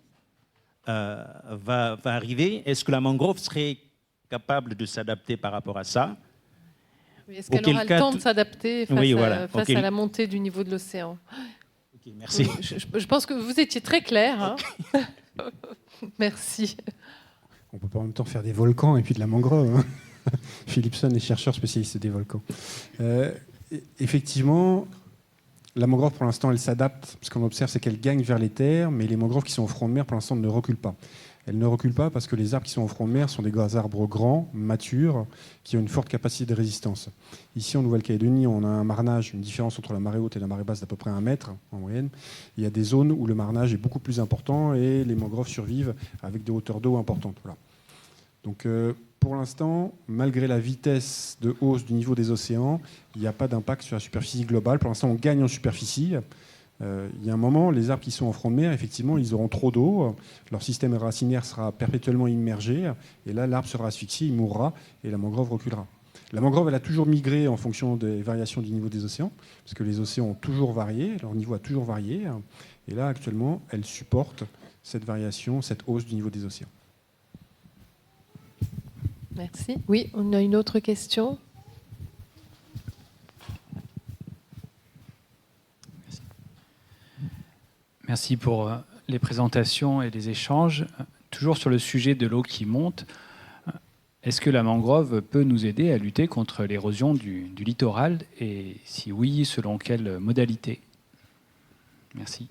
va arriver? Est-ce que la mangrove serait capable de s'adapter par rapport à ça? Oui, est-ce qu'elle aura le temps de s'adapter face à la montée du niveau de l'océan? Merci. Oui, je pense que vous étiez très clair. Hein. Merci. On ne peut pas en même temps faire des volcans et puis de la mangrove. Hein. Philipson est chercheur spécialiste des volcans. Effectivement, la mangrove, pour l'instant, elle s'adapte. Ce qu'on observe, c'est qu'elle gagne vers les terres, mais les mangroves qui sont au front de mer, pour l'instant, ne reculent pas. Elles ne reculent pas parce que les arbres qui sont au front de mer sont des arbres grands, matures, qui ont une forte capacité de résistance. Ici, en Nouvelle-Calédonie, on a un marnage, une différence entre la marée haute et la marée basse d'à peu près 1 mètre en moyenne. Il y a des zones où le marnage est beaucoup plus important et les mangroves survivent avec des hauteurs d'eau importantes. Voilà. Donc, pour l'instant, malgré la vitesse de hausse du niveau des océans, il n'y a pas d'impact sur la superficie globale. Pour l'instant, on gagne en superficie. Il y a un moment, les arbres qui sont en front de mer, effectivement, ils auront trop d'eau, leur système racinaire sera perpétuellement immergé, et là, l'arbre sera asphyxié, il mourra, et la mangrove reculera. La mangrove, elle a toujours migré en fonction des variations du niveau des océans, parce que les océans ont toujours varié, leur niveau a toujours varié, et là, actuellement, elle supporte cette variation, cette hausse du niveau des océans. Merci. Oui, on a une autre question. Merci pour les présentations et les échanges. Toujours sur le sujet de l'eau qui monte, est-ce que la mangrove peut nous aider à lutter contre l'érosion du littoral? Et si oui, selon quelle modalité? Merci.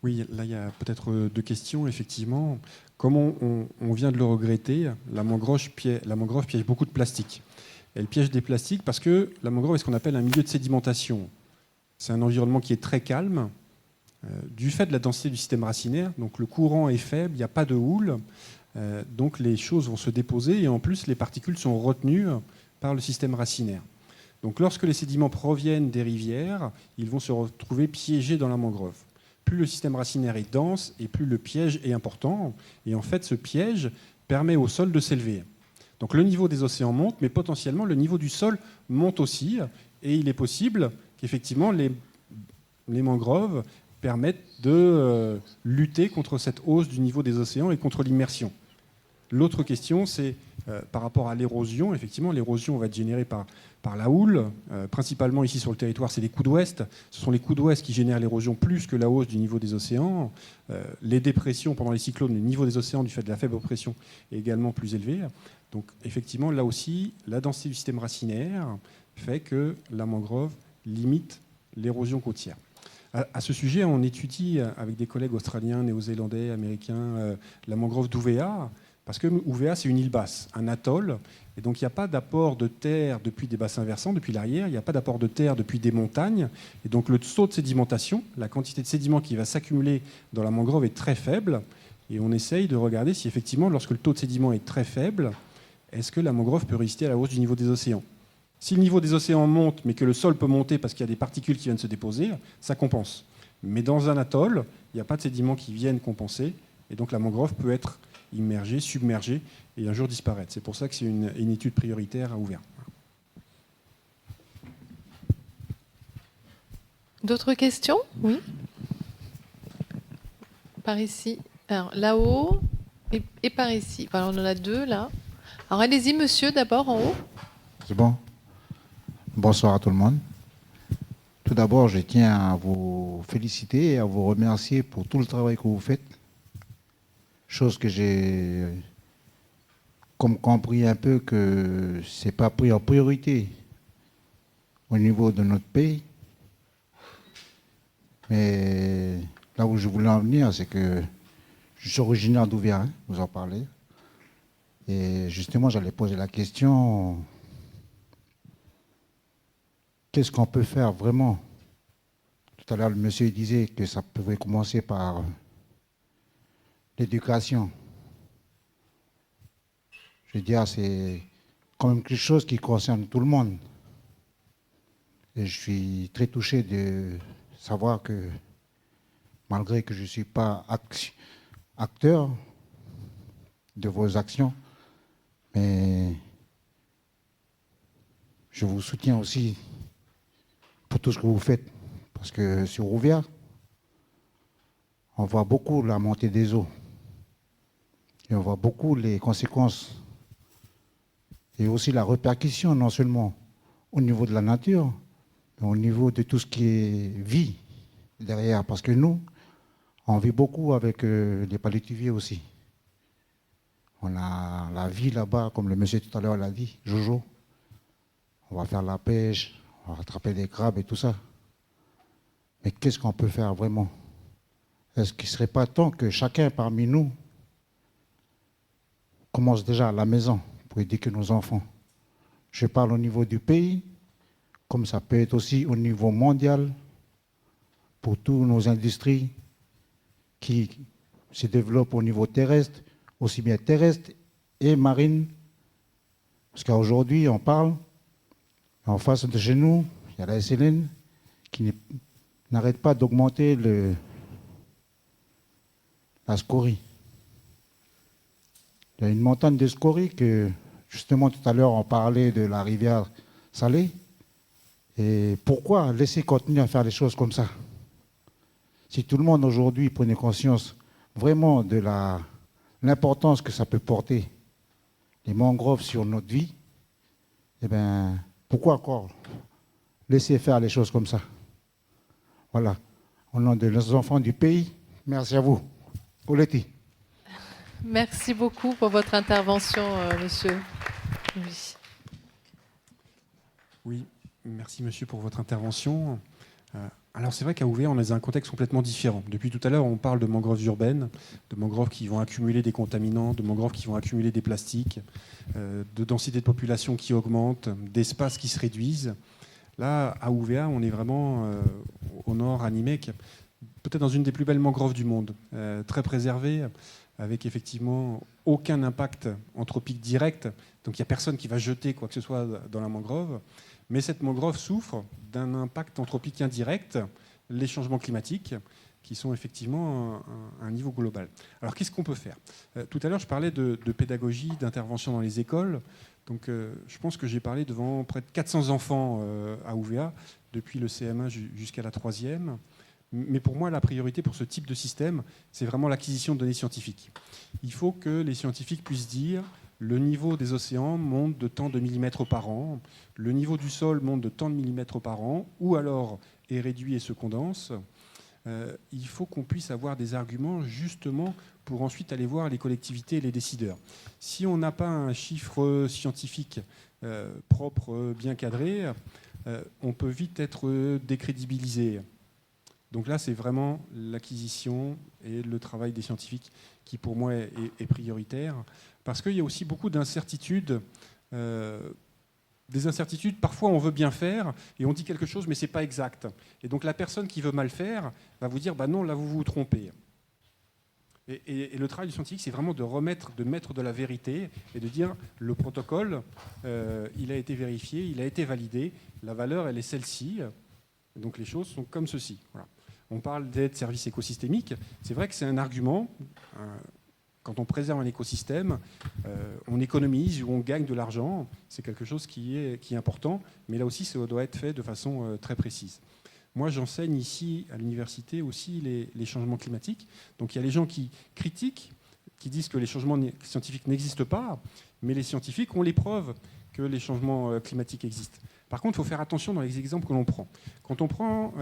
Oui, là, il y a peut-être 2 questions, effectivement. Comme on vient de le regretter, la mangrove piège beaucoup de plastique. Elle piège des plastiques parce que la mangrove est ce qu'on appelle un milieu de sédimentation. C'est un environnement qui est très calme, du fait de la densité du système racinaire. Donc le courant est faible, il n'y a pas de houle, donc les choses vont se déposer et en plus les particules sont retenues par le système racinaire. Donc lorsque les sédiments proviennent des rivières, ils vont se retrouver piégés dans la mangrove. plus le système racinaire est dense et plus le piège est important. Et en fait, ce piège permet au sol de s'élever. Donc le niveau des océans monte, mais potentiellement le niveau du sol monte aussi. Et il est possible qu'effectivement les mangroves permettent de lutter contre cette hausse du niveau des océans et contre l'immersion. L'autre question, c'est par rapport à l'érosion. Effectivement, l'érosion va être générée par la houle. Principalement ici sur le territoire, c'est les coups d'ouest. Ce sont les coups d'ouest qui génèrent l'érosion plus que la hausse du niveau des océans. Les dépressions pendant les cyclones, le niveau des océans du fait de la faible pression est également plus élevé. Donc effectivement, là aussi, la densité du système racinaire fait que la mangrove limite l'érosion côtière. À ce sujet, on étudie avec des collègues australiens, néo-zélandais, américains, la mangrove d'Ouvéa, parce que Ouvéa, c'est une île basse, un atoll, et donc il n'y a pas d'apport de terre depuis des bassins versants, depuis l'arrière, il n'y a pas d'apport de terre depuis des montagnes, et donc le taux de sédimentation, la quantité de sédiments qui va s'accumuler dans la mangrove est très faible, et on essaye de regarder si effectivement, lorsque le taux de sédiment est très faible, est-ce que la mangrove peut résister à la hausse du niveau des océans ? Si le niveau des océans monte, mais que le sol peut monter parce qu'il y a des particules qui viennent se déposer, ça compense. Mais dans un atoll, il n'y a pas de sédiments qui viennent compenser, et donc la mangrove peut être immergée, submergée, et un jour disparaître. C'est pour ça que c'est une étude prioritaire à ouvert. D'autres questions ? Oui. Par ici. Alors là-haut et par ici. Alors, on en a deux là. Alors allez-y, monsieur, d'abord en haut. C'est bon. Bonsoir à tout le monde. Tout d'abord, je tiens à vous féliciter et à vous remercier pour tout le travail que vous faites. Chose que j'ai compris un peu que ce n'est pas pris en priorité au niveau de notre pays. Mais là où je voulais en venir, c'est que je suis originaire d'Ouvéa, vous en parlez. Et justement, j'allais poser la question, qu'est-ce qu'on peut faire vraiment ? Tout à l'heure, le monsieur disait que ça pouvait commencer par l'éducation. Je veux dire, c'est quand même quelque chose qui concerne tout le monde. Et je suis très touché de savoir que, malgré que je ne suis pas acteur de vos actions, mais je vous soutiens aussi pour tout ce que vous faites. Parce que sur Ouvéa, on voit beaucoup la montée des eaux. Et on voit beaucoup les conséquences. Et aussi la répercussion, non seulement au niveau de la nature, mais au niveau de tout ce qui est vie derrière. Parce que nous, on vit beaucoup avec les palétuviers aussi. On a la vie là-bas, comme le monsieur tout à l'heure l'a dit, Jojo. On va faire la pêche, on va attraper des crabes et tout ça. Mais qu'est-ce qu'on peut faire vraiment ? Est-ce qu'il ne serait pas temps que chacun parmi nous commence déjà à la maison pour éduquer nos enfants ? Je parle au niveau du pays, comme ça peut être aussi au niveau mondial, pour toutes nos industries qui se développent au niveau terrestre, aussi bien terrestre et marine. Parce qu'aujourd'hui, on parle, en face de chez nous, il y a la SLN qui n'arrête pas d'augmenter la scorie. Il y a une montagne de scorie que, justement, tout à l'heure, on parlait de la rivière Salée. Et pourquoi laisser continuer à faire les choses comme ça ? Si tout le monde aujourd'hui prenait conscience vraiment de l'importance que ça peut porter, les mangroves sur notre vie, eh bien, pourquoi encore laisser faire les choses comme ça ? Voilà. Au nom de nos enfants du pays, merci à vous. Colletti. Merci beaucoup pour votre intervention, monsieur. Oui. Oui, merci monsieur pour votre intervention. Alors c'est vrai qu'à Ouvéa, on est dans un contexte complètement différent. Depuis tout à l'heure, on parle de mangroves urbaines, de mangroves qui vont accumuler des contaminants, de mangroves qui vont accumuler des plastiques, de densité de population qui augmente, d'espaces qui se réduisent. Là, à Ouvéa, on est vraiment au nord, à Nimègue, peut-être dans une des plus belles mangroves du monde, très préservée, avec effectivement aucun impact anthropique direct. Donc il n'y a personne qui va jeter quoi que ce soit dans la mangrove. Mais cette mangrove souffre d'un impact anthropique indirect, les changements climatiques, qui sont effectivement à un niveau global. Alors qu'est-ce qu'on peut faire? Tout à l'heure, je parlais de pédagogie, d'intervention dans les écoles. Donc je pense que j'ai parlé devant près de 400 enfants à UVA, depuis le CM1 jusqu'à la 3e. Mais pour moi, la priorité pour ce type de système, c'est vraiment l'acquisition de données scientifiques. Il faut que les scientifiques puissent dire le niveau des océans monte de tant de millimètres par an, le niveau du sol monte de tant de millimètres par an, ou alors est réduit et se condense. Il faut qu'on puisse avoir des arguments justement pour ensuite aller voir les collectivités et les décideurs. Si on n'a pas un chiffre scientifique propre, bien cadré, on peut vite être décrédibilisé. Donc là, c'est vraiment l'acquisition et le travail des scientifiques qui, pour moi, est prioritaire. Parce qu'il y a aussi beaucoup d'incertitudes. Des incertitudes, parfois on veut bien faire et on dit quelque chose, mais ce n'est pas exact. Et donc la personne qui veut mal faire va vous dire, bah non, là vous vous trompez. Et le travail du scientifique, c'est vraiment de mettre de la vérité et de dire, le protocole, il a été vérifié, il a été validé, la valeur, elle est celle-ci. Donc les choses sont comme ceci. Voilà. On parle d'aide service écosystémique. C'est vrai que c'est un argument. Quand on préserve un écosystème, on économise ou on gagne de l'argent. C'est quelque chose qui est important. Mais là aussi, ça doit être fait de façon très précise. Moi, j'enseigne ici à l'université aussi les changements climatiques. Donc il y a les gens qui critiquent, qui disent que les changements scientifiques n'existent pas. Mais les scientifiques ont les preuves que les changements climatiques existent. Par contre, il faut faire attention dans les exemples que l'on prend. Quand on prend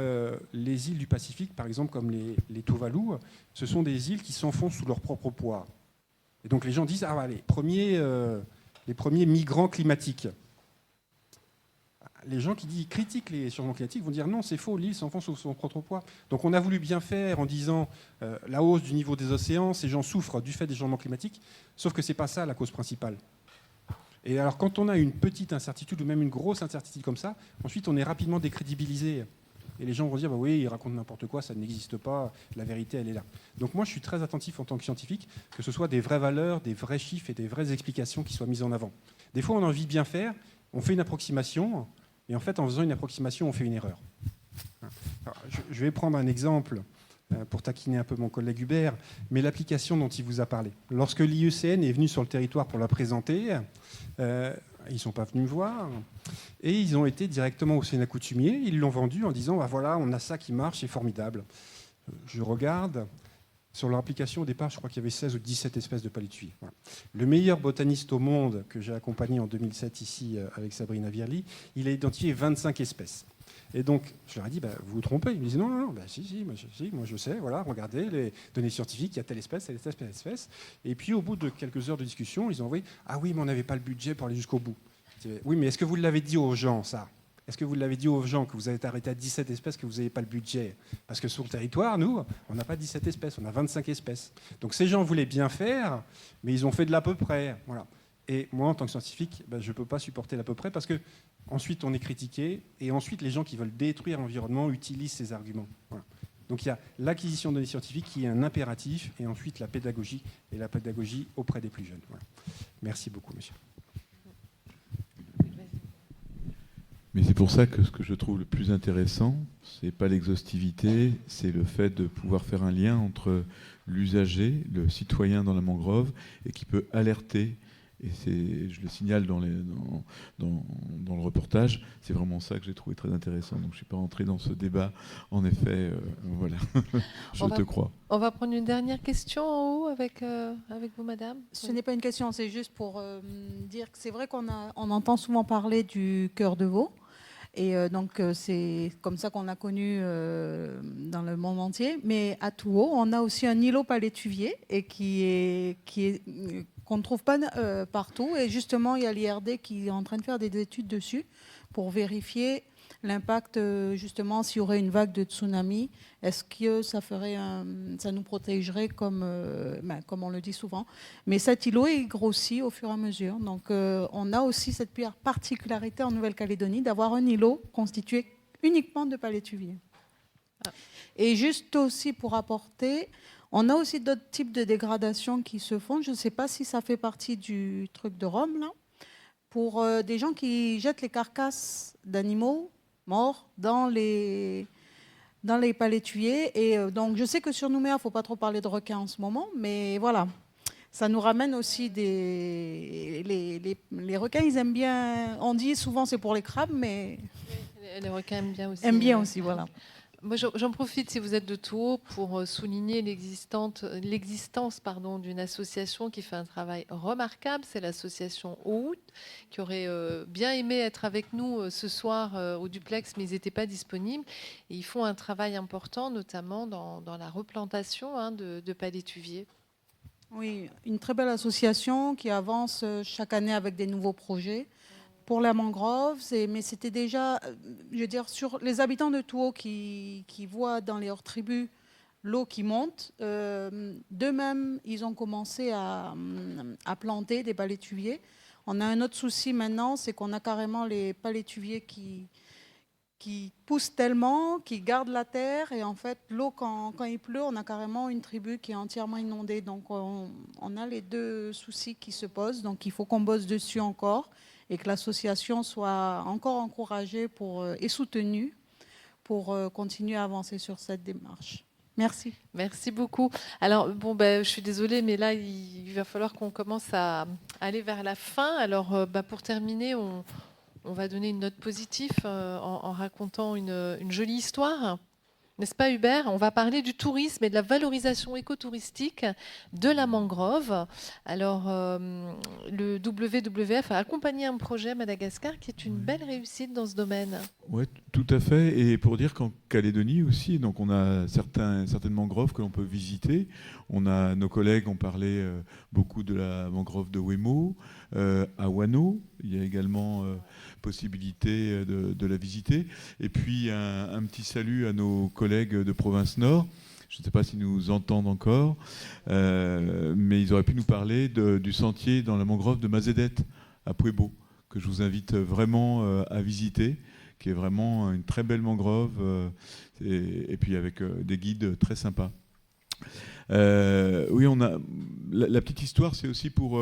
les îles du Pacifique, par exemple, comme les Tuvalu, ce sont des îles qui s'enfoncent sous leur propre poids. Et donc les gens disent, les premiers migrants climatiques. Les gens qui critiquent les changements climatiques vont dire non, c'est faux, l'île s'enfonce sous son propre poids. Donc on a voulu bien faire en disant la hausse du niveau des océans, ces gens souffrent du fait des changements climatiques, sauf que ce n'est pas ça la cause principale. Et alors, quand on a une petite incertitude ou même une grosse incertitude comme ça, ensuite, on est rapidement décrédibilisé. Et les gens vont dire, bah oui, ils racontent n'importe quoi, ça n'existe pas, la vérité, elle est là. Donc moi, je suis très attentif en tant que scientifique, que ce soit des vraies valeurs, des vrais chiffres et des vraies explications qui soient mises en avant. Des fois, on a envie de bien faire, on fait une approximation, et en fait, en faisant une approximation, on fait une erreur. Alors, je vais prendre un exemple pour taquiner un peu mon collègue Hubert, mais l'application dont il vous a parlé. Lorsque l'IUCN est venu sur le territoire pour la présenter, ils ne sont pas venus me voir, et ils ont été directement au Sénat coutumier, ils l'ont vendu en disant, bah voilà, on a ça qui marche, c'est formidable. Je regarde, sur leur application au départ, je crois qu'il y avait 16 ou 17 espèces de palétuviers. Voilà. Le meilleur botaniste au monde que j'ai accompagné en 2007 ici avec Sabrina Virli, il a identifié 25 espèces. Et donc, je leur ai dit, bah, vous vous trompez. Ils me disent, non, si, moi je sais, voilà, regardez les données scientifiques, il y a telle espèce, telle espèce. Et puis, au bout de quelques heures de discussion, ils ont envoyé, ah oui, mais on n'avait pas le budget pour aller jusqu'au bout. Oui, mais est-ce que vous l'avez dit aux gens, ça? Est-ce que vous l'avez dit aux gens que vous avez arrêté à 17 espèces, que vous n'avez pas le budget? Parce que sur le territoire, nous, on n'a pas 17 espèces, on a 25 espèces. Donc, ces gens voulaient bien faire, mais ils ont fait de l'à peu près. Voilà. Et moi, en tant que scientifique, je ne peux pas supporter l'à peu près parce que ensuite on est critiqué et ensuite les gens qui veulent détruire l'environnement utilisent ces arguments. Voilà. Donc il y a l'acquisition de données scientifiques qui est un impératif et ensuite la pédagogie et la pédagogie auprès des plus jeunes. Voilà. Merci beaucoup, monsieur. Mais c'est pour ça que ce que je trouve le plus intéressant, c'est pas l'exhaustivité, c'est le fait de pouvoir faire un lien entre l'usager, le citoyen dans la mangrove, et qui peut alerter. Et je le signale dans le reportage, c'est vraiment ça que j'ai trouvé très intéressant. Donc je ne suis pas rentré dans ce débat. En effet, voilà, je te crois. On va prendre une dernière question en haut avec vous, madame. Ce n'est pas une question, c'est juste pour dire que c'est vrai qu'on entend souvent parler du cœur de veau. Et donc, c'est comme ça qu'on l'a connu dans le monde entier. Mais à Touault, on a aussi un îlot palétuvier et qu'on ne trouve pas partout. Et justement, il y a l'IRD qui est en train de faire des études dessus pour vérifier l'impact, justement, s'il y aurait une vague de tsunami. Est-ce que ça nous protégerait comme on le dit souvent. Mais cet îlot est grossi au fur et à mesure. Donc, on a aussi cette particularité en Nouvelle-Calédonie d'avoir un îlot constitué uniquement de palétuviers. Et juste aussi pour apporter... On a aussi d'autres types de dégradations qui se font. Je ne sais pas si ça fait partie du truc de Rome, là. Pour des gens qui jettent les carcasses d'animaux morts dans les dans les palétuviers. Et donc, je sais que sur Nouméa, il ne faut pas trop parler de requins en ce moment, mais voilà. Ça nous ramène aussi les requins, ils aiment bien... On dit souvent c'est pour les crabes, mais... Les requins aiment bien aussi. Aiment bien aussi, voilà. Moi, j'en profite, si vous êtes de Tours, pour souligner l'existence d'une association qui fait un travail remarquable. C'est l'association OUT, qui aurait bien aimé être avec nous ce soir au duplex, mais ils n'étaient pas disponibles. Et ils font un travail important, notamment dans la replantation de palétuviers. Oui, une très belle association qui avance chaque année avec des nouveaux projets. Pour la mangrove, mais c'était déjà, je veux dire, sur les habitants de Touault qui voient dans les hors-tribus l'eau qui monte, d'eux-mêmes, ils ont commencé à planter des palétuviers. On a un autre souci maintenant, c'est qu'on a carrément les palétuviers qui poussent tellement, qui gardent la terre, et en fait, l'eau, quand il pleut, on a carrément une tribu qui est entièrement inondée. Donc, on a les deux soucis qui se posent, donc il faut qu'on bosse dessus encore, et que l'association soit encore encouragée et soutenue pour continuer à avancer sur cette démarche. Merci. Merci beaucoup. Alors, je suis désolée, mais là, il va falloir qu'on commence à aller vers la fin. Alors, pour terminer, on va donner une note positive en racontant une jolie histoire. N'est-ce pas, Hubert? On va parler du tourisme et de la valorisation écotouristique de la mangrove. Alors, le WWF a accompagné un projet à Madagascar qui est une belle réussite dans ce domaine. Oui, tout à fait. Et pour dire qu'en Calédonie aussi, donc on a certaines mangroves que l'on peut visiter. Nos collègues ont parlé beaucoup de la mangrove de Wemo, à Wano. Il y a également possibilité de la visiter. Et puis un petit salut à nos collègues de Province Nord. Je ne sais pas s'ils nous entendent encore, mais ils auraient pu nous parler du sentier dans la mangrove de Mazedette à Puebo, que je vous invite vraiment à visiter, qui est vraiment une très belle mangrove, et puis avec des guides très sympas. Oui, on a la petite histoire, c'est aussi pour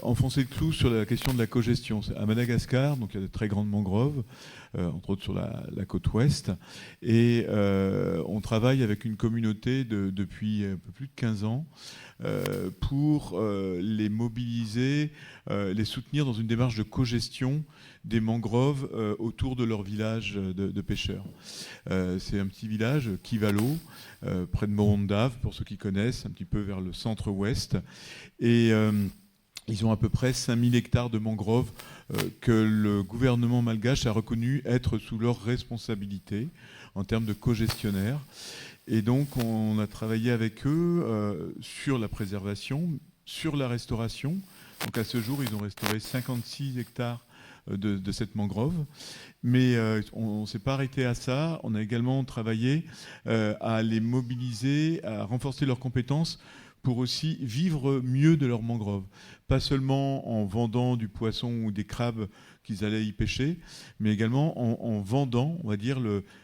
enfoncer le clou sur la question de la cogestion. À Madagascar, donc il y a de très grandes mangroves, entre autres sur la côte ouest, et on travaille avec une communauté depuis un peu plus de 15 ans pour les mobiliser, les soutenir dans une démarche de cogestion des mangroves autour de leur village de pêcheurs. C'est un petit village, Kivalo, près de Morondave, pour ceux qui connaissent, un petit peu vers le centre-ouest. Et ils ont à peu près 5000 hectares de mangroves que le gouvernement malgache a reconnu être sous leur responsabilité en termes de co-gestionnaires. Et donc, on a travaillé avec eux sur la préservation, sur la restauration. Donc, à ce jour, ils ont restauré 56 hectares de cette mangrove. Mais on ne s'est pas arrêté à ça. On a également travaillé à les mobiliser, à renforcer leurs compétences pour aussi vivre mieux de leurs mangroves. Pas seulement en vendant du poisson ou des crabes qu'ils allaient y pêcher, mais également en vendant, on va dire,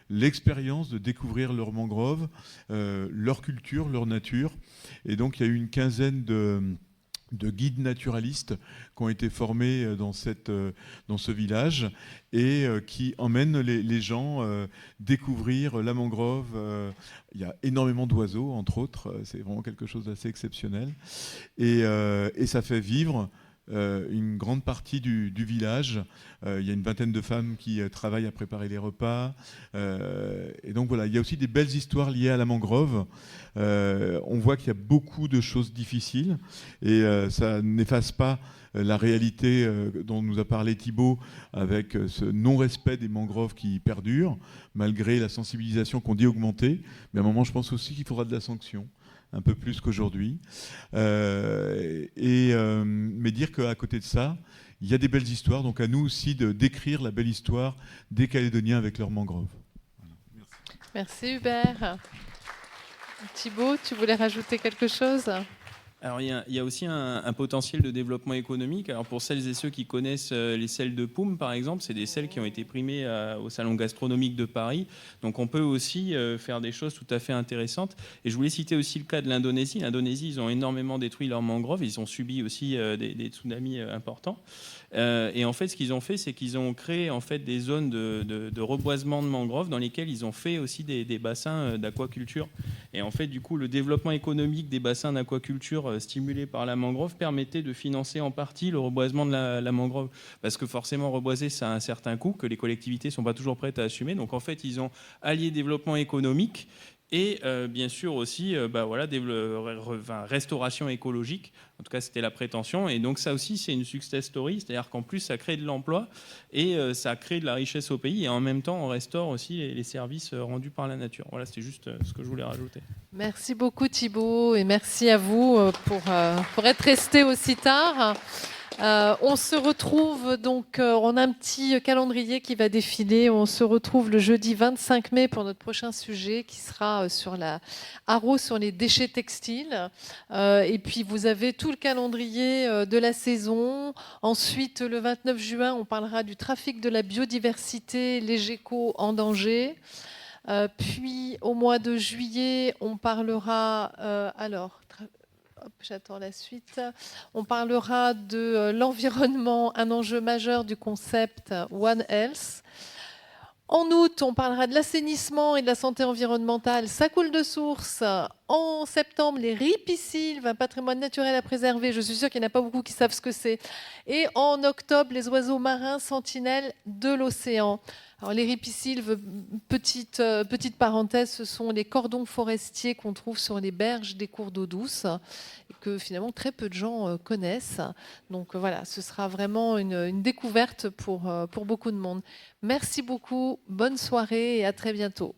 l'expérience de découvrir leurs mangroves, leur culture, leur nature. Et donc il y a eu une quinzaine de guides naturalistes qui ont été formés dans ce village et qui emmènent les gens découvrir la mangrove. Il y a énormément d'oiseaux, entre autres. C'est vraiment quelque chose d'assez exceptionnel. Et ça fait vivre une grande partie du village. Il y a une vingtaine de femmes qui travaillent à préparer les repas. Et donc voilà, il y a aussi des belles histoires liées à la mangrove. On voit qu'il y a beaucoup de choses difficiles et ça n'efface pas la réalité dont nous a parlé Thibault avec ce non-respect des mangroves qui perdure, malgré la sensibilisation qu'on dit augmenter. Mais à un moment, je pense aussi qu'il faudra de la sanction, un peu plus qu'aujourd'hui. Mais dire qu'à côté de ça, il y a des belles histoires. Donc à nous aussi de décrire la belle histoire des Calédoniens avec leurs mangroves. Voilà. Merci Hubert. Thibault, tu voulais rajouter quelque chose ? Alors, il y a aussi un potentiel de développement économique. Alors, pour celles et ceux qui connaissent les sels de Poum, par exemple, c'est des sels qui ont été primés au Salon gastronomique de Paris. Donc, on peut aussi faire des choses tout à fait intéressantes. Et je voulais citer aussi le cas de l'Indonésie. L'Indonésie, ils ont énormément détruit leurs mangroves. Ils ont subi aussi des tsunamis importants. Et en fait, ce qu'ils ont fait, c'est qu'ils ont créé en fait des zones de reboisement de mangroves dans lesquelles ils ont fait aussi des bassins d'aquaculture. Et en fait, du coup, le développement économique des bassins d'aquaculture stimulés par la mangrove permettait de financer en partie le reboisement de la mangrove. Parce que forcément, reboiser, ça a un certain coût que les collectivités ne sont pas toujours prêtes à assumer. Donc en fait, ils ont allié développement économique et bien sûr aussi restauration écologique. En tout cas, c'était la prétention. Et donc ça aussi, c'est une success story. C'est-à-dire qu'en plus, ça crée de l'emploi et ça crée de la richesse au pays. Et en même temps, on restaure aussi les services rendus par la nature. Voilà, c'était juste ce que je voulais rajouter. Merci beaucoup Thibaut et merci à vous pour être resté aussi tard. On se retrouve donc, on a un petit calendrier qui va défiler. On se retrouve le jeudi 25 mai pour notre prochain sujet qui sera sur la haro sur les déchets textiles. Et puis vous avez tout le calendrier de la saison. Ensuite, le 29 juin, on parlera du trafic de la biodiversité, les geckos en danger. Puis au mois de juillet, on parlera j'attends la suite. On parlera de l'environnement, un enjeu majeur du concept One Health. En août, on parlera de l'assainissement et de la santé environnementale. Ça coule de source. En septembre, les ripisylves, un patrimoine naturel à préserver. Je suis sûre qu'il n'y en a pas beaucoup qui savent ce que c'est. Et en octobre, les oiseaux marins sentinelles de l'océan. Alors, les ripisylves, petite parenthèse, ce sont les cordons forestiers qu'on trouve sur les berges des cours d'eau douce et que finalement très peu de gens connaissent. Donc voilà, ce sera vraiment une découverte pour beaucoup de monde. Merci beaucoup, bonne soirée et à très bientôt.